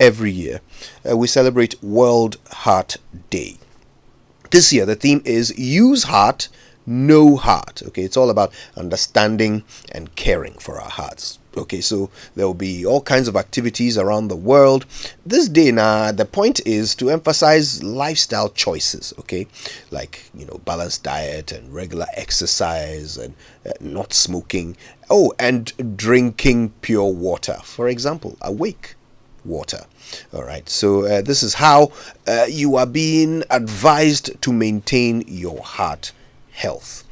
every year, we celebrate World Heart Day. This year, the theme is Use Heart, No Heart. Okay, it's all about understanding and caring for our hearts. Okay, so there will be all kinds of activities around the world. This day now, the point is to emphasize lifestyle choices, okay? Like, balanced diet and regular exercise and not smoking. Oh, and drinking pure water. For example, awake water. All right, so this is how you are being advised to maintain your heart health.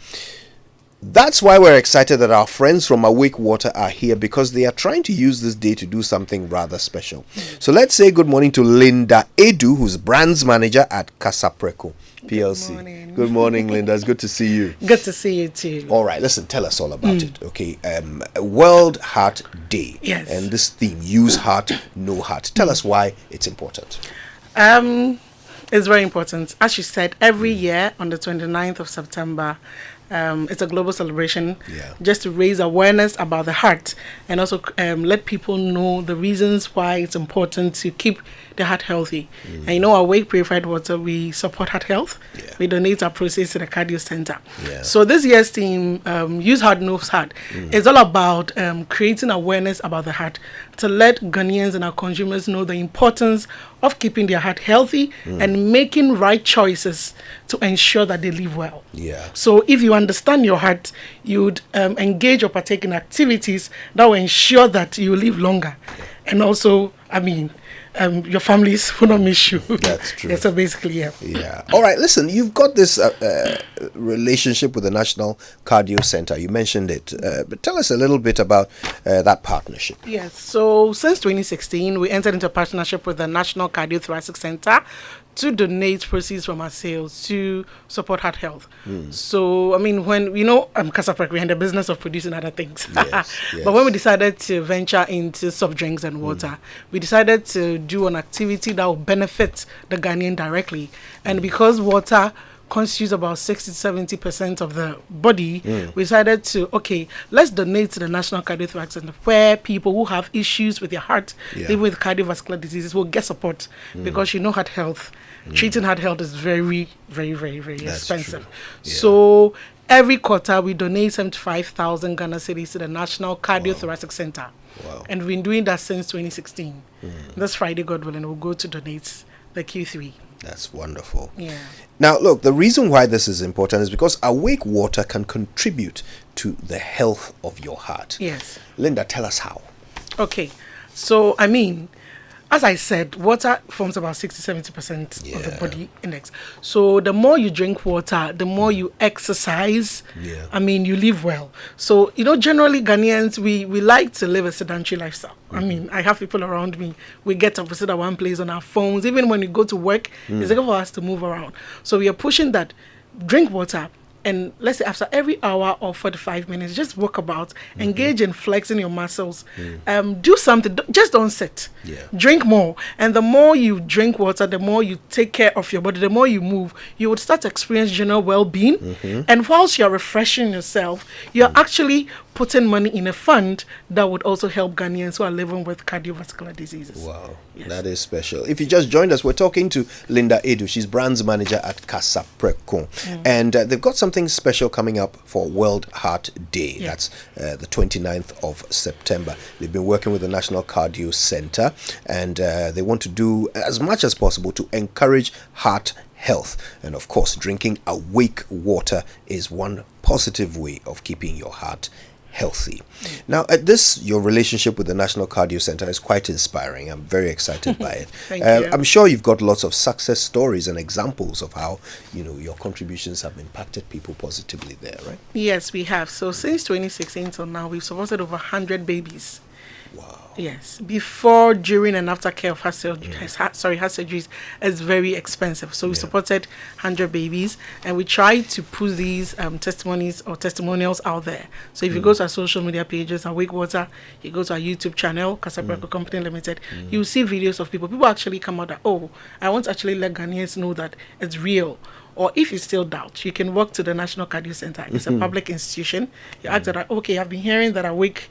That's why we're excited that our friends from Awake Water are here, because they are trying to use this day to do something rather special. So let's say good morning to Linda Edu, who's brands manager at Casapreco PLC. Good morning, Linda. It's good to see you. Good to see you too. All right, listen, tell us all about it. Okay, World Heart Day. Yes. And this theme, Use Heart, No Heart. Tell us why it's important. It's very important. As you said, every year on the 29th of September, it's a global celebration just to raise awareness about the heart and also let people know the reasons why it's important to keep the heart healthy. And Awake Purified Water, we support heart health. We donate our proceeds to the cardio center. So this year's theme, Use Heart, No Heart, is all about creating awareness about the heart to let Ghanaians and our consumers know the importance of keeping their heart healthy and making right choices to ensure that they live well. So if you understand your heart, you'd engage or partake in activities that will ensure that you live longer. And also, your families will not miss you. That's true. So basically, All right, listen, you've got this relationship with the National Cardio Center. You mentioned it, but tell us a little bit about that partnership. Yes, so since 2016, we entered into a partnership with the National Cardiothoracic Center to donate proceeds from our sales to support heart health. So, when Casaprec, we're in the business of producing other things. But when we decided to venture into soft drinks and water, we decided to do an activity that will benefit the Ghanaian directly. And because water constitutes about 60-70% of the body, we decided to, let's donate to the National Cardiothoracic Center, where people who have issues with their heart, even with cardiovascular diseases, will get support. Because heart health, treating heart health is very, very, very, very expensive. So every quarter, we donate 75,000 Ghana cedis to the National Cardiothoracic Center. And we've been doing that since 2016. This Friday, God willing, we'll go to donate the Q3. That's wonderful. Now, look, the reason why this is important is because Awake Water can contribute to the health of your heart. Yes. Linda, tell us how. Okay. So, as I said, water forms about 60-70% of the body index. So the more you drink water, the more you exercise, you live well. So, generally Ghanaians, we like to live a sedentary lifestyle. I have people around me, we get up, we sit at one place on our phones. Even when we go to work, it's difficult for us to move around. So we are pushing that, drink water. And let's say after every hour or 45 minutes, just walk about, engage in flexing your muscles, do something, just don't sit. Drink more. And the more you drink water, the more you take care of your body, the more you move, you would start to experience general well-being. And whilst you're refreshing yourself, you're actually putting money in a fund that would also help Ghanaians who are living with cardiovascular diseases. Wow, that is special. If you just joined us, we're talking to Linda Edu. She's brands manager at Casapreco. And they've got something special coming up for World Heart Day. That's the 29th of September. They've been working with the National Cardio Center, and they want to do as much as possible to encourage heart health. And of course, drinking Awake Water is one positive way of keeping your heart healthy. Now, your relationship with the National Cardio Center is quite inspiring. I'm very excited by it. Thank you. I'm sure you've got lots of success stories and examples of how your contributions have impacted people positively there, right? Yes, we have. So since 2016 till now, we've supported over 100 babies. Wow. Yes, before, during, and after care of heart surgeries is very expensive. So we supported 100 babies, and we try to put these testimonials out there. So if you go to our social media pages, Awake Water, you go to our YouTube channel, Casapreco Company Limited, you'll see videos of people. People actually come out that, I want to actually let Ghanaians know that it's real. Or if you still doubt, you can walk to the National Cardio Center. It's a public institution. You ask that, I've been hearing that Awake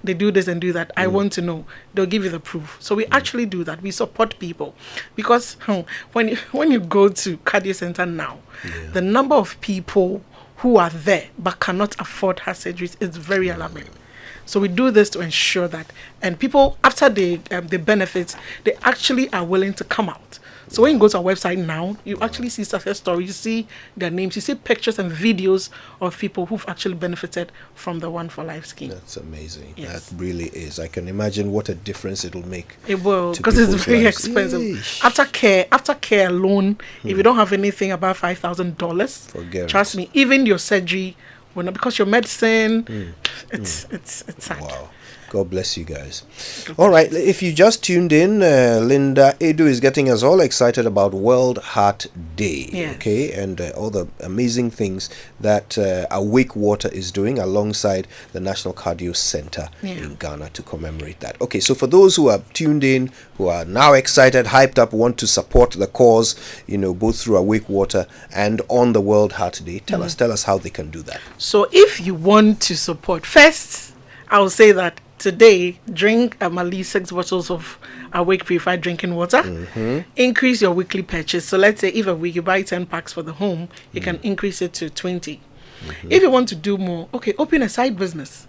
they do this and do that. I want to know. They'll give you the proof. So we actually do that. We support people because when you go to cardio center now, the number of people who are there but cannot afford heart surgeries is very alarming. So we do this to ensure that, and people after the benefits, they actually are willing to come out. So when you go to our website now, you actually see success stories, you see their names, you see pictures and videos of people who've actually benefited from the One for Life scheme. That's amazing. Yes. That really is. I can imagine what a difference it'll make. It will, to because it's people's very lives. expensive. Yeesh. After care alone, if you don't have anything above $5,000, Forget trust me, even your surgery will not, because your medicine, it's sad. Wow. God bless you guys. All right, if you just tuned in, Linda Edu is getting us all excited about World Heart Day, Yes. okay, and all the amazing things that Awake Water is doing alongside the National Cardio Center in Ghana to commemorate that. Okay, so for those who are tuned in, who are now excited, hyped up, want to support the cause, both through Awake Water and on the World Heart Day, tell us how they can do that. So if you want to support, first, I will say that today, drink at least 6 bottles of Awake Purified Drinking Water. Increase your weekly purchase. So let's say if a week you buy 10 packs for the home, you can increase it to 20. If you want to do more, okay, open a side business.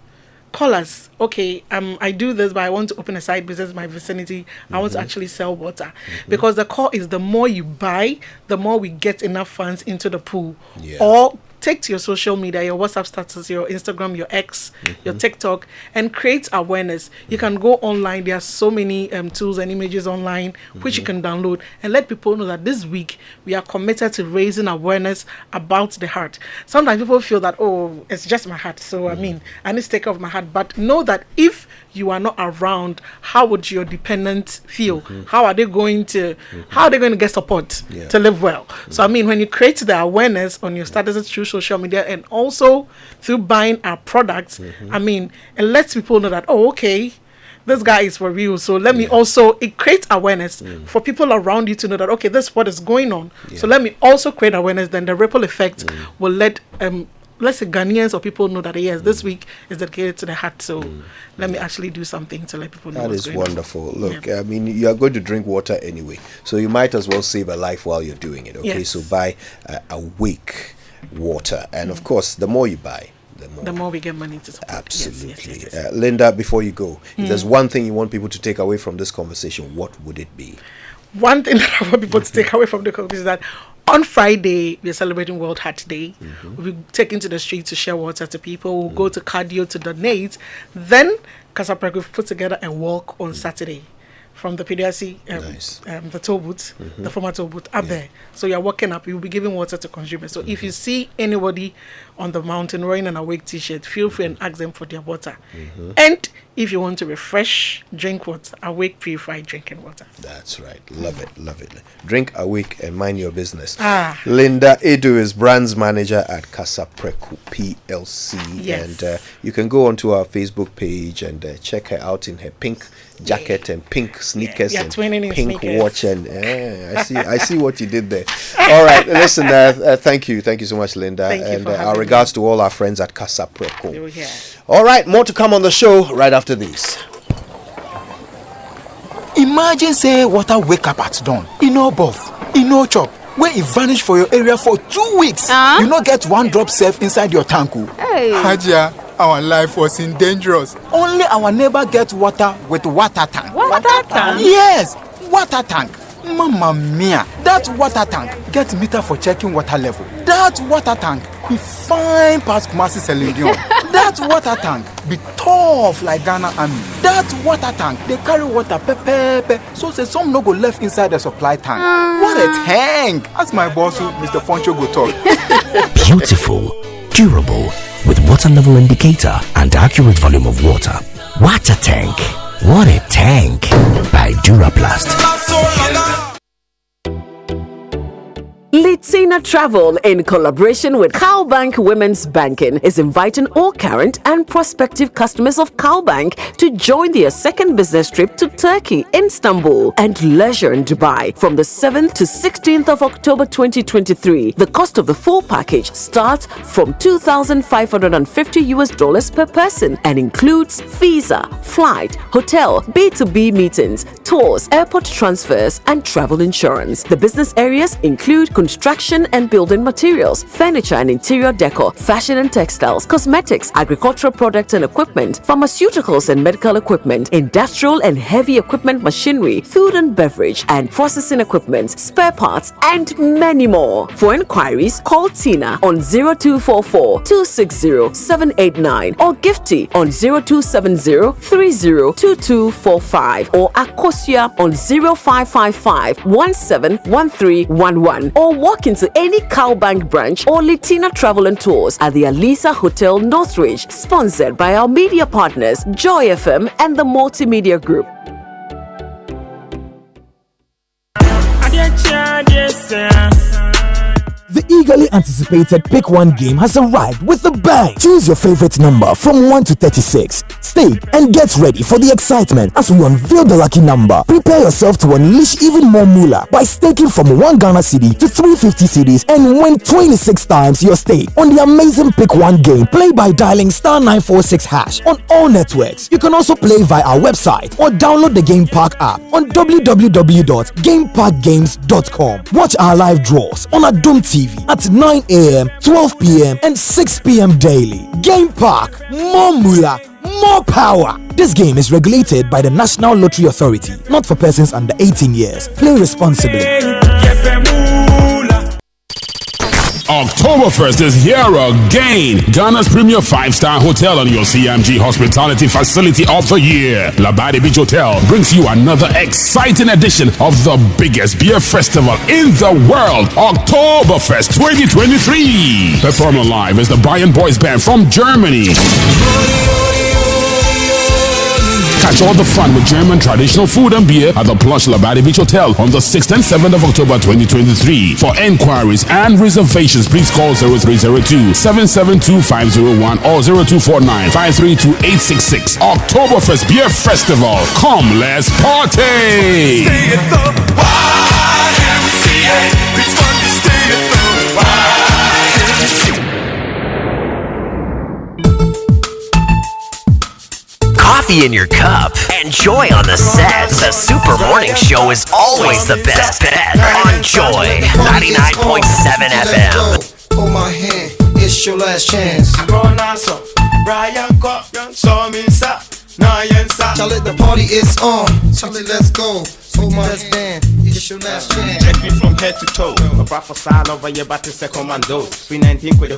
Call us. Okay, I do this, but I want to open a side business in my vicinity. I want to actually sell water. Because the call is the more you buy, the more we get enough funds into the pool. Or take to your social media, your WhatsApp status, your Instagram, your X, your TikTok, and create awareness. You can go online. There are so many tools and images online which you can download and let people know that this week we are committed to raising awareness about the heart. Sometimes people feel that, oh, it's just my heart. So, I need to take care of my heart. But know that if you are not around, how would your dependents feel? How are they going to get support to live well? So when you create the awareness on your statuses through social media and also through buying our products, it lets people know that, oh, okay, this guy is for real. So let me also, it creates awareness for people around you to know that, okay, this is what is going on. So let me also create awareness. Then the ripple effect will let let's say Ghanaians or people know that yes, this week is dedicated to the heart. So let me actually do something to let people know. That is wonderful. Look, you are going to drink water anyway, so you might as well save a life while you're doing it. Okay, so buy Awake Water, and of course, the more you buy, the more we get money to support. Absolutely. Yes. Linda, before you go, if there's one thing you want people to take away from this conversation, what would it be? One thing that I want people to take away from the conversation is that on Friday, we're celebrating World Heart Day. We'll be taking to the streets to share water to people. We'll go to cardio to donate. Then, Casaprec will put together a walk on Saturday from the PDRC, the toll booth, the former toll booth, up there. So you're walking up, you'll be giving water to consumers. So if you see anybody on the mountain wearing an Awake t-shirt, feel free and ask them for their water. And if you want to refresh, drink water, Awake Purified Drinking Water. That's right. Love it. Love it. Drink Awake and mind your business. Linda Edu is brands manager at Casapreco PLC. Yes. And you can go onto our Facebook page and check her out in her pink jacket and pink sneakers and pink sneakers. watch. And I see what you did there. All right. Listen, thank you. Thank you so much, Linda. Thank you and for our having regards to all our friends at Casapreco. Yeah. All right. More to come on the show right after this. Imagine say water wake up at dawn, e no bath, e no chop, where e vanish for your area for 2 weeks. You no get one drop safe inside your tank. Hey. Hajia, our life was in dangerous. Only our neighbor get water with water tank. Water tank? Yes, water tank. Mamma mia, that water tank get meter for checking water level. That water tank be fine past Kumasi Selindion. That water tank be tough like Ghana Army. That water tank, they carry water pepe, so say some no go left inside the supply tank. What a tank! As my boss, Mr. Poncho, go talk. Beautiful, durable, with water level indicator and accurate volume of water. Water tank. What a tank! By Duraplast. Litina Travel, in collaboration with Cowbank Women's Banking, is inviting all current and prospective customers of Cowbank to join their second business trip to Turkey, Istanbul, and leisure in Dubai from the 7th to 16th of October 2023. The cost of the full package starts from $2,550 per person and includes visa, flight, hotel, B2B meetings, tours, airport transfers, and travel insurance. The business areas include construction and building materials, furniture and interior decor, fashion and textiles, cosmetics, agricultural products and equipment, pharmaceuticals and medical equipment, industrial and heavy equipment machinery, food and beverage and processing equipment, spare parts, and many more. For inquiries, call Tina on 0244 260 789 or Gifty on 0270 302245 or Akosia on 0555 171311 or walk into any Cowbank branch or Litina Travel and Tours at the Alisa Hotel Northridge, sponsored by our media partners Joy FM and the Multimedia Group. The eagerly anticipated Pick 1 game has arrived with a bang. Choose your favorite number from 1 to 36. Stake and get ready for the excitement as we unveil the lucky number. Prepare yourself to unleash even more moolah by staking from 1 Ghana cedi to 350 cedis and win 26 times your stake on the amazing Pick 1 game. Play by dialing *946# on all networks. You can also play via our website or download the Game Park app on www.gameparkgames.com. Watch our live draws on Adom TV at 9 a.m., 12 p.m. and 6 p.m. daily. Game Park, more moolah, more power. This game is regulated by the National Lottery Authority, not for persons under 18 years. Play responsibly. Oktoberfest is here again. Ghana's premier 5-star hotel and your CMG hospitality facility of the year. Labadi Beach Hotel brings you another exciting edition of the biggest beer festival in the world, Oktoberfest 2023. Performing live is the Bayern Boys Band from Germany. Catch all the fun with German traditional food and beer at the plush Labadi Beach Hotel on the 6th and 7th of October 2023. For enquiries and reservations, please call 0302-772-501 or 0249-532-866. Oktoberfest Beer Festival. Come, let's party! Stay at the YMCA. It's fun to stay at the YMCA. Coffee in your cup and Joy on the set. The Super Morning Show is always the best bet on Joy 99.7 FM. Hold my hand, it's your last chance. Charlie, the party is on. Charlie, let's go. Hold my hand, it's your last chance. Check me from head to toe. A proper style over your body, say commando. 319 with the